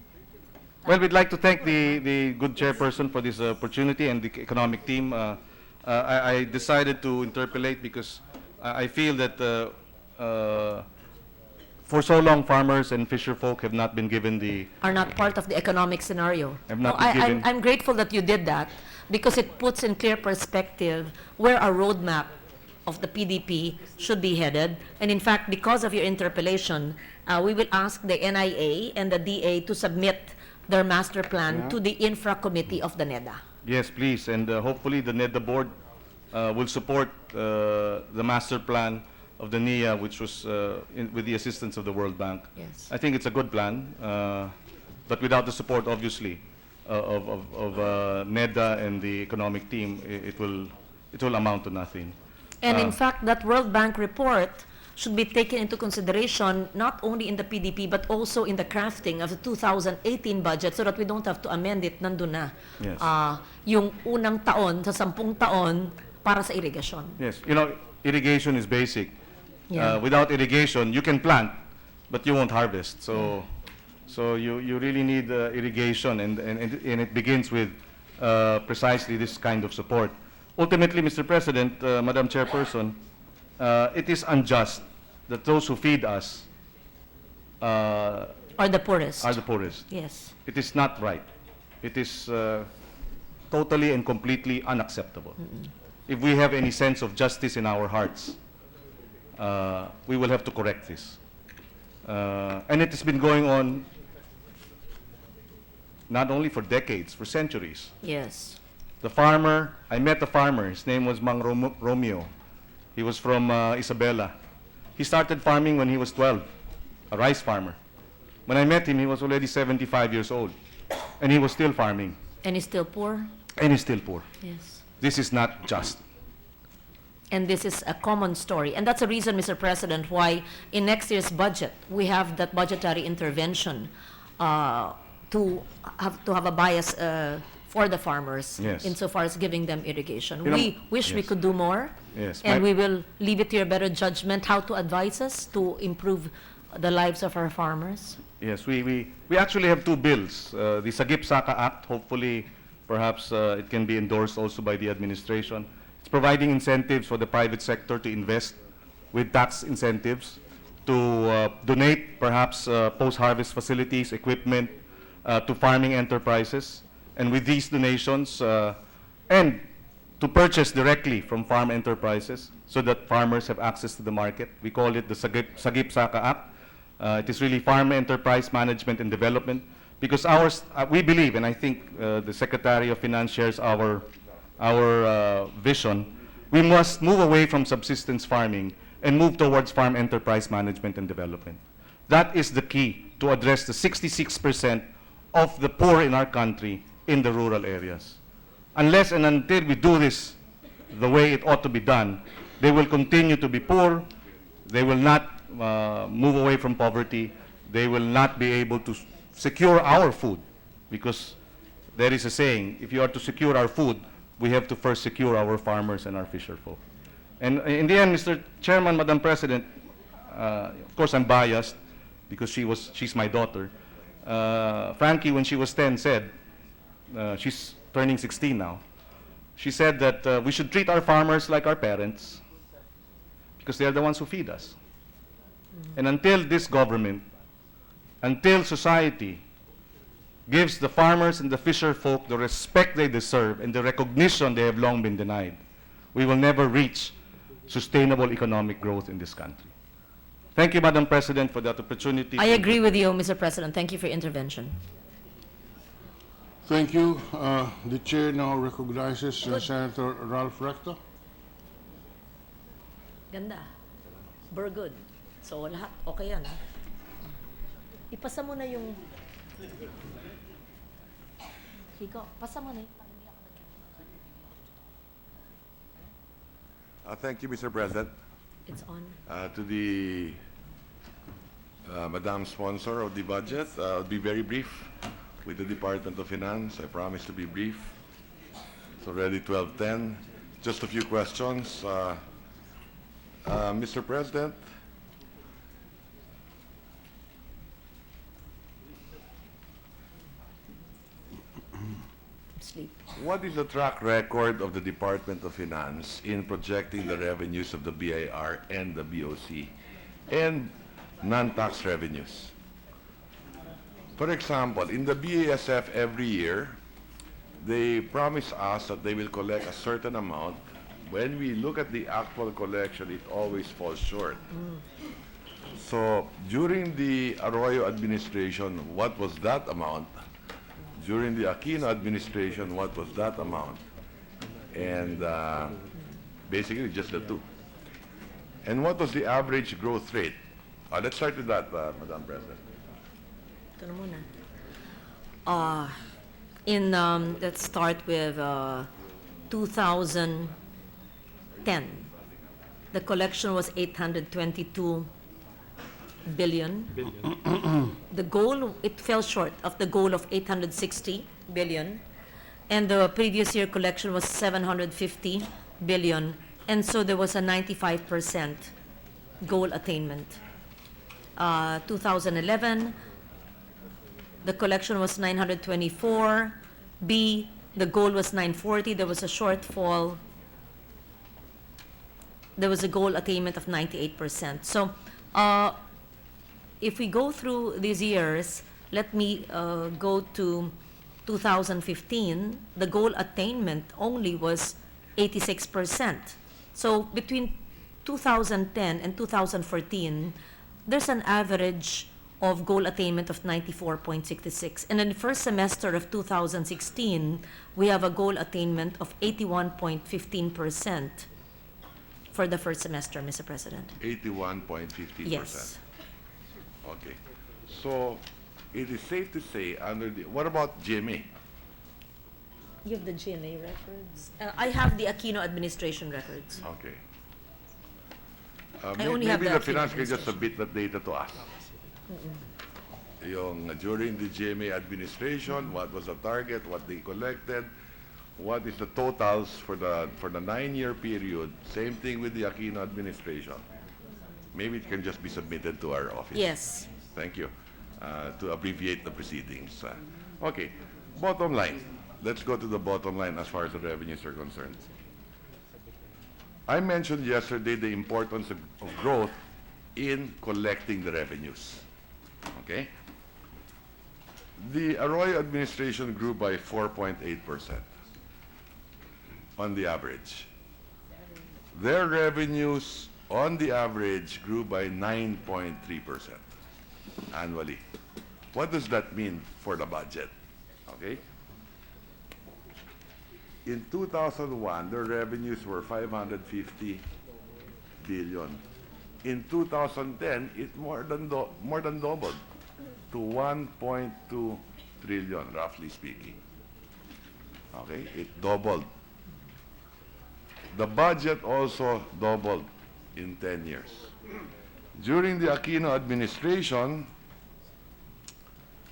Well, we'd like to thank the good chairperson for this opportunity and the economic team. I decided to interpellate because I feel that for so long, farmers and fisher folk have not been given the... Are not part of the economic scenario. Have not No, been given- I'm grateful that you did that, because it puts in clear perspective where our roadmap of the PDP should be headed. And in fact, because of your interpellation, we will ask the NIA and the DA to submit their master plan to the Infra Committee of the NEDA. Yes, please, and hopefully the NEDA board will support the master plan of the NIA, which was with the assistance of the World Bank. Yes. I think it's a good plan, but without the support, obviously, of NEDA and the economic team, it will amount to nothing. And in fact, that World Bank report should be taken into consideration not only in the PDP but also in the crafting of the 2018 budget, so that we don't have to amend it, nandun na. Yes. Yung unang taon sa 10 taon para sa irigasyon. Yes, irrigation is basic. Yeah. Without irrigation, you can plant, but you won't harvest. So you really need irrigation, and it begins with precisely this kind of support. Ultimately, Mr. President, Madam Chairperson, it is unjust that those who feed us Or the poorest. are the poorest. Yes. It is not right. It is totally and completely unacceptable. If we have any sense of justice in our hearts, we will have to correct this. And it has been going on not only for decades, for centuries. Yes. The farmer, I met a farmer, his name was Mang Romeo. He was from Isabela. He started farming when he was 12, a rice farmer. When I met him, he was already 75 years old, and he was still farming, And he's still poor? and he's still poor. Yes. This is not just. And this is a common story. And that's the reason, Mr. President, why in next year's budget, we have that budgetary intervention to have a bias for the farmers, Yes. insofar as giving them irrigation. You know- We wish we Yes. could do more. Yes, And my- we will leave it to your better judgment how to advise us to improve the lives of our farmers. Yes, we actually have two bills. The Sagip Saka Act, hopefully, perhaps it can be endorsed also by the administration. It's providing incentives for the private sector to invest with tax incentives, to donate perhaps post-harvest facilities, equipment to farming enterprises. And with these donations, and to purchase directly from farm enterprises so that farmers have access to the market. We call it the Sagip Saka Act. It is really farm enterprise management and development because we believe, and I think the Secretary of Finance shares our vision, we must move away from subsistence farming and move towards farm enterprise management and development. That is the key to address the 66% of the poor in our country in the rural areas. Unless and until we do this the way it ought to be done, they will continue to be poor, they will not move away from poverty, they will not be able to secure our food, because there is a saying, if you are to secure our food, we have to first secure our farmers and our fisher folk. And in the end, Mr. Chairman, Madam President, of course I'm biased because she's my daughter. Frankie, when she was 10, said, she's turning 16 now, she said that we should treat our farmers like our parents because they are the ones who feed us. And until this government, until society gives the farmers and the fisher folk the respect they deserve and the recognition they have long been denied, we will never reach sustainable economic growth in this country. Thank you, Madam President, for that opportunity. I agree with you, Mr. President. Thank you for your intervention. Thank you. The chair now recognizes Senator Ralph Recto. Ganda. We're good. So lahat, okay yan, ha? Ipasa mo na yung... Hiko, pasa mo na Thank you, Mr. President. It's on. To the Madam Sponsor of the budget, I'll be very brief with the Department of Finance. I promise to be brief. It's already 12:10. Just a few questions. Mr. President, Sleep. what is the track record of the Department of Finance in projecting the revenues of the BIR and the BOC and non-tax revenues? For example, in the BASF every year, they promise us that they will collect a certain amount. When we look at the actual collection, it always falls short. So during the Arroyo administration, what was that amount? During the Aquino administration, what was that amount? And basically just the two. And what was the average growth rate? Let's start with that, Madam President. Ito na muna. Let's start with 2010. The collection was 822 billion. The goal, it fell short of the goal of 860 billion. And the previous year collection was 750 billion. And so there was a 95% goal attainment. 2011, the collection was 924. B, the goal was 940. There was a shortfall. There was a goal attainment of 98%. So if we go through these years, let me go to 2015. The goal attainment only was 86%. So between 2010 and 2014, there's an average of goal attainment of 94.66. And in the first semester of 2016, we have a goal attainment of 81.15% for the first semester, Mr. President. 81.15%. Yes. Okay. So it is safe to say what about GMA? You have the GMA records? I have the Aquino administration records. Okay. I only have maybe the the finance can just administration. submit that data to us. Yung during the GMA administration, what was the target, what they collected, what is the totals for the 9-year period. Same thing with the Aquino administration. Maybe it can just be submitted to our office. Yes. Thank you. To abbreviate the proceedings. Okay. Bottom line. Let's go to the bottom line as far as the revenues are concerned. I mentioned yesterday the importance of growth in collecting the revenues. Okay? The Arroyo administration grew by 4.8% on the average. Their revenues on the average grew by 9.3% annually. What does that mean for the budget? Okay? In 2001, their revenues were 550 billion. In 2010, it more than doubled to 1.2 trillion, roughly speaking. Okay? It doubled. The budget also doubled in 10 years. During the Aquino administration,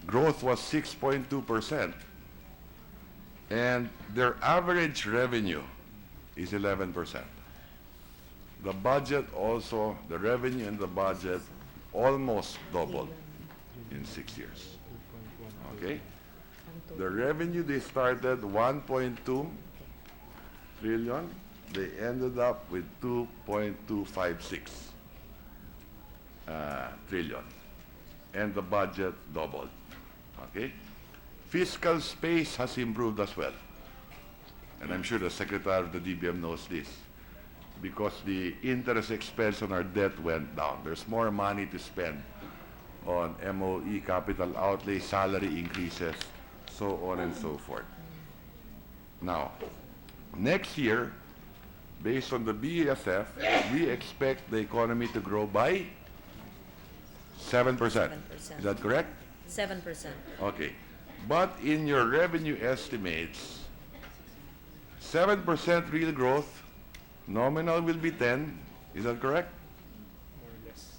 growth was 6.2%, and their average revenue is 11%. The budget also, the revenue and the budget almost doubled in 6 years. Okay? The revenue, they started 1.2 trillion, they ended up with 2.256 trillion, and the budget doubled. Okay? Fiscal space has improved as well. And I'm sure the Secretary of the DBM knows this, because the interest expense on our debt went down. There's more money to spend on MOE, capital outlay, salary increases, so on and so forth. Now, next year, based on the BASF, we expect the economy to grow by 7%. 7%. Is that correct? 7%. Okay. But in your revenue estimates, 7% real growth, nominal will be 10. Is that correct? More or less.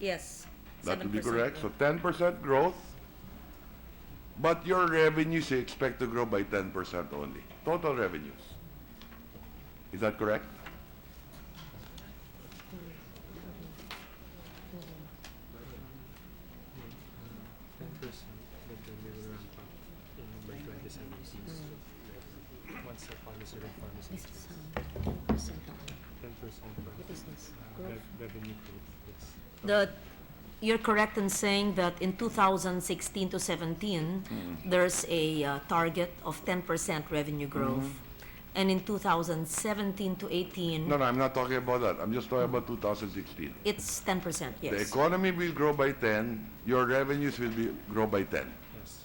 Yes. That would be 7% correct. So growth. 10% growth, but your revenues you expect to grow by 10% only. Total revenues. Is that correct? 10%, but then we will ramp up by 2017. Once the policy reform is implemented. 10% for revenue growth. Yes. You're correct in saying that in 2016 to 17, there's a target of 10% revenue growth. And in 2017 to 18, No, I'm not talking about that. I'm just talking about 2016. it's 10%, The yes. economy will grow by 10, your revenues will grow by 10. Yes.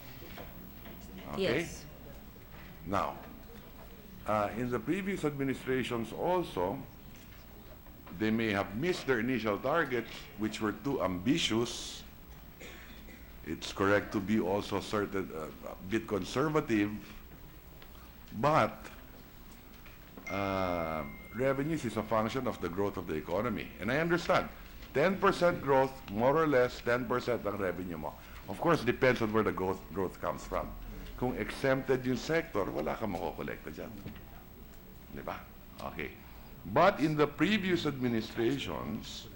Okay? Yes. Now, in the previous administrations also, they may have missed their initial targets, which were too ambitious. It's correct to be also a bit conservative, but revenues is a function of the growth of the economy. And I understand, 10% growth, more or less 10% ang revenue mo. Of course, depends on where the growth comes from. Kung exempted yung sector, wala kang makukolekta dyan. Di ba? Okay. But in the previous administrations,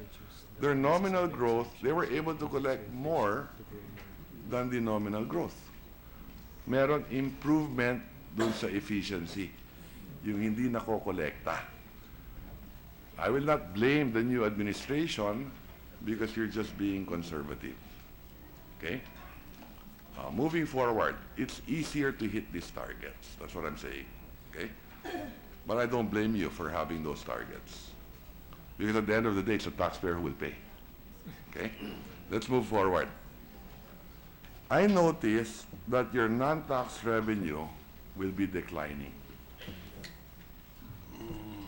their nominal growth, they were able to collect more than the nominal growth. Meron improvement dun sa efficiency, yung hindi nakokolekta. I will not blame the new administration because you're just being conservative. Okay? Moving forward, it's easier to hit these targets. That's what I'm saying. Okay? But I don't blame you for having those targets. Because at the end of the day, it's the taxpayer who will pay. Okay? Let's move forward. I noticed that your non-tax revenue will be declining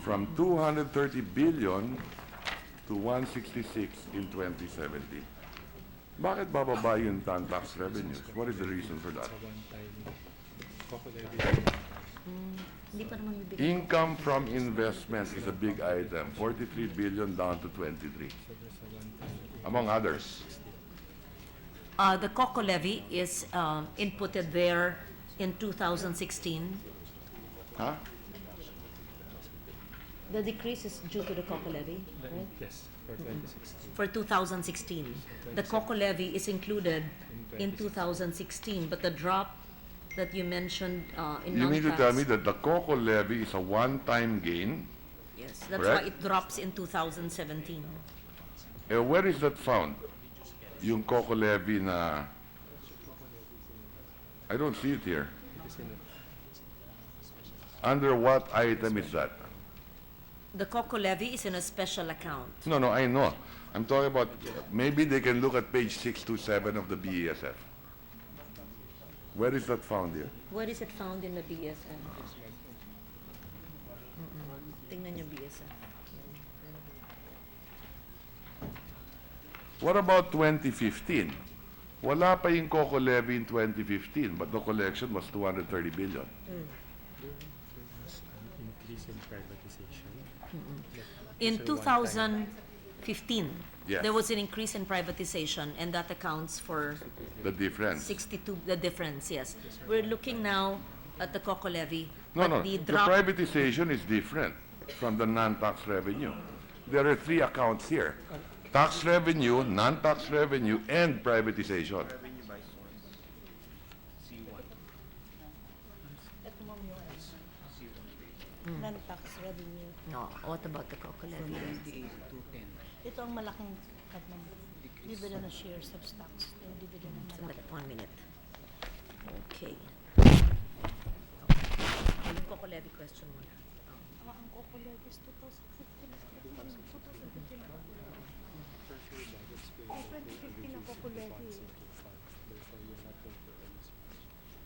from 230 billion to 166 in 2017. Bakit bababa yung non-tax revenues? What is the reason for that? It's a one-time popularity. Hindi pa naman bibigyan. Income from investment is a big item, 43 billion down to 23, So there's a one-time. among others. The COCO levy is inputted there in 2016. Huh? The decrease is due to the COCO levy, right? Yes, for 2016. For 2016. The COCO levy is included in 2016, but the drop that you mentioned in You non-tax. need to tell me that the COCO levy is a one-time gain. Yes, that's Correct. why it drops in 2017. Where is that found? Yung COCO levy na... I don't see it here. Because in Under what item is that? The COCO levy is in a special account. No, I know. I'm talking about, maybe they can look at page 627 of the BESF. Where is that found here? Where is it found in the BSN? Tingnan niyo BSN. What about 2015? Wala pa yung COCO levy in 2015, but the collection was 230 billion. There was an increase in privatization. In So one 2015, Yes. there was an increase in privatization, and that accounts for The difference. 62, the difference, yes. We're looking now at the COCO levy, No, but no, the the drop, privatization is different from the non-tax revenue. There are three accounts here. Tax revenue, non-tax revenue, and privatization. Revenue by source. C1. Non-tax revenue. no, what about the COCO From levy? 98 to 10. Ito ang malaking cut ng dividend na shares of stocks. Yung dividend na malaki. Sandali, 1 minute. Okay. Yung COCO levy question muna. Ang COCO levy is 2015. 2015. treasury budgets will Oh, 2015 ang COCO levy. sinking fund. Therefore, you're not going to earn as much.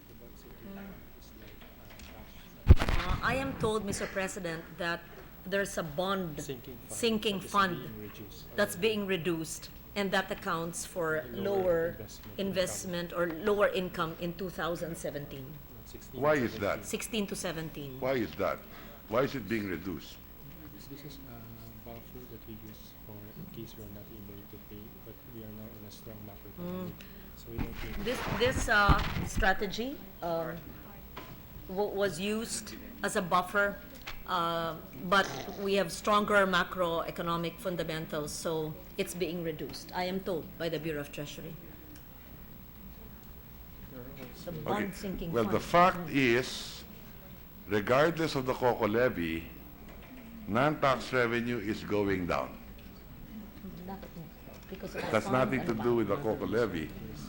The bond sinking fund is like cash I am told, Mr. President, that there's a bond sinking fund being reduced. that's being reduced, and that accounts for lower investment or lower income in 2017, 16 Why is that? 16 to 17. Why is that? Why is it being reduced? This is a buffer that we use for in case we are not able to pay, but we are now in a strong macroeconomy. So we don't need This strategy was used as a buffer, but we have stronger macroeconomic fundamentals, so it's being reduced, I am told, by the Bureau of Treasury. The bond sinking Well, fund. the fact is, regardless of the COCO levy, non-tax revenue is going down. Bakit nga? Because of the That's fund, nothing to ano ba? do with the COCO levy. is,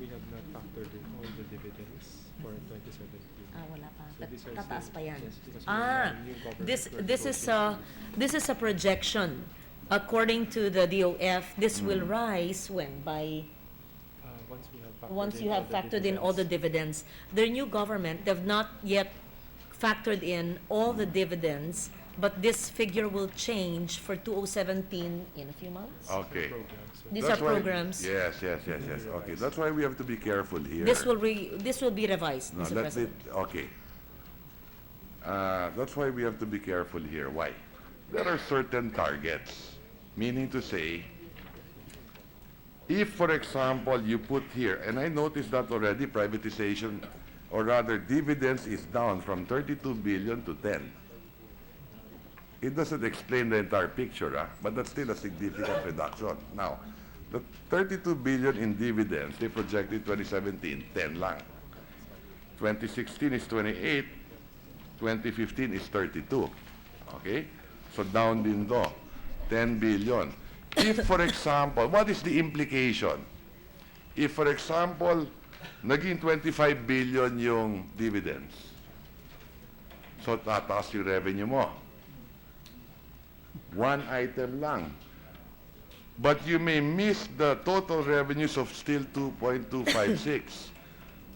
we have not factored in all the dividends for 2017. Wala pa. So these are Tataas still- pa yan. yes, because we are now new government, This we're this is negotiating. this is a projection. According to the DOF, this will rise when by Once we have factored once you have factored in all the dividends. The new government, they've not yet factored in all the dividends, but this figure will change for 2017 in a few months. Okay. programs. So These That's are why- programs. Yes. Okay, that's why we have to be careful here. This will be revised, No, Mr. that's it. President. Okay. That's why we have to be careful here. Why? There are certain targets, meaning to say, if, for example, you put here, and I noticed that already, privatization, or rather dividends is down from 32 billion to 10. It doesn't explain the entire picture, but that's still a significant reduction. Now, the 32 billion in dividends, they projected 2017, 10 lang. 2016 is 28, 2015 is 32. Okay? So down din do, 10 billion. If, for example, what is the implication? If, for example, naging 25 billion yung dividends, so tataas yung revenue mo. One item lang. But you may miss the total revenues of still 2.256.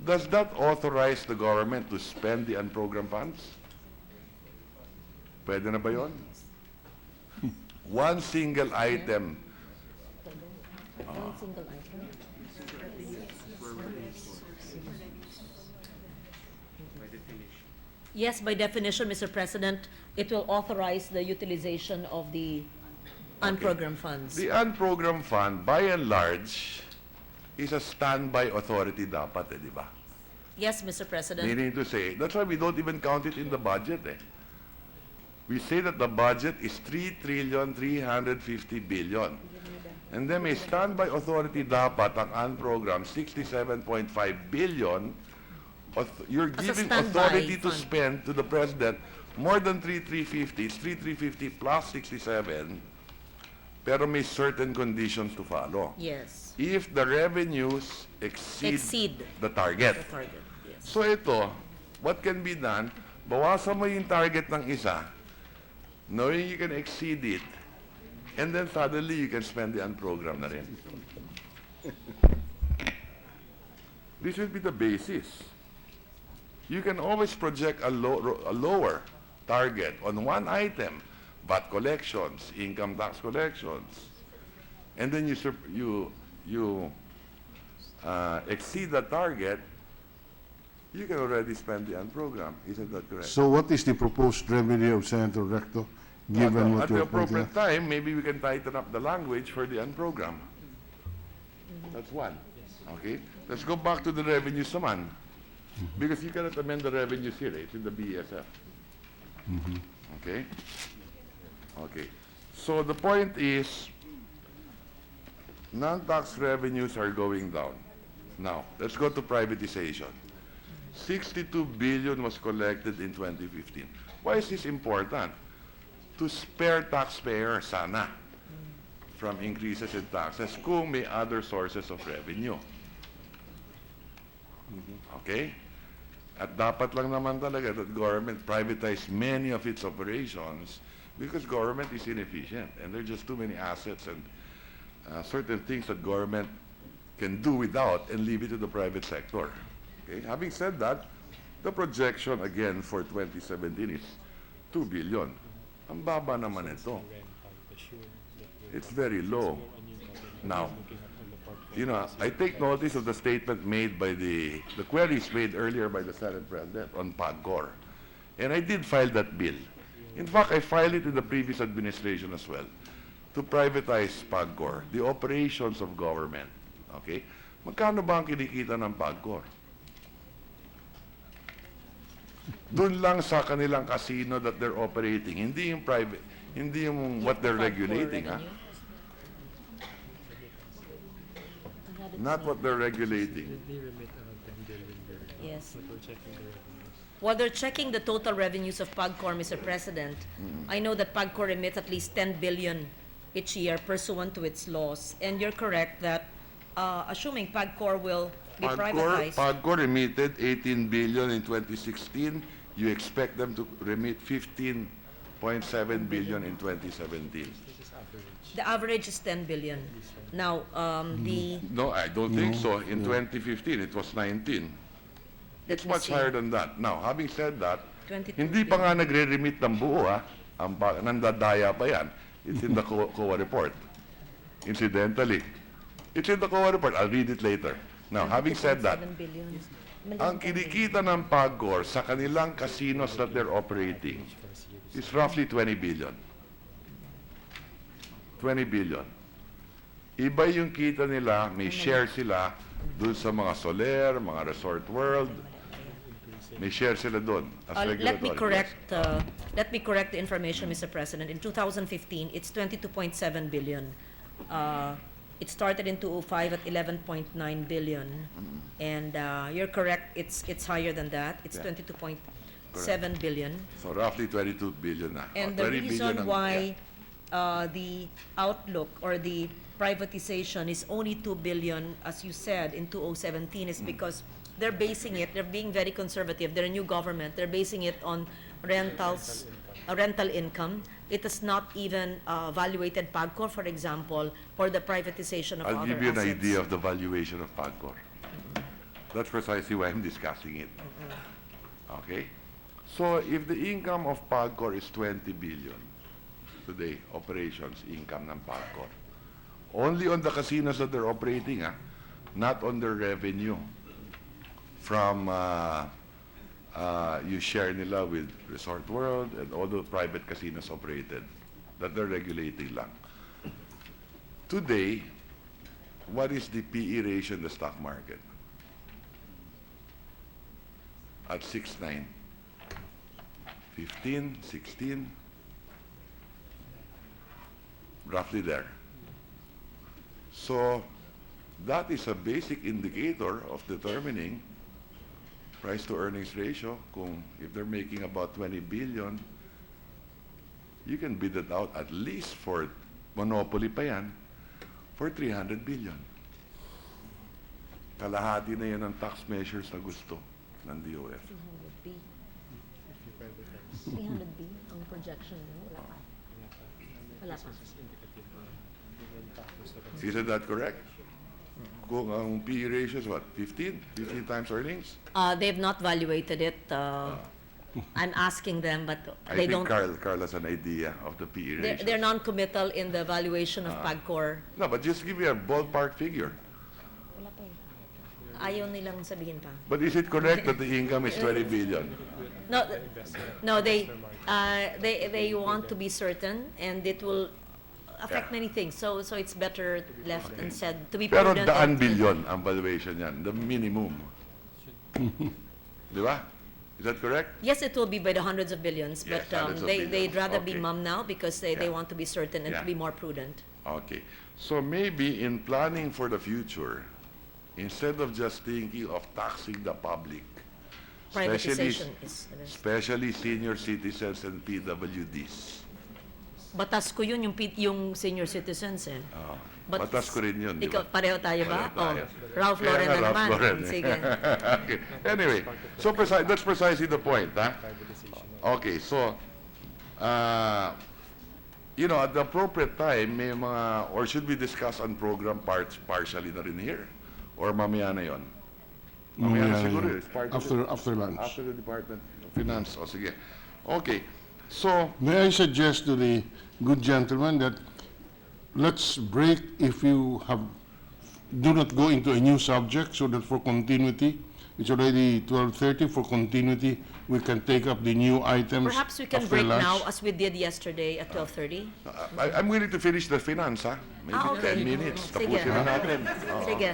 Does that authorize the government to spend the unprogrammed funds? Pwede na ba yun? One single item. One single item. Yes, by definition, Mr. President, it will authorize the utilization of the unprogrammed funds. The unprogrammed fund, by and large, is a standby authority dapat, di ba? Yes, Mr. President. Meaning to say, that's why we don't even count it in the budget, We say that the budget is 3,350 billion. And then may standby authority dapat ang unprogrammed 67.5 billion. You're As a giving standby authority to fund. spend to the president more than 3,350. It's 3,350 plus 67. Pero may certain conditions to follow. Yes. If the revenues exceed the target. The target, yes. So ito, what can be done, bawasan mo yung target ng isa, knowing you can exceed it, And then suddenly you can spend the unprogrammed na rin. This will be the basis. You can always project a lower target on one item, VAT collections, income tax collections, and then you exceed the target, you can already spend the unprogrammed. Isn't that correct? So what is the proposed remedy of Senator Recto, given what At the you have pointed appropriate out? time, maybe we can tighten up the language for the unprogrammed. That's one. Okay? Let's go back to the revenues naman. Because you cannot amend the revenues here. It's in the BSF. Okay? Okay. So the point is, non-tax revenues are going down. Now, let's go to privatization. 62 billion was collected in 2015. Why is this important? To spare taxpayers, sana, from increases in taxes kung may other sources of revenue. Okay? At dapat lang naman talaga that government privatize many of its operations because government is inefficient and there are just too many assets and certain things that government can do without and leave it to the private sector. Okay? Having said that, the projection again for 2017 is 2 billion. Ang baba naman ito. It's very low. Now, you know, I take notice of the statement made by the queries made earlier by the Senate President on PAGCOR. And I did file that bill. In fact, I filed it in the previous administration as well to privatize PAGCOR, the operations of government. Okay? Magkano ba ang kinikita ng PAGCOR? Doon lang sa kanilang casino that they're operating, hindi yung private, hindi yung what they're regulating, ha? Not what they're regulating. They remit around 10 billion yearly. Yes. But we're checking the revenues. While they're checking the total revenues of PAGCOR, Mr. President, I know that PAGCOR remits at least 10 billion each year pursuant to its laws. And you're correct that, assuming PAGCOR will be privatized. PAGCOR remitted 18 billion in 2016. You expect them to remit 15.7 billion in 2017. This is average. The average is 10 billion. Now, the, No, I don't think so. In 2015, it was 19. It's me much see. higher than that. Now, having said that, 22 hindi pa nga nagre-remit ng buo, ha? Nandadaya pa yan. It's in the COA report. Incidentally, it's in the COA report. I'll read it later. Now, having said that, 7 billion. ang kinikita ng PAGCOR sa kanilang casinos that they're operating is roughly 20 billion. 20 billion. Iba yung kita nila, may share sila dun sa mga Soler, mga Resort World. May share sila dun as regulatory. Let me correct the information, Mr. President. In 2015, it's 22.7 billion. It started in 2005 at 11.9 billion. And you're correct, it's higher than that. It's Yeah. 22.7 billion. So roughly 22 billion na. And O, the 20 billion reason ang- why the outlook or the privatization is only 2 billion, as you said, in 2017 is because they're basing it, they're being very conservative, they're a new government, they're basing it on rentals, rental income. It has not even evaluated PAGCOR, for example, for the privatization of I'll other give you an assets. idea of the valuation of PAGCOR. That's precisely why I'm discussing it. Okay? So if the income of PAGCOR is 20 billion today, operations income ng PAGCOR, only on the casinos that they're operating, not on their revenue from you share nila with Resort World and all the private casinos operated that they're regulating lang. Today, what is the PE ratio in the stock market? At 6.9. 15, 16, roughly there. So, that is a basic indicator of determining price to earnings ratio. Kung if they're making about 20 billion, you can bid it out at least for monopoly pa yan for 300 billion. Kalahati na yan ang tax measures na gusto ng DOF. 300B. If you privatize. 300B ang projection, no? Wala pa. Wala pa. Isn't that correct? Kung ang PE ratio is what, 15? 15 times earnings? They've not valuated it. I'm asking them, but I they think don't. Carl has an idea of the PE ratio. They're non-committal in the valuation of PAGCOR. No, but just give me a ballpark figure. Wala pa eh. Ayaw nilang sabihin pa. But is it correct that the income is 20 billion? No, no, they want to be certain, and it will affect Yeah. many things. So it's better left unsaid to be Pero prudent. daan and- billion ang valuation yan, the minimum. Di ba? Is that correct? Yes, it will be by the hundreds of billions, Yes, but hundreds of they'd billions. rather be Okay. mum now because they Yeah. want to be certain and to Yeah. be more prudent. Okay. So maybe in planning for the future, instead of just thinking of taxing the public, Privatization is the best. especially senior citizens and PWDs. Batas ko yun, yung senior citizens eh. But Batas ko rin yun, di Ikaw, ba? pareho tayo ba? Pareho tayo. Ralph Kaya Lauren nga, na Ralph naman. Lauren eh. Sige. Okay. Anyway, so that's precisely the point, huh? Okay, so, at the appropriate time, may mga, or should we discuss on program parts partially na rin here? Or mamaya na yun? Mamaya na siguro, it's part of After lunch. after the Department of Finance. O, sige. Okay, so, May I suggest to the good gentleman that let's break if you have, do not go into a new subject so that for continuity, it's already 12:30, for continuity, we can take up the new items Perhaps we can after break lunch. now as we did yesterday at 12:30. I'm willing to finish the finance, ha? Maybe Okay. 10 minutes. Sige. Tapusin na natin. Oo. Sige.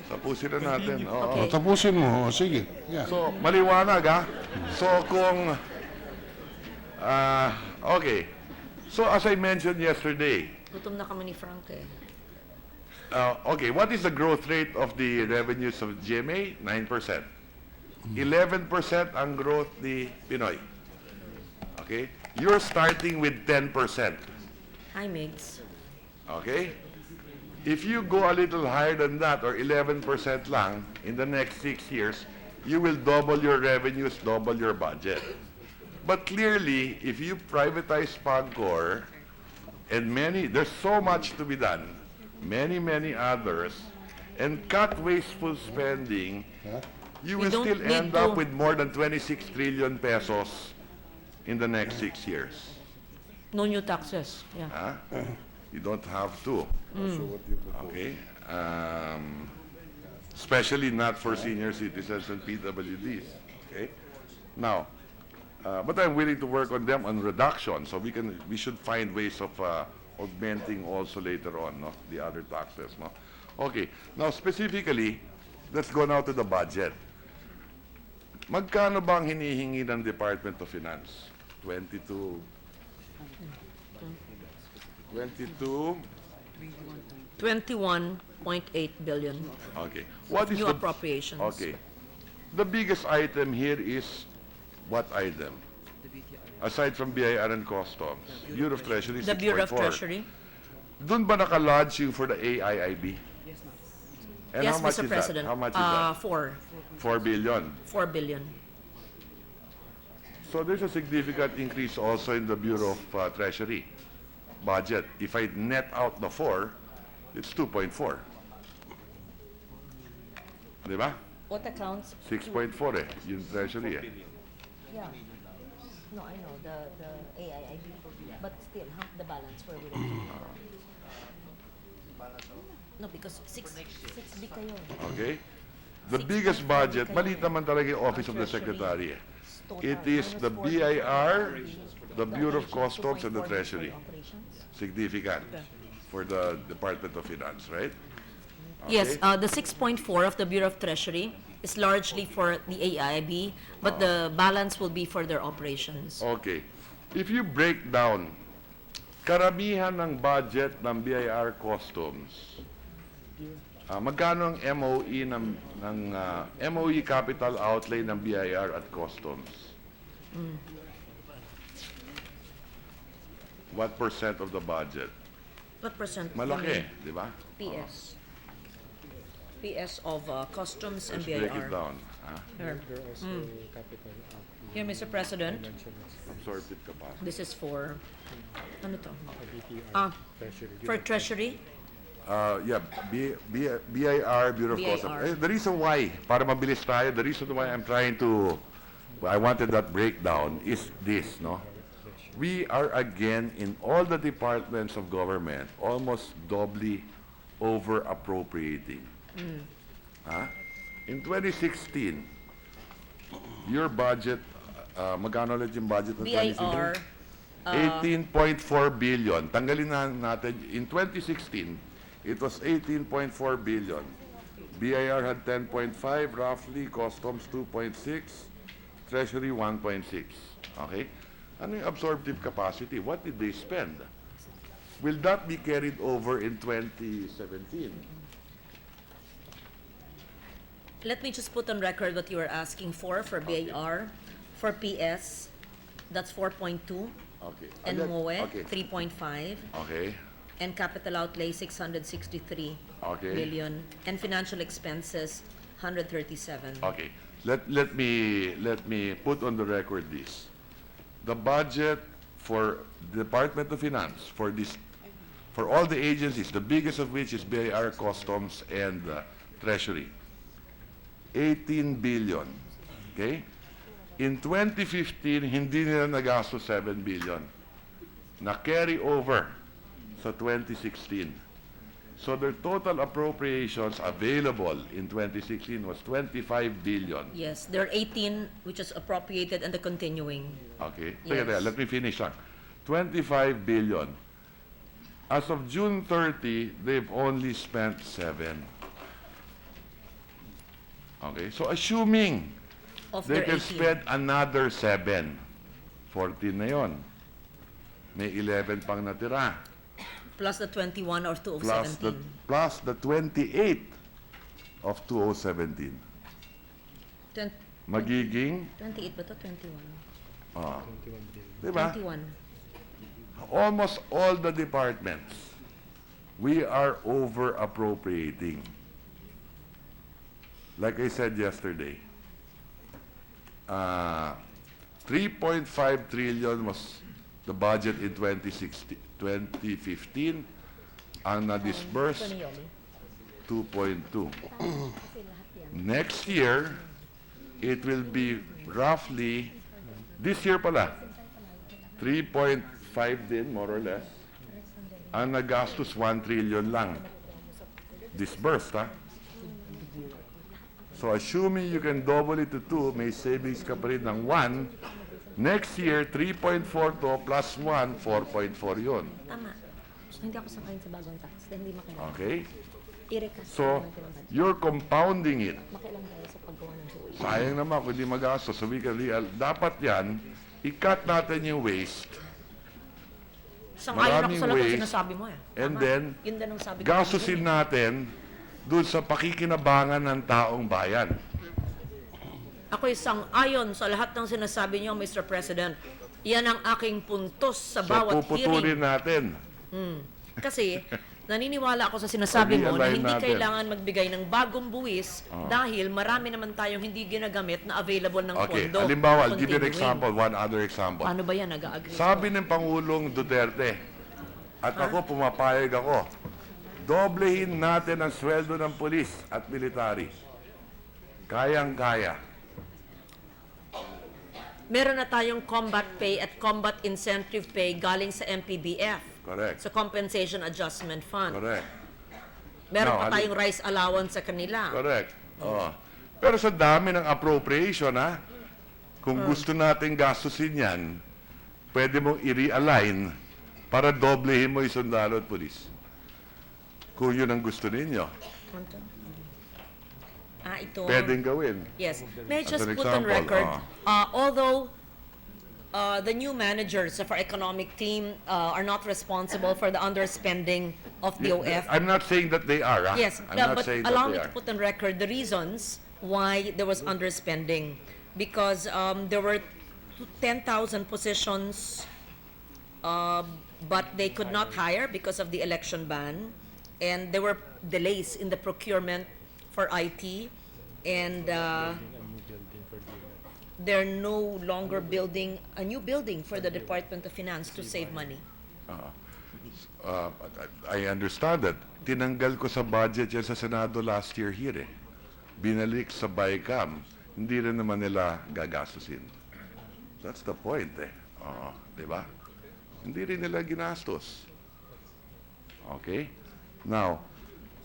Tapusin na natin. Oo. Okay. Tapusin mo, o, sige. Yeah. So, maliwanag, ha? So, kung... okay. So, as I mentioned yesterday, Gutom na kami ni Frank eh. okay, what is the growth rate of the revenues of GMA? 9%. 11% ang growth ni Pinoy. Okay? You're starting with 10%. Hi, Migs. Okay? If you go a little higher than that, or 11% lang, in the next 6 years, you will double your revenues, double your budget. But clearly, if you privatize PAGCOR, and there's so much to be done, many others, and cut wasteful spending, you We will don't still need end up to- with more than 26 trillion pesos in the next 6 years. No new taxes. Yeah. Huh? You don't have to. Okay? Especially not for senior citizens and PWDs. Okay? Now, but I'm willing to work on them on reduction, so we should find ways of augmenting also later on, no, the other taxes, no. Okay. Now specifically, let's go now to the budget. Magkano bang hinihingi ng Department of Finance? 22 21.8 billion. Okay. What is New the appropriations. Okay. The biggest item here is what item? Aside from BIR and Customs, Bureau of Treasury, The Bureau of 6.4. Treasury. Doon ba nakalodge yung for the AIIB? And Yes, how much Mr. is President. that? How much is that? 4 4 billion. billion. So there's a significant increase also in the Bureau of Treasury budget. If I net out the 4, it's 2.4. Di ba? What accounts? 6.4 eh, yung Treasury eh. Yeah. No, I know, the AIIB, but still, half the balance where we don't. No, because 6B kayo. Okay? The biggest budget, maliit naman talaga yung Office of the Secretary. It is the BIR, the Bureau of Customs, and the Treasury. Significant for the Department of Finance, right? Yes, Okay. the 6.4 of the Bureau of Treasury is largely for the AIIB, but the balance will be for their operations. Okay. If you break down, karamihan ng budget ng BIR Customs, magkano ang MOE MOE capital outlay ng BIR at Customs? What percent of the budget? What percent? Malaki, di ba? PS. PS of Customs and Let's break BIR. it down. Here. There are also capital Here, Mr. President, mentioned Absorptive capacity. this is for, ano to? BPR, Treasury. For Treasury? Yeah, BIR, Bureau of BIR. Customs. The reason why, para mabilis tayo, the reason why I'm trying to, I wanted that breakdown is this, no? We are again, in all the departments of government, almost doubly over appropriating. In 2016, your budget, magkano ulit yung budget ng 2016? BIR, 18.4 billion. Tanggalin na natin, in 2016, it was 18.4 billion. BIR had 10.5 roughly, Customs 2.6, Treasury 1.6. Okay? Ano yung absorptive capacity? What did they spend? Will that be carried over in 2017? let me just put on record what you were asking for BIR. For PS, that's 4.2. Okay. And MOE, Okay. 3.5. Okay. And capital outlay, 663 Okay. million. And financial expenses, 137. Okay. Let me put on the record this. The budget for the Department of Finance for this, for all the agencies, the biggest of which is BIR, Customs, and Treasury, 18 billion. Okay? In 2015, hindi nila nagastos 7 billion. Na-carry over sa 2016. So their total appropriations available in 2016 was 25 billion. Yes, there are 18 which is appropriated and the continuing. Okay? Yes. Teka, let me finish lang. 25 billion. As of June 30, they've only spent 7. Okay? So assuming Of they their can 18. spend another 7, 14 na yon. May 11 pang natira. Plus the 21 or 2 of Plus 17. plus the 28 of 2017. 20, Magiging, 28 ba to? 21. 21 billion. diba? 21. Almost all the departments, we are over appropriating. Like I said yesterday, 3.5 trillion was the budget in 2015. Ang na-disburse, 2.2. Next year, it will be roughly, this year pala, 3.5 din, more or less. Ang nagastos, 1 trillion lang. Disbursed, ha? So assuming you can double it to 2, may savings ka pa rin ng 1. Next year, 3.4 to plus 1, 4.4 yun. Tama. So, hindi ako sakayin sa bagong tax. Dahil hindi makilang. Okay? I-recast So, natin ang budget. you're compounding it. Makilang tayo sa paggawa ng buhay. Sayang naman kung di magastos. So we can dapat yan, i-cut natin yung waste. Sang-ayon ako maraming sa lahat ng waste, sinasabi mo eh. and Tama. then, Yun din ang sabi ko. gastusin natin doon sa pakikinabangan ng taong bayan. Ako'y sang-ayon sa lahat ng sinasabi niyo, Mr. President. Yan ang aking puntos sa So bawat puputulin hearing. natin. Kasi naniniwala ako sa sinasabi mo na Pag-i-align hindi natin. kailangan magbigay ng bagong buwis dahil marami naman tayong hindi ginagamit na available ng Okay, pondo. halimbawa, I'll give you an Continuing. example, one other example. Paano ba yan? Nag-agree? Sabi ng Pangulong Duterte, at ako pumapayag ako, doblehin natin ang sweldo ng pulis at military. Kayang-kaya. Meron na tayong combat pay at combat incentive pay galing sa MPBF. Correct. Sa Compensation Adjustment Fund. Correct. Meron No, pa tayong rice allowance sa kanila. Correct. Oh. Pero sa dami ng appropriation, ha, kung gusto natin gastusin yan, pwede mong i-realign para doblehin mo yung sundalo at pulis. Kung yun ang gusto ninyo, Ito. pwedeng gawin. Yes. May I As just an put on example, record, although the new managers of our economic team are not responsible for the underspending of DOF. I'm not saying that they are, ha? Yes, I'm yeah, not but saying that allow they me to are. put on record the reasons why there was underspending. Because there were 10,000 positions, but they could not hire because of the election ban. And there were delays in the procurement for IT, and A new building for DOF. they're no longer building a new building for the Department of Finance to save money. I understand that. Tinanggal ko sa budget yan sa Senado last year here eh. Binalik sa BICAM. Hindi rin naman nila gagastusin. That's the point eh. Oo, di ba? Hindi rin nila ginastos. Okay? Now,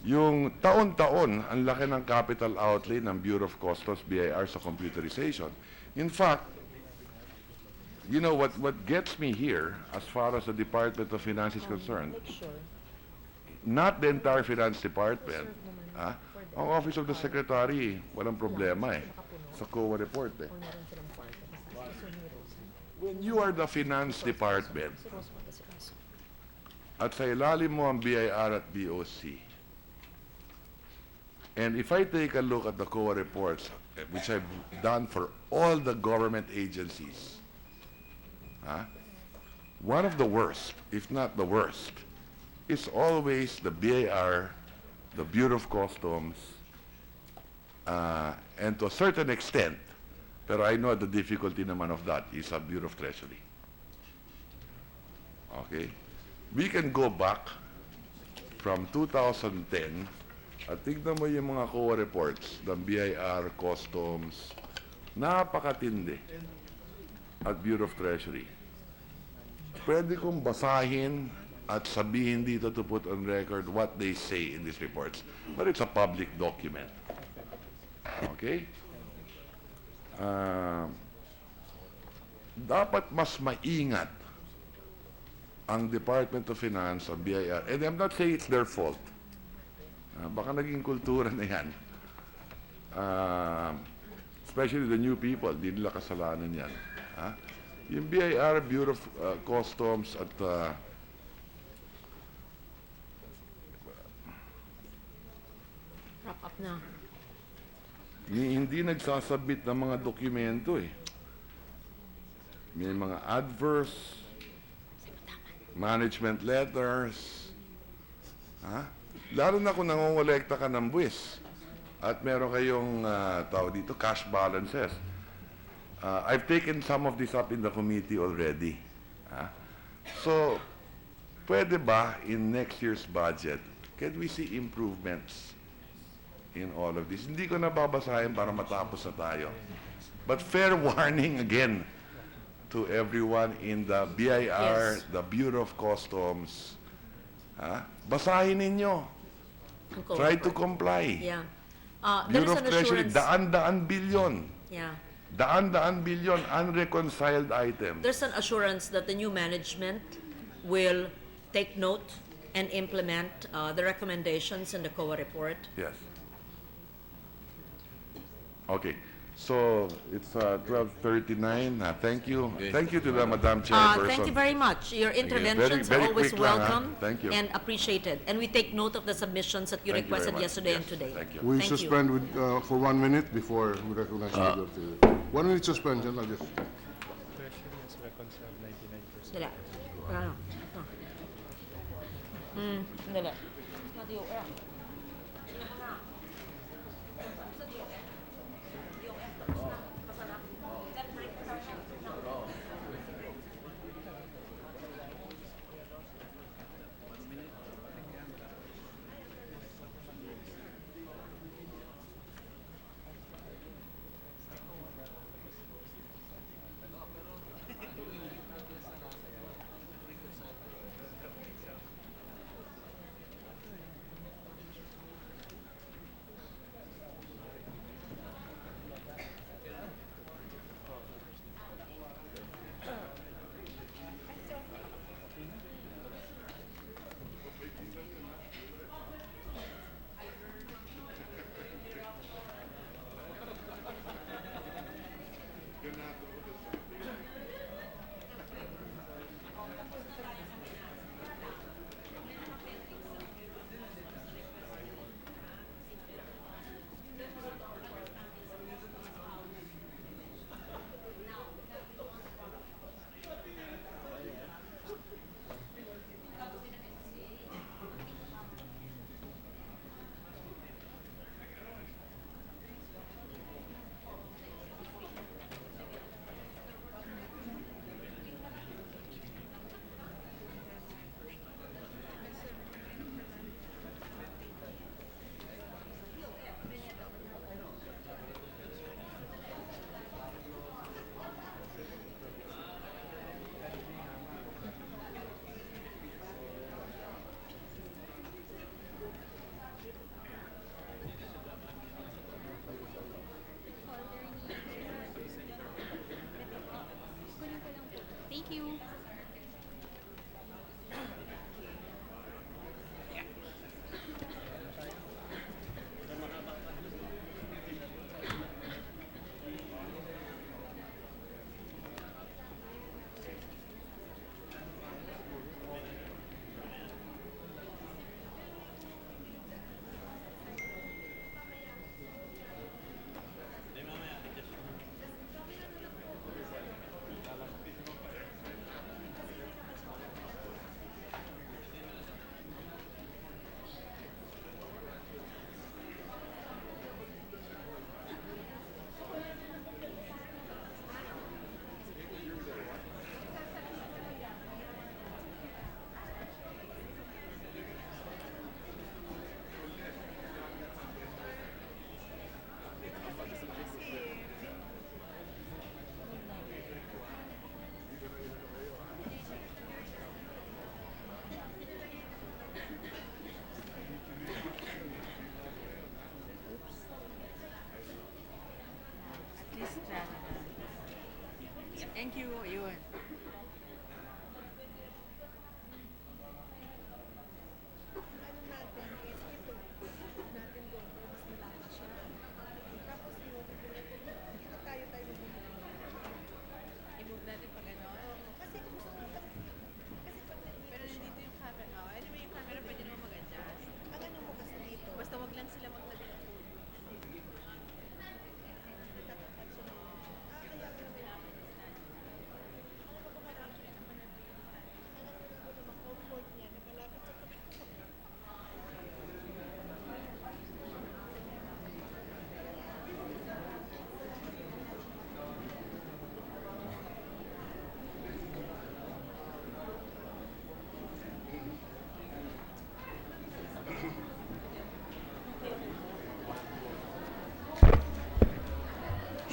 yung taon-taon, ang laki ng capital outlay ng Bureau of Customs, BIR, sa computerization. In fact, you know what gets me here, as far as the Department of Finance is concerned, not the entire Finance Department, ang Office of the Secretary, walang problema eh, sa COA report eh. When you are the Finance Department, at sa ilalim mo ang BIR at BOC, and if I take a look at the COA reports, which I've done for all the government agencies, one of the worst, if not the worst, is always the BIR, the Bureau of Customs, and to a certain extent, pero I know the difficulty naman of that is a Bureau of Treasury. Okay? We can go back from 2010 at tignan mo yung mga COA reports ng BIR, Customs, napakatindi at Bureau of Treasury. Pwede kong basahin at sabihin dito to put on record what they say in these reports. But it's a public document. Okay? Dapat mas maingat ang Department of Finance, ang BIR. And I'm not saying it's their fault. Baka naging kultura na yan. Especially the new people, di nila kasalanan yan. Yung BIR, Bureau of Customs at Wrap up na. hindi nagsasubmit ng mga dokumento eh. May mga adverse, management letters, lalo na kung nangongolekta ka ng buwis at meron kayong tawag dito, cash balances. I've taken some of this up in the committee already. So, pwede ba in next year's budget, can we see improvements in all of this? Hindi ko nababasahin para matapos na tayo. But fair warning again to everyone in the BIR, Yes. the Bureau of Customs. Basahin ninyo. Ang COA Try to report. comply. Yeah. Bureau There's of an Treasury, assurance. daan-daan bilyon. Yeah. Daan-daan bilyon unreconciled items. There's an assurance that the new management will take note and implement the recommendations in the COA report. Yes. Okay. So, it's 12:39. Thank you. Okay. Thank you to the Madam Chairperson. Thank you very much. Your you. interventions Very are always quick lang, welcome Thank you. and appreciated. And we take note of the submissions that you Thank you very requested much. yesterday and Yes, today. thank you. We Thank you. suspend for 1 minute before we recognize the majority. 1 minute suspension, I'll just... Treasury has reconciled 99%. Dali. Ano? Dali.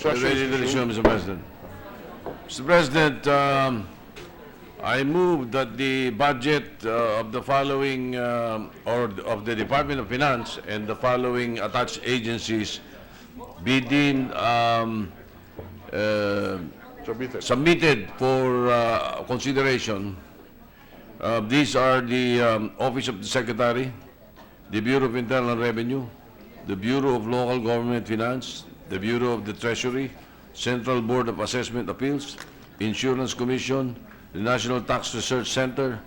Session Ready is to resumed. resume, Mr. President. Mr. President, I move that the budget of the following, or of the Department of Finance and the following attached agencies be deemed Submitted. submitted for consideration. These are the Office of the Secretary, the Bureau of Internal Revenue, the Bureau of Local Government Finance, the Bureau of the Treasury, Central Board of Assessment Appeals, Insurance Commission, the National Tax Research Center,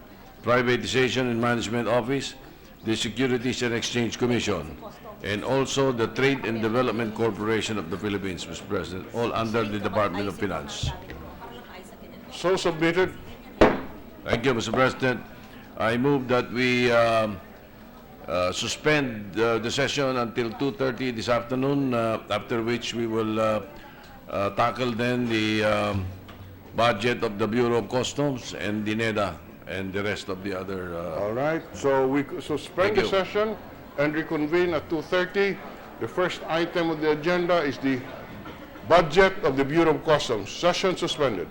Privatization and Management Office, the Securities and Exchange Commission, and also the Trade and Development Corporation of the Philippines, Mr. President, all under the Department of Finance. So submitted. Thank you, Mr. President. I move that we suspend the session until 2:30 this afternoon, after which we will tackle then the budget of the Bureau of Customs and the NEDA and the rest of the other. All right, so we suspend the Thank you. session and reconvene at 2:30. The first item of the agenda is the budget of the Bureau of Customs. Session suspended.